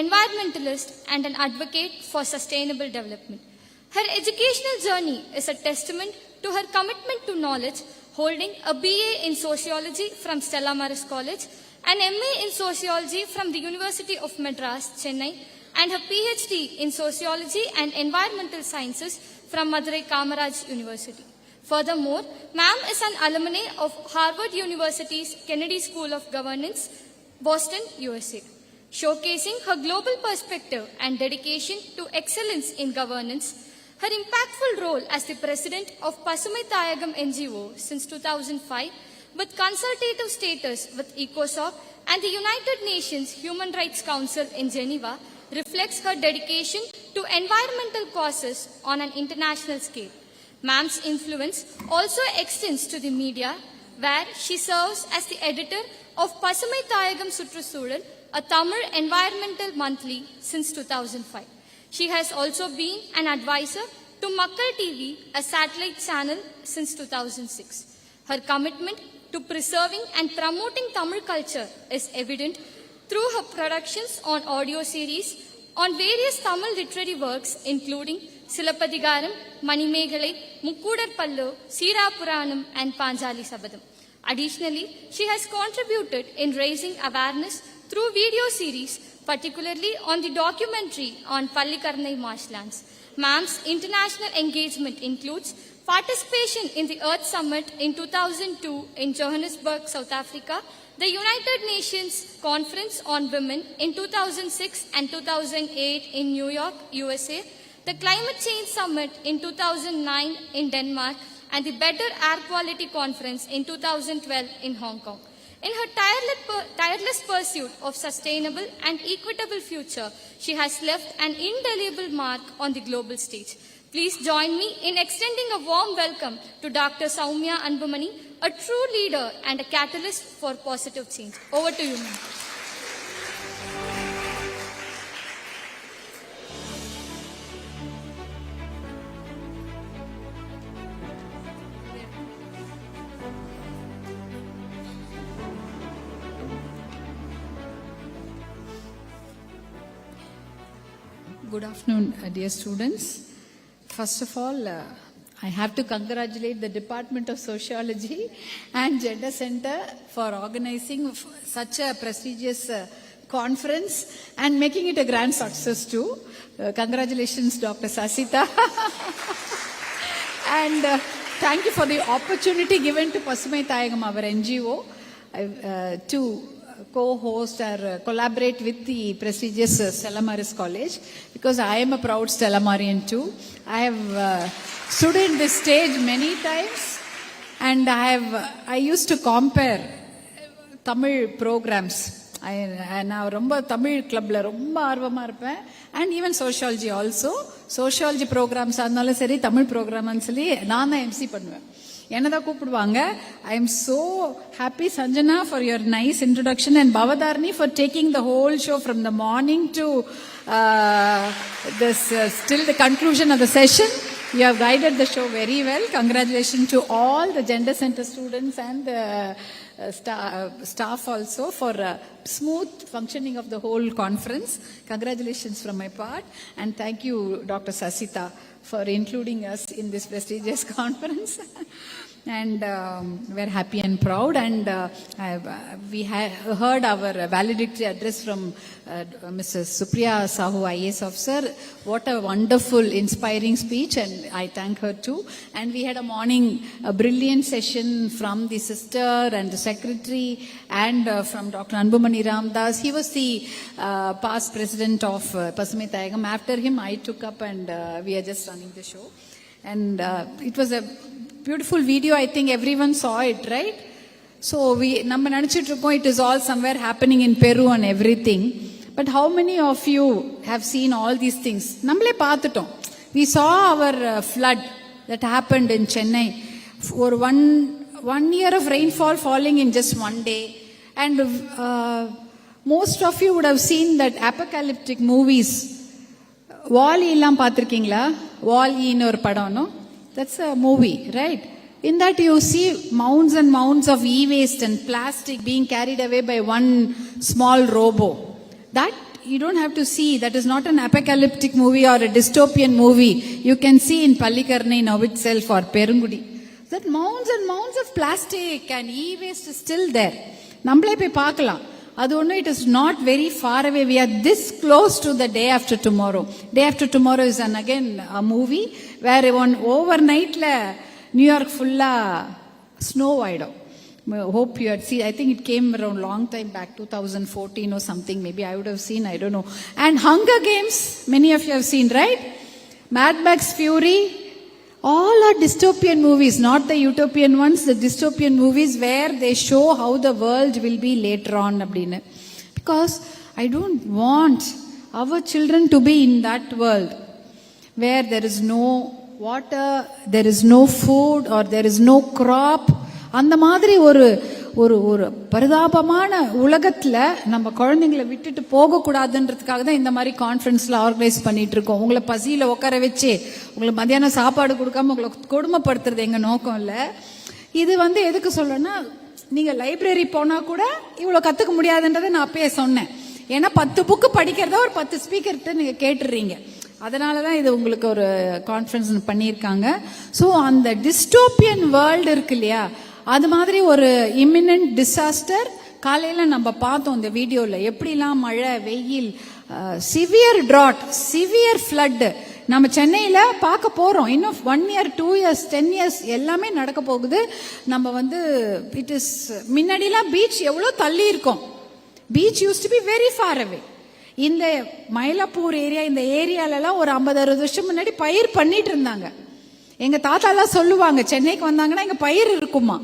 environmentalist, and an advocate for sustainable development. Her educational journey is a testament to her commitment to knowledge, holding a BA in Sociology from Stella Marris College, an MA in Sociology from the University of Madras, Chennai, and her PhD in Sociology and Environmental Sciences from Madurai Kamaraj University. Furthermore, ma'am is an alumni of Harvard University's Kennedy School of Governance, Boston, USA. Showcasing her global perspective and dedication to excellence in governance, her impactful role as the president of Pasumai Thaayagam NGO since 2005, with consultative status with ECOSOC and the United Nations Human Rights Council in Geneva, reflects her dedication to environmental causes on an international scale. Ma'am's influence also extends to the media, where she serves as the editor of Pasumai Thaayagam Sutrusooral, a Tamil environmental monthly since 2005. She has also been an advisor to Makkal TV, a satellite channel, since 2006. Her commitment to preserving and promoting Tamil culture is evident through her productions on audio series on various Tamil literary works, including Silapadigaram, Manimegalai, Mukkudar Pallu, Sira Puranam, and Panjali Sabadam. Additionally, she has contributed in raising awareness through video series, particularly on the documentary on Pallikarnai marshlands. Ma'am's international engagement includes participation in the Earth Summit in 2002 in Johannesburg, South Africa, the United Nations Conference on Women in 2006 and 2008 in New York, USA, the Climate Change Summit in 2009 in Denmark, and the Better Air Quality Conference in 2012 in Hong Kong. In her tireless pursuit of sustainable and equitable future, she has left an indelible mark on the global stage. Please join me in extending a warm welcome to Dr. Sowmiya Anbumani, a true leader and a catalyst for positive change. Over to you, ma'am. Good afternoon, dear students. First of all, I have to congratulate the Department of Sociology and Gender Center for organizing such a prestigious conference and making it a grand success too. Congratulations, Dr. Sasita. And thank you for the opportunity given to Pasumai Thaayagam, our NGO, to co-host or collaborate with the prestigious Stella Marris College, because I am a proud Stella Marian too. I have stood in this stage many times, and I used to compare Tamil programs. நான் ரொம்ப தமிழ் கிளப்ல ரொம்ப ஆர்வமா இருப்பேன். And even sociology also. Sociology ப்ரோக்ராம்ஸா இருந்தாலும் சரி, தமிழ் ப்ரோக்ராம்னு சொல்லி நான் தான் எம்சி பண்ணுவேன். என்னதான் கூப்பிடுவாங்க. I am so happy, Sanjana, for your nice introduction, and Bhavadharani for taking the whole show from the morning to this till the conclusion of the session. You have guided the show very well. Congratulations to all the Gender Center students and the staff also for smooth functioning of the whole conference. Congratulations from my part, and thank you, Dr. Sasita, for including us in this prestigious conference. And we're happy and proud, and we heard our valedictory address from Mr. Supriya, Sahu, IAS officer. What a wonderful, inspiring speech, and I thank her too. And we had a brilliant session from the sister and the secretary, and from Dr. Anbumani Ramdas. He was the past president of Pasumai Thaayagam. After him, I took up, and we are just running the show. And it was a beautiful video. I think everyone saw it, right? So நம்ம நினைச்சிட்டு இருக்கோம் it is all somewhere happening in Peru and everything. But how many of you have seen all these things? நம்மளே பார்த்துட்டோம். We saw our flood that happened in Chennai. For one year of rainfall falling in just one day. And most of you would have seen that apocalyptic movies. Wall-E எல்லாம் பார்த்திருக்கீங்களா? Wall-E-ன்னு ஒரு படம், no? That's a movie, right? In that you see mounds and mounds of e-waste and plastic being carried away by one small robo. That you don't have to see. That is not an apocalyptic movie or a dystopian movie. You can see in Pallikarnai now itself or Perungudi. That mounds and mounds of plastic and e-waste is still there. நம்மளே போய் பார்க்கலாம். அது ஒன்றும் it is not very far away. We are this close to the day after tomorrow. Day after tomorrow is again a movie where overnightல New York ஃபுல்லா snow ஆயிடும். Hope you had seen. I think it came around long time back, 2014 or something. Maybe I would have seen. I don't know. And Hunger Games, many of you have seen, right? Mad Max Fury. All are dystopian movies, not the utopian ones, the dystopian movies where they show how the world will be later on. Because I don't want our children to be in that world where there is no water, there is no food, or there is no crop. அந்த மாதிரி ஒரு பரிதாபமான உலகத்துல நம்ம குழந்தைங்களை விட்டுட்டு போக கூடாதுன்றதுக்காக தான் இந்த மாதிரி கான்ஃபரன்ஸ்ல ஆர்கனைஸ் பண்ணிட்டு இருக்கோம். உங்களை பசியில உட்கார வச்சு உங்களுக்கு மத்தியானம் சாப்பாடு கொடுக்காம உங்களை கொடுமைப்படுத்துறது எங்க நோக்கம் இல்ல. இது எதுக்கு சொல்லணும்னா, நீங்க லைப்ரரி போனா கூட இவ்வளவு கத்துக்க முடியாதுன்றதை நான் அப்பயே சொன்னேன். ஏன்னா 10 புக்கு படிக்கிறதா ஒரு 10 ஸ்பீக்கர்கிட்ட நீங்க கேட்டுறீங்க. அதனால தான் இது உங்களுக்கு ஒரு கான்ஃபரன்ஸ் பண்ணியிருக்காங்க. ஸோ அந்த டிஸ்டோப்பியன் வேர்ல்டு இருக்கு இல்லையா, அது மாதிரி ஒரு இமினன்ட் டிசாஸ்டர் காலையில் நம்ம பார்த்தோம் இந்த வீடியோவில். எப்படிலாம் மழை, வெயில், சிவியர் ட்ராட், சிவியர் ஃப்ளட்டு நம்ம சென்னையில் பார்க்க போகிறோம். இன்னும் 1 year 2 years 10 years எல்லாமே நடக்க போகுது. நம்ம வந்து இட் இஸ் முன்னாடிலாம் பீச் எவ்வளோ தள்ளி இருக்கோம். Beach use to be very far away. இந்த மயிலாப்பூர் ஏரியா, இந்த ஏரியாலலாம் ஒரு 50-60 வருஷம் முன்னாடி பயிர் பண்ணிட்டு இருந்தாங்க. எங்கள் தாத்தாலாம் சொல்லுவாங்க, சென்னைக்கு வந்தாங்கன்னா இங்கே பயிர் இருக்குமா.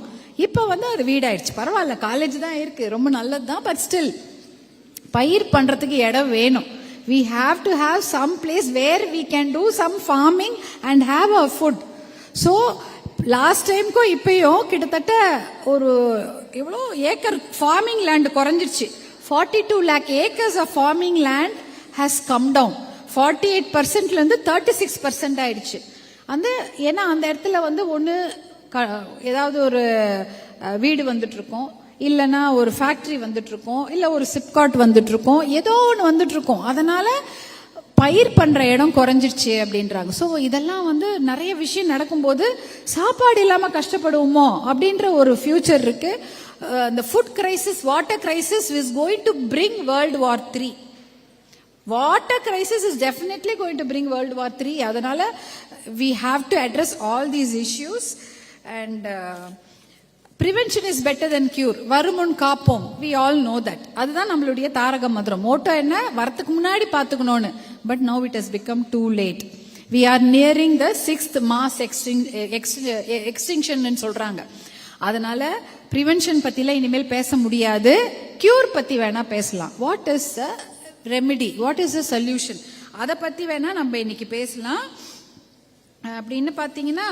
இப்போ வந்து அது வீடாயிடுச்சு. பரவாயில்ல, காலேஜ் தான் இருக்கு, ரொம்ப நல்லது தான். பட் ஸ்டில் பயிர் பண்ணுறதுக்கு இடம் வேணும். We have to have some place where we can do some farming and have our food. So last டைம்க்கும் இப்பயும் கிட்டத்தட்ட ஒரு எவ்வளோ ஏக்கர் ஃபார்மிங் லேண்ட் குறைஞ்சிருச்சு. 42 lakh acres of farming land has come down. 48%லேருந்து 36% ஆயிடுச்சு. ஏன்னா அந்த இடத்துல வந்து ஒன்று ஏதாவது ஒரு வீடு வந்துட்டு இருக்கோம், இல்லைன்னா ஒரு ஃபேக்டரி வந்துட்டு இருக்கோம், இல்லை ஒரு சிப்காட் வந்துட்டு இருக்கோம், ஏதோ ஒன்று வந்துட்டு இருக்கோம். அதனால பயிர் பண்ற இடம் குறைஞ்சிருச்சு அப்படின்றாங்க. ஸோ இதெல்லாம் வந்து நிறைய விஷயம் நடக்கும்போது சாப்பாடு இல்லாம கஷ்டப்படுவோமோ அப்படின்ற ஒரு ஃபியூச்சர் இருக்கு. இந்த food crisis, water crisis is going to bring World War III. Water crisis is definitely going to bring World War III. அதனால we have to address all these issues and prevention is better than cure. வருமுன் காப்போம். We all know that. அதுதான் நம்மளுடைய தாரக மந்திரம். Moto என்ன, வரத்துக்கு முன்னாடி பார்த்துக்கணும்னு. But now it has become too late. We are nearing the 6th mass extinction ன்னு சொல்றாங்க. அதனால prevention பத்தில இனிமேல் பேச முடியாது. cure பத்தி வேணா பேசலாம். What is the remedy? What is the solution? அதை பத்தி வேணா நம்ம இன்னைக்கு பேசலாம். அப்படின்னு பார்த்தீங்கன்னா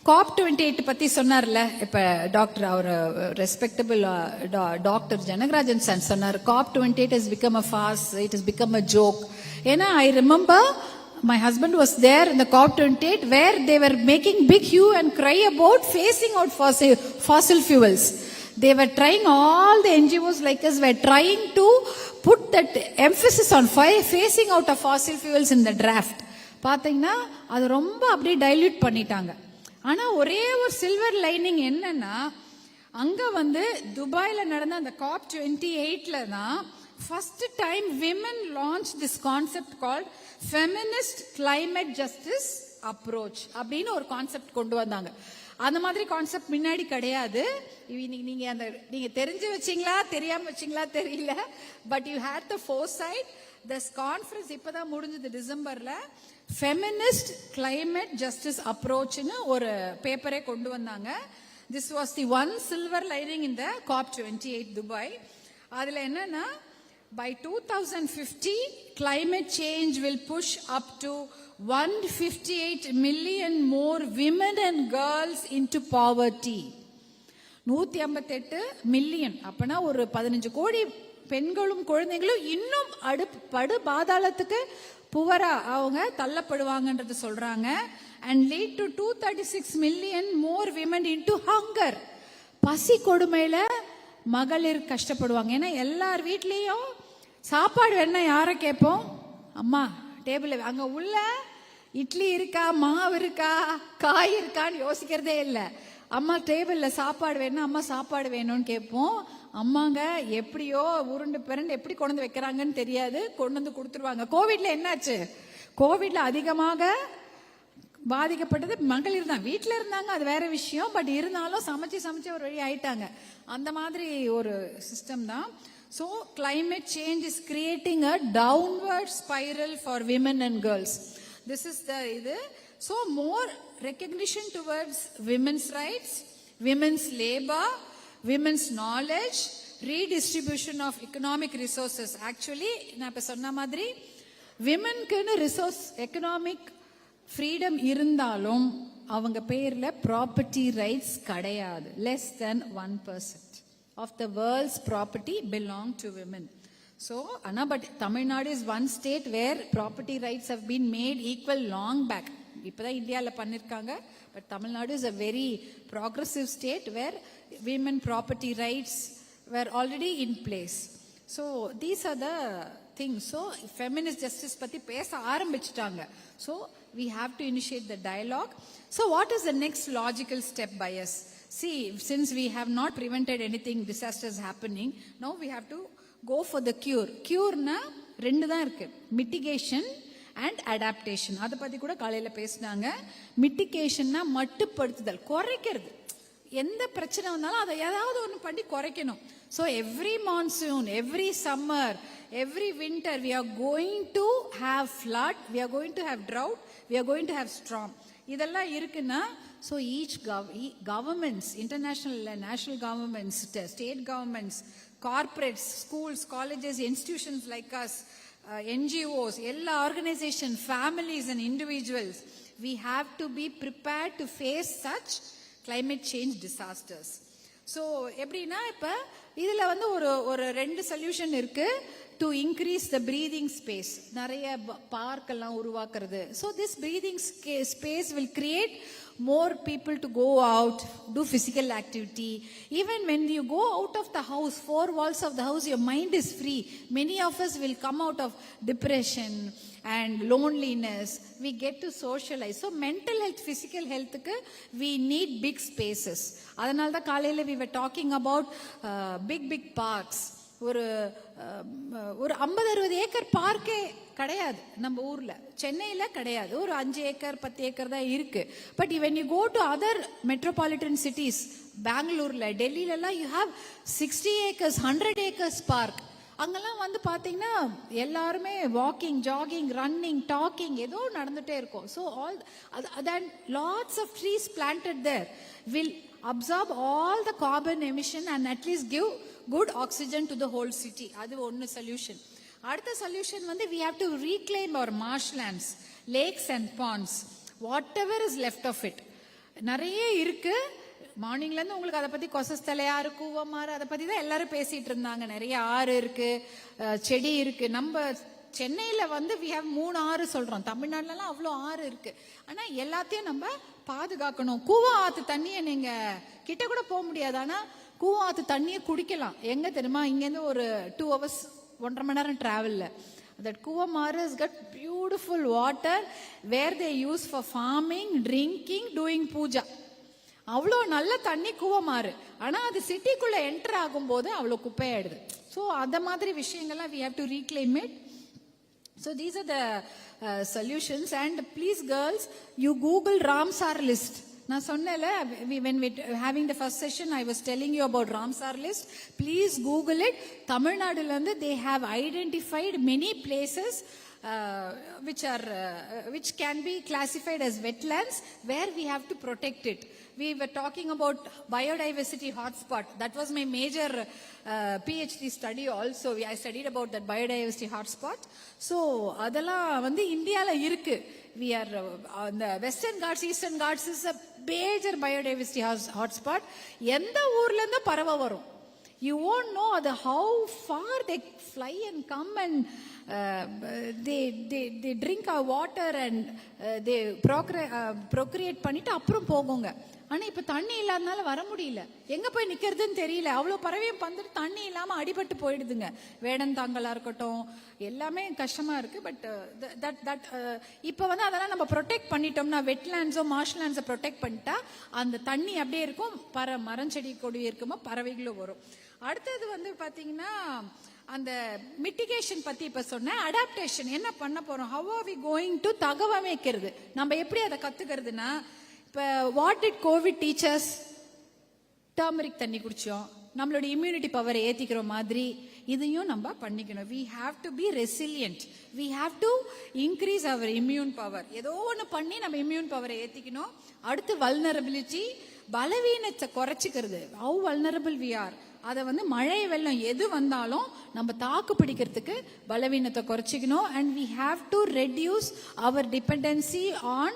COP28 பத்தி சொன்னார்ல, இப்ப டாக்டர் அவர் ரெஸ்பெக்டபிள் டாக்டர் ஜனகராஜன் சார் சொன்னார், COP28 has become a farce, it has become a joke. ஏன்னா I remember my husband was there in the COP28 where they were making big hue and cry about phasing out fossil fuels. They were trying, all the NGOs like us were trying to put that emphasis on phasing out of fossil fuels in the draft. பாத்தீங்கன்னா அது ரொம்ப அப்படியே dilute பண்ணிட்டாங்க. ஆனா ஒரே ஒரு silver lining என்னன்னா, அங்க வந்து துபாயில நடந்த அந்த COP28ல தான் first time women launch this concept called feminist climate justice approach அப்படின்னு ஒரு கான்செப்ட் கொண்டு வந்தாங்க. அந்த மாதிரி கான்செப்ட் முன்னாடி கிடையாது. நீங்க தெரிஞ்சு வச்சீங்களா தெரியாம வச்சீங்களா தெரியல, but you had the foresight. This conference இப்பதான் முடிஞ்சது டிசம்பர்ல. ஃபெமினிஸ்ட் கிளைமேட் ஜஸ்டிஸ் அப்ரோச்னு ஒரு பேப்பரே கொண்டு வந்தாங்க. This was the one silver lining in the COP28 Dubai. அதுல என்னன்னா, by 2050 climate change will push up to 158 million more women and girls into poverty. 158 million, அப்பனா ஒரு 15 கோடி பெண்களும் குழந்தைகளும் இன்னும் படு பாதாளத்துக்கு புவரா அவங்க தள்ளப்படுவாங்கன்றது சொல்றாங்க. and lead to 236 million more women into hunger. பசி கொடுமையில மகளிர் கஷ்டப்படுவாங்க. ஏன்னா எல்லார் வீட்லயும் சாப்பாடு வேணா யார கேட்போம், அம்மா டேபிள் அங்க உள்ள இட்லி இருக்கா, மாவு இருக்கா, காய் இருக்கான்னு யோசிக்கிறதே இல்லை. அம்மா டேபிள்ல சாப்பாடு வேணும், அம்மா சாப்பாடு வேணும்னு கேட்போம். அம்மாங்க எப்படியோ உருண்டு பிறண்டு எப்படி கொண்டு வந்து வைக்கிறாங்கன்னு தெரியாது, கொண்டு வந்து கொடுத்துருவாங்க. கோவிட்ல என்னாச்சு, கோவிட்ல அதிகமாக பாதிக்கப்பட்டது மகளிர் தான். வீட்டில் இருந்தாங்க, அது வேற விஷயம். பட் இருந்தாலும் சமைச்சு ஒரு வழி ஆயிட்டாங்க. அந்த மாதிரி ஒரு சிஸ்டம் தான். So climate change is creating a downward spiral for women and girls. This is the இது. So more recognition towards women's rights, women's labor, women's knowledge, redistribution of economic resources. Actually நான் இப்ப சொன்ன மாதிரி விமென்க்குன்னு resource economic freedom இருந்தாலும் அவங்க பேர்ல property rights கிடையாது. less than 1% of the world's property belong to women. So but Tamil Nadu is one state where property rights have been made equal long back. இப்பதான் இந்தியால பண்ணிருக்காங்க. But Tamil Nadu is a very progressive state where women property rights were already in place. So these are the thing. So feminist justice பத்தி பேச ஆரம்பிச்சிட்டாங்க. So we have to initiate the dialogue. So what is the next logical step by us? See, since we have not prevented anything disasters happening, now we have to go for the cure. Cureனா ரெண்டு தான் இருக்கு, mitigation and adaptation. அதை பத்தி கூட காலையில பேசினாங்க. மிட்டிகேஷன்னா மட்டுப்படுத்துதல், குறைக்கிறது. எந்த பிரச்சனை வந்தாலும் அதை ஏதாவது ஒன்று பண்ணி குறைக்கணும். So every monsoon, every summer, every winter we are going to have flood, we are going to have drought, we are going to have storm. இதெல்லாம் இருக்குன்னா, so each governments, international and national governments, state governments, corporates, schools, colleges, institutions like us, NGOs, எல்லா organization, families and individuals, we have to be prepared to face such climate change disasters. So எப்படின்னா, இப்போ இதில் வந்து ஒரு ரெண்டு solution இருக்கு. To increase the breathing space, நிறைய park எல்லாம் உருவாக்குறது. So this breathing space will create more people to go out, do physical activity. Even when you go out of the house, four walls of the house, your mind is free. Many of us will come out of depression and loneliness. We get to socialize. So mental health, physical health ku we need big spaces. Adanal da kalayila we were talking about big parks. ஒரு 50-60 acre பார்க்கே கிடையாது நம்ம ஊர்ல. சென்னையில கிடையாது. ஒரு 5 acre 10 acre தான் இருக்கு. But when you go to other metropolitan cities, பெங்களூர்ல, டெல்லியில எல்லாம் you have 60 acres, 100 acres park. அங்கெல்லாம் வந்து பாத்தீங்கன்னா எல்லாருமே வாக்கிங், ஜாகிங், ரன்னிங், டாக்கிங் ஏதோ நடந்துட்டே இருக்கும். So all then lots of trees planted there will absorb all the carbon emission and at least give good oxygen to the whole city. அது ஒன்னு solution. அடுத்த சொல்யூஷன் வந்து we have to reclaim our marshlands, lakes and ponds, whatever is left of it. நிறைய இருக்கு. மார்னிங்ல இருந்து உங்களுக்கு அதை பத்தி கொசஸ்தலையாறு, கூவமாறு, அதை பத்தி தான் எல்லாரும் பேசிட்டு இருந்தாங்க. நிறைய ஆறு இருக்கு, செடி இருக்கு. நம்ம சென்னையில வந்து we have 3 ஆறு சொல்றோம். தமிழ்நாடுலாம் அவ்வளோ ஆறு இருக்கு. ஆனா எல்லாத்தையும் நம்ம பாதுகாக்கணும். கூவா ஆத்து தண்ணியை நீங்க கிட்ட கூட போக முடியாது. ஆனா கூவா ஆத்து தண்ணியை குடிக்கலாம். எங்க தெரியுமா? இங்கேருந்து ஒரு 2 hours, 1.5 மணி நேரம் டிராவல்ல. That Kuvamara has got beautiful water where they use for farming, drinking, doing puja. அவ்வளோ நல்ல தண்ணி கூவமாறு. ஆனா அது சிட்டிக்குள்ள என்டர் ஆகும் போது அவ்வளோ குப்பையாயிடுது. ஸோ அந்த மாதிரி விஷயங்கள்லாம் we have to reclaim it. So these are the solutions. And please girls, you Google Ramsar list. நான் சொன்னேன்ல, when we having the first session I was telling you about Ramsar list. Please Google it. தமிழ்நாடுல இருந்து they have identified many places which can be classified as wetlands where we have to protect it. We were talking about biodiversity hotspot. That was my major PhD study also. I studied about that biodiversity hotspot. So அதெல்லாம் வந்து இந்தியால இருக்கு. We are the Western Ghats, Eastern Ghats is a major biodiversity hotspot. எந்த ஊர்ல இருந்து பறவை வரும், you won't know how far they fly and come and they drink our water and they procreate பண்ணிட்டு அப்புறம் போகுங்க. ஆனா இப்ப தண்ணி இல்லாதனால வர முடியல. எங்க போய் நிக்கிறதுன்னு தெரியல. அவ்வளவு பறவையும் வந்துட்டு தண்ணி இல்லாம அடிபட்டு போயிடுதுங்க. வேடந்தாங்கலா இருக்கட்டும், எல்லாமே கஷ்டமா இருக்கு. பட் இப்ப வந்து அதெல்லாம் நம்ம ப்ரொடெக்ட் பண்ணிட்டோம்னா, வெட்லேண்ட்ஸோ மார்ஷ்லேண்ட்ஸோ ப்ரொடெக்ட் பண்ணிட்டா அந்த தண்ணி அப்படியே இருக்கும். மரம் செடி கொடி இருக்குமோ பறவைகளும் வரும். அடுத்தது வந்து பாத்தீங்கன்னா அந்த மிட்டிகேஷன் பத்தி இப்ப சொன்ன. அடாப்டேஷன் என்ன பண்ண போறோம்? how are we going to தகவமைக்கிறது? நம்ம எப்படி அதை கத்துக்கிறதுனா, இப்ப what did COVID teach us? Turmeric தண்ணி குடிச்சோம், நம்மளோட இம்யூனிட்டி பவரை ஏத்திக்கிற மாதிரி இதையும் நம்ம பண்ணிக்கணும். we have to be resilient, we have to increase our immune power. ஏதோ ஒன்று பண்ணி நம்ம இம்யூன் பவரை ஏத்திக்கணும். அடுத்து vulnerability, பலவீனத்தை குறைச்சிக்கிறது. how vulnerable we are. அதை வந்து மழை வெள்ளம் எது வந்தாலும் நம்ம தாக்கு பிடிக்கிறதுக்கு பலவீனத்தை குறைச்சிக்கணும். and we have to reduce our dependency on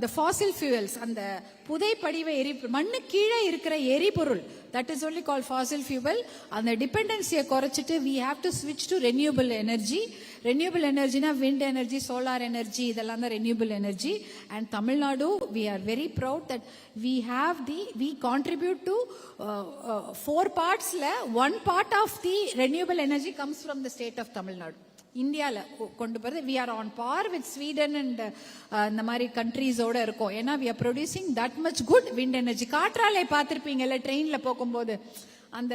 the fossil fuels, அந்த புதை படிவ மண்ணு கீழே இருக்கிற எரிபொருள், that is only called fossil fuel. அந்த டிபெண்டன்சியை குறைச்சிட்டு we have to switch to renewable energy. Renewable energy na wind energy, solar energy, இதெல்லாம் தான் renewable energy. And Tamil Nadu, we are very proud that we contribute to 4 parts. One part of the renewable energy comes from the state of Tamil Nadu. இந்தியாவில் கொண்டு போகிறது we are on par with Sweden and இந்த மாதிரி கண்ட்ரீஸோட இருக்கோம். ஏன்னா we are producing that much good wind energy. காற்றாலை பார்த்துருப்பீங்கல்ல ட்ரெயினில் போகும்போது அந்த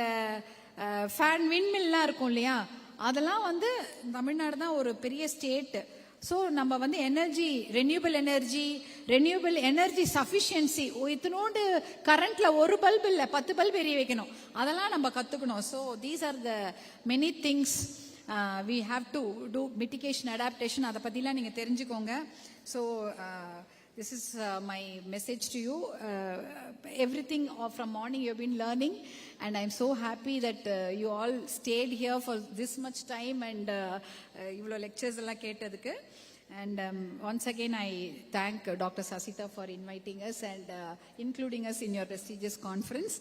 ஃபேன் விண்மில்லாம் இருக்கும் இல்லையா, அதெல்லாம் வந்து தமிழ்நாடு தான் ஒரு பெரிய ஸ்டேட். ஸோ நம்ம வந்து ரெனியூபிள் எனர்ஜி சஃபிஷியன்சி, இத்தினோண்டு கரண்ட்ல ஒரு பல்ப் இல்லை 10 பல்ப் எரிய வைக்கணும், அதெல்லாம் நம்ம கற்றுக்கணும். So these are the many things we have to do. mitigation, adaptation, அதை பற்றிலாம் நீங்கள் தெரிஞ்சுக்கோங்க. So this is my message to you. Everything from morning you have been learning, and I'm so happy that you all stayed here for this much time and இவ்வளோ lectures எல்லாம் கேட்டதுக்கு. And once again I thank Dr. Sasita for inviting us and including us in your prestigious conference.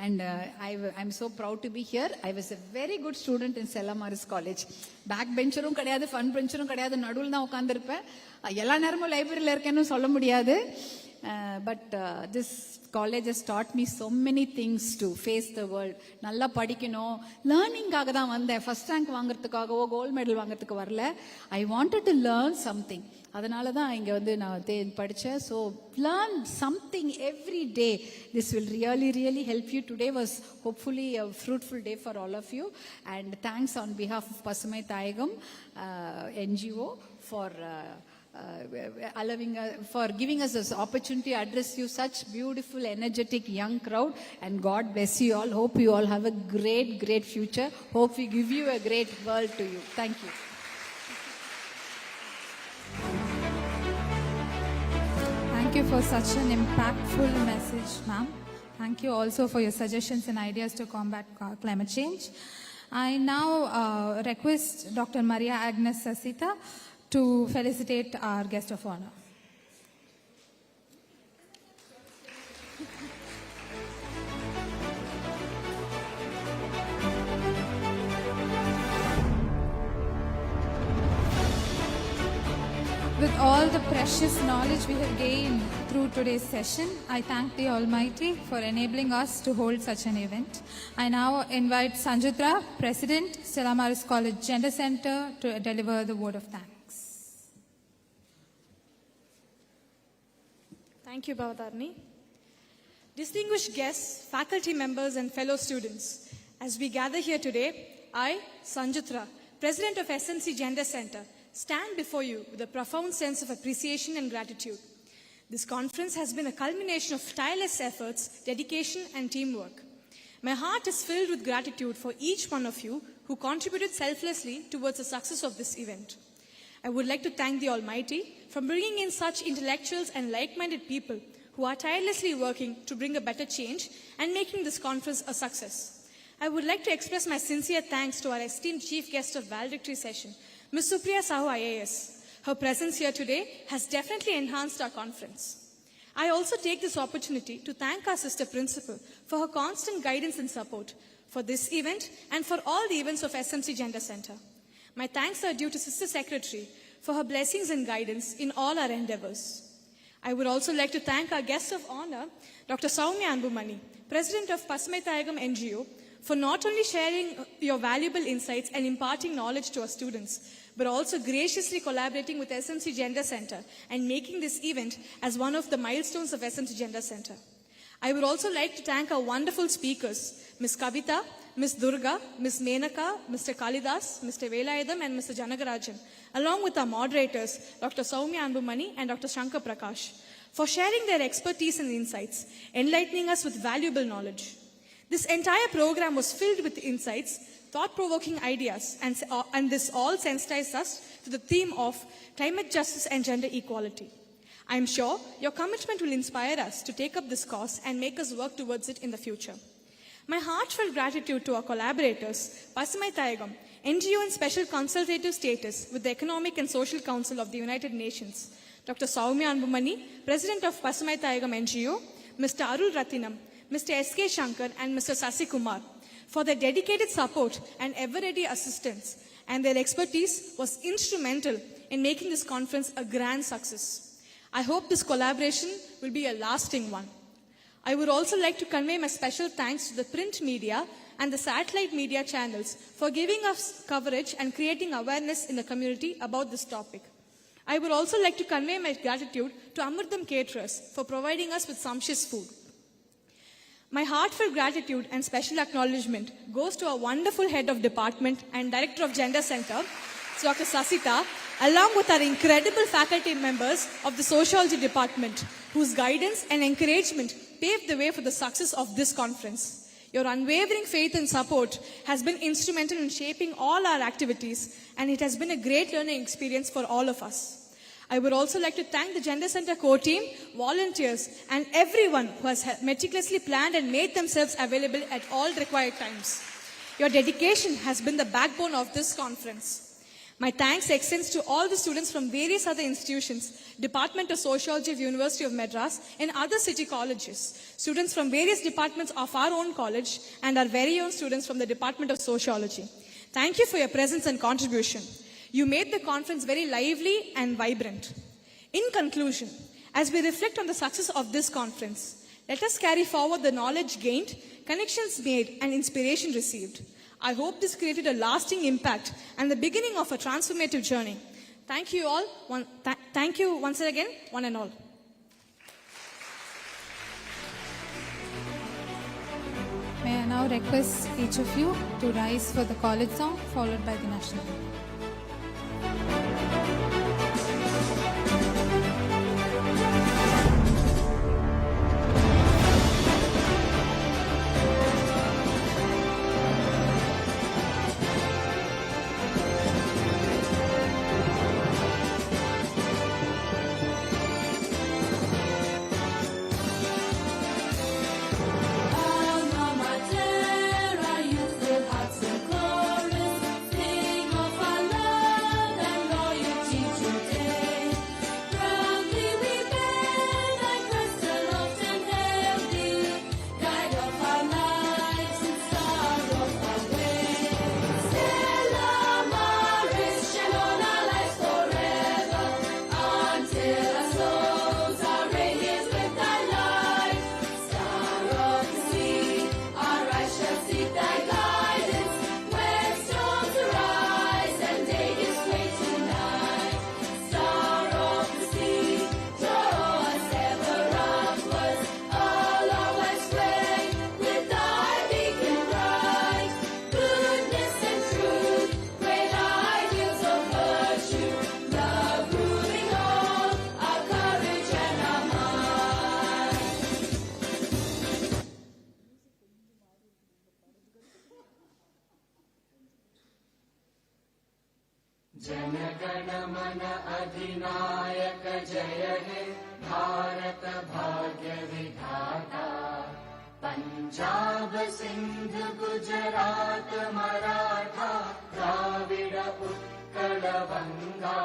And I'm so proud to be here. I was a very good student in Stella Marris College. Back bencherum kadiyadu, front bencherum kadiyadu, nadul na ukandirpen. எல்லா நேரமும் லைப்ரரியில் இருக்கேன்னு சொல்ல முடியாது. But this college has taught me so many things to face the world. நல்லா படிக்கணும், லேர்னிங்காக தான் வந்தேன். ஃபர்ஸ்ட் ரேங்க் வாங்குறதுக்காகவோ கோல்டு மெடல் வாங்குறதுக்கு வரல. I wanted to learn something. அதனால தான் இங்கே வந்து நான் படித்தேன். So learn something every day. This will really help you. Today was hopefully a fruitful day for all of you. And thanks on behalf of Pasumai Thaayagam NGO for for giving us this opportunity to address you, such beautiful, energetic young crowd. And God bless you all. Hope you all have a great future. Hope we give you a great world to you. Thank you. Thank you for such an impactful message, ma'am. Thank you also for your suggestions and ideas to combat climate change. I now request Dr. Maria Agnes Sasita to felicitate our guest of honor. With all the precious knowledge we have gained through today's session, I thank the Almighty for enabling us to hold such an event. I now invite Sanjutra, President, Stella Marris College Gender Center, to deliver the word of thanks. Thank you, Bhavadarni. Distinguished guests, faculty members and fellow students, as we gather here today, I, Sanjutra, President of SMC Gender Center, stand before you with a profound sense of appreciation and gratitude. This conference has been a culmination of tireless efforts, dedication and teamwork. My heart is filled with gratitude for each one of you who contributed selflessly towards the success of this event. I would like to thank the Almighty for bringing in such intellectuals and like-minded people who are tirelessly working to bring a better change and making this conference a success. I would like to express my sincere thanks to our esteemed chief guest of valedictory session, Ms. Supriya Sahu IAS. Her presence here today has definitely enhanced our conference. I also take this opportunity to thank our sister principal for her constant guidance and support for this event and for all the events of SMC Gender Center. My thanks are due to Sister Secretary for her blessings and guidance in all our endeavors. I would also like to thank our guest of honor, Dr. Sowmiya Anbumani, President of Pasumai Thaayagam NGO, for not only sharing your valuable insights and imparting knowledge to our students, but also graciously collaborating with SMC Gender Center and making this event as one of the milestones of SMC Gender Center. I would also like to thank our wonderful speakers, Ms. Kavita, Ms. Durga, Ms. Menaka, Mr. Kalidasan, Mr. Velayudam and Mr. S.Janakarajan, along with our moderators, Dr. Soumya Anbumani and Dr. Shankar Prakash, for sharing their expertise and insights, enlightening us with valuable knowledge. This entire program was filled with insights, thought-provoking ideas, and this all sensitized us to the theme of climate justice and gender equality. I am sure your commitment will inspire us to take up this cause and make us work towards it in the future. My heartfelt gratitude to our collaborators, Pasumai Thaayagam, NGO in special consultative status with the Economic and Social Council of the United Nations, Dr. Sowmiya Anbumani, President of Pasumai Thaayagam NGO, Mr. Arul Ratinam, Mr. S.Shankar, and Mr. Sasikumar, for their dedicated support and ever-ready assistance, and their expertise was instrumental in making this conference a grand success. I hope this collaboration will be a lasting one. I would also like to convey my special thanks to the print media and the satellite media channels for giving us coverage and creating awareness in the community about this topic. I would also like to convey my gratitude to Amritam Caterers for providing us with sumptuous food. My heartfelt gratitude and special acknowledgement goes to our wonderful head of department and director of Gender Center, Dr. Sasita, along with our incredible faculty members of the Sociology Department, whose guidance and encouragement paved the way for the success of this conference. Your unwavering faith and support has been instrumental in shaping all our activities, and it has been a great learning experience for all of us. I would also like to thank the Gender Center core team, volunteers, and everyone who has meticulously planned and made themselves available at all required times. Your dedication has been the backbone of this conference. My thanks extends to all the students from various other institutions, Department of Sociology of University of Madras and other city colleges, students from various departments of our own college, and our very own students from the Department of Sociology. Thank you for your presence and contribution. You made the conference very lively and vibrant. In conclusion, as we reflect on the success of this conference, let us carry forward the knowledge gained, connections made, and inspiration received. I hope this created a lasting impact and the beginning of a transformative journey. Thank you all. Thank you once again, one and all. May I now request each of you to rise for the college song, followed by the national anthem. जनगणमन अधिनायक जय हे भारत भाग्य विधाता पंजाब सिंध गुजरात मराठा द्राविड उत्कल गंगा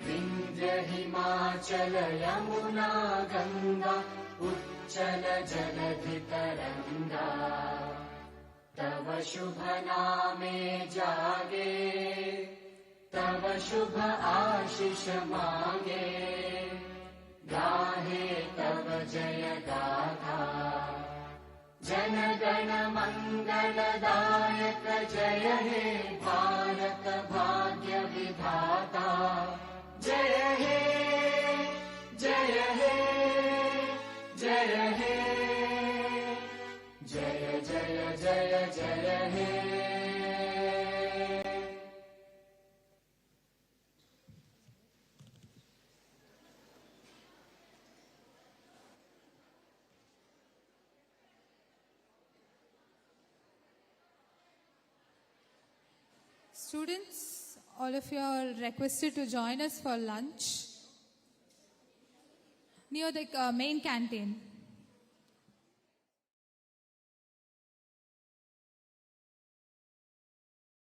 विंध्य हिमाचल यमुना गंगा उच्चल जलधि तरंगा तव शुभ नामे जागे तव शुभ आशीष मांगे गाहे तव जय गाथा जन गण मंगलदायक जय हे भारत भाग्य विधाता जय हे जय हे जय हे जय जय जय जय हे Students, all of you are requested to join us for lunch near the main canteen.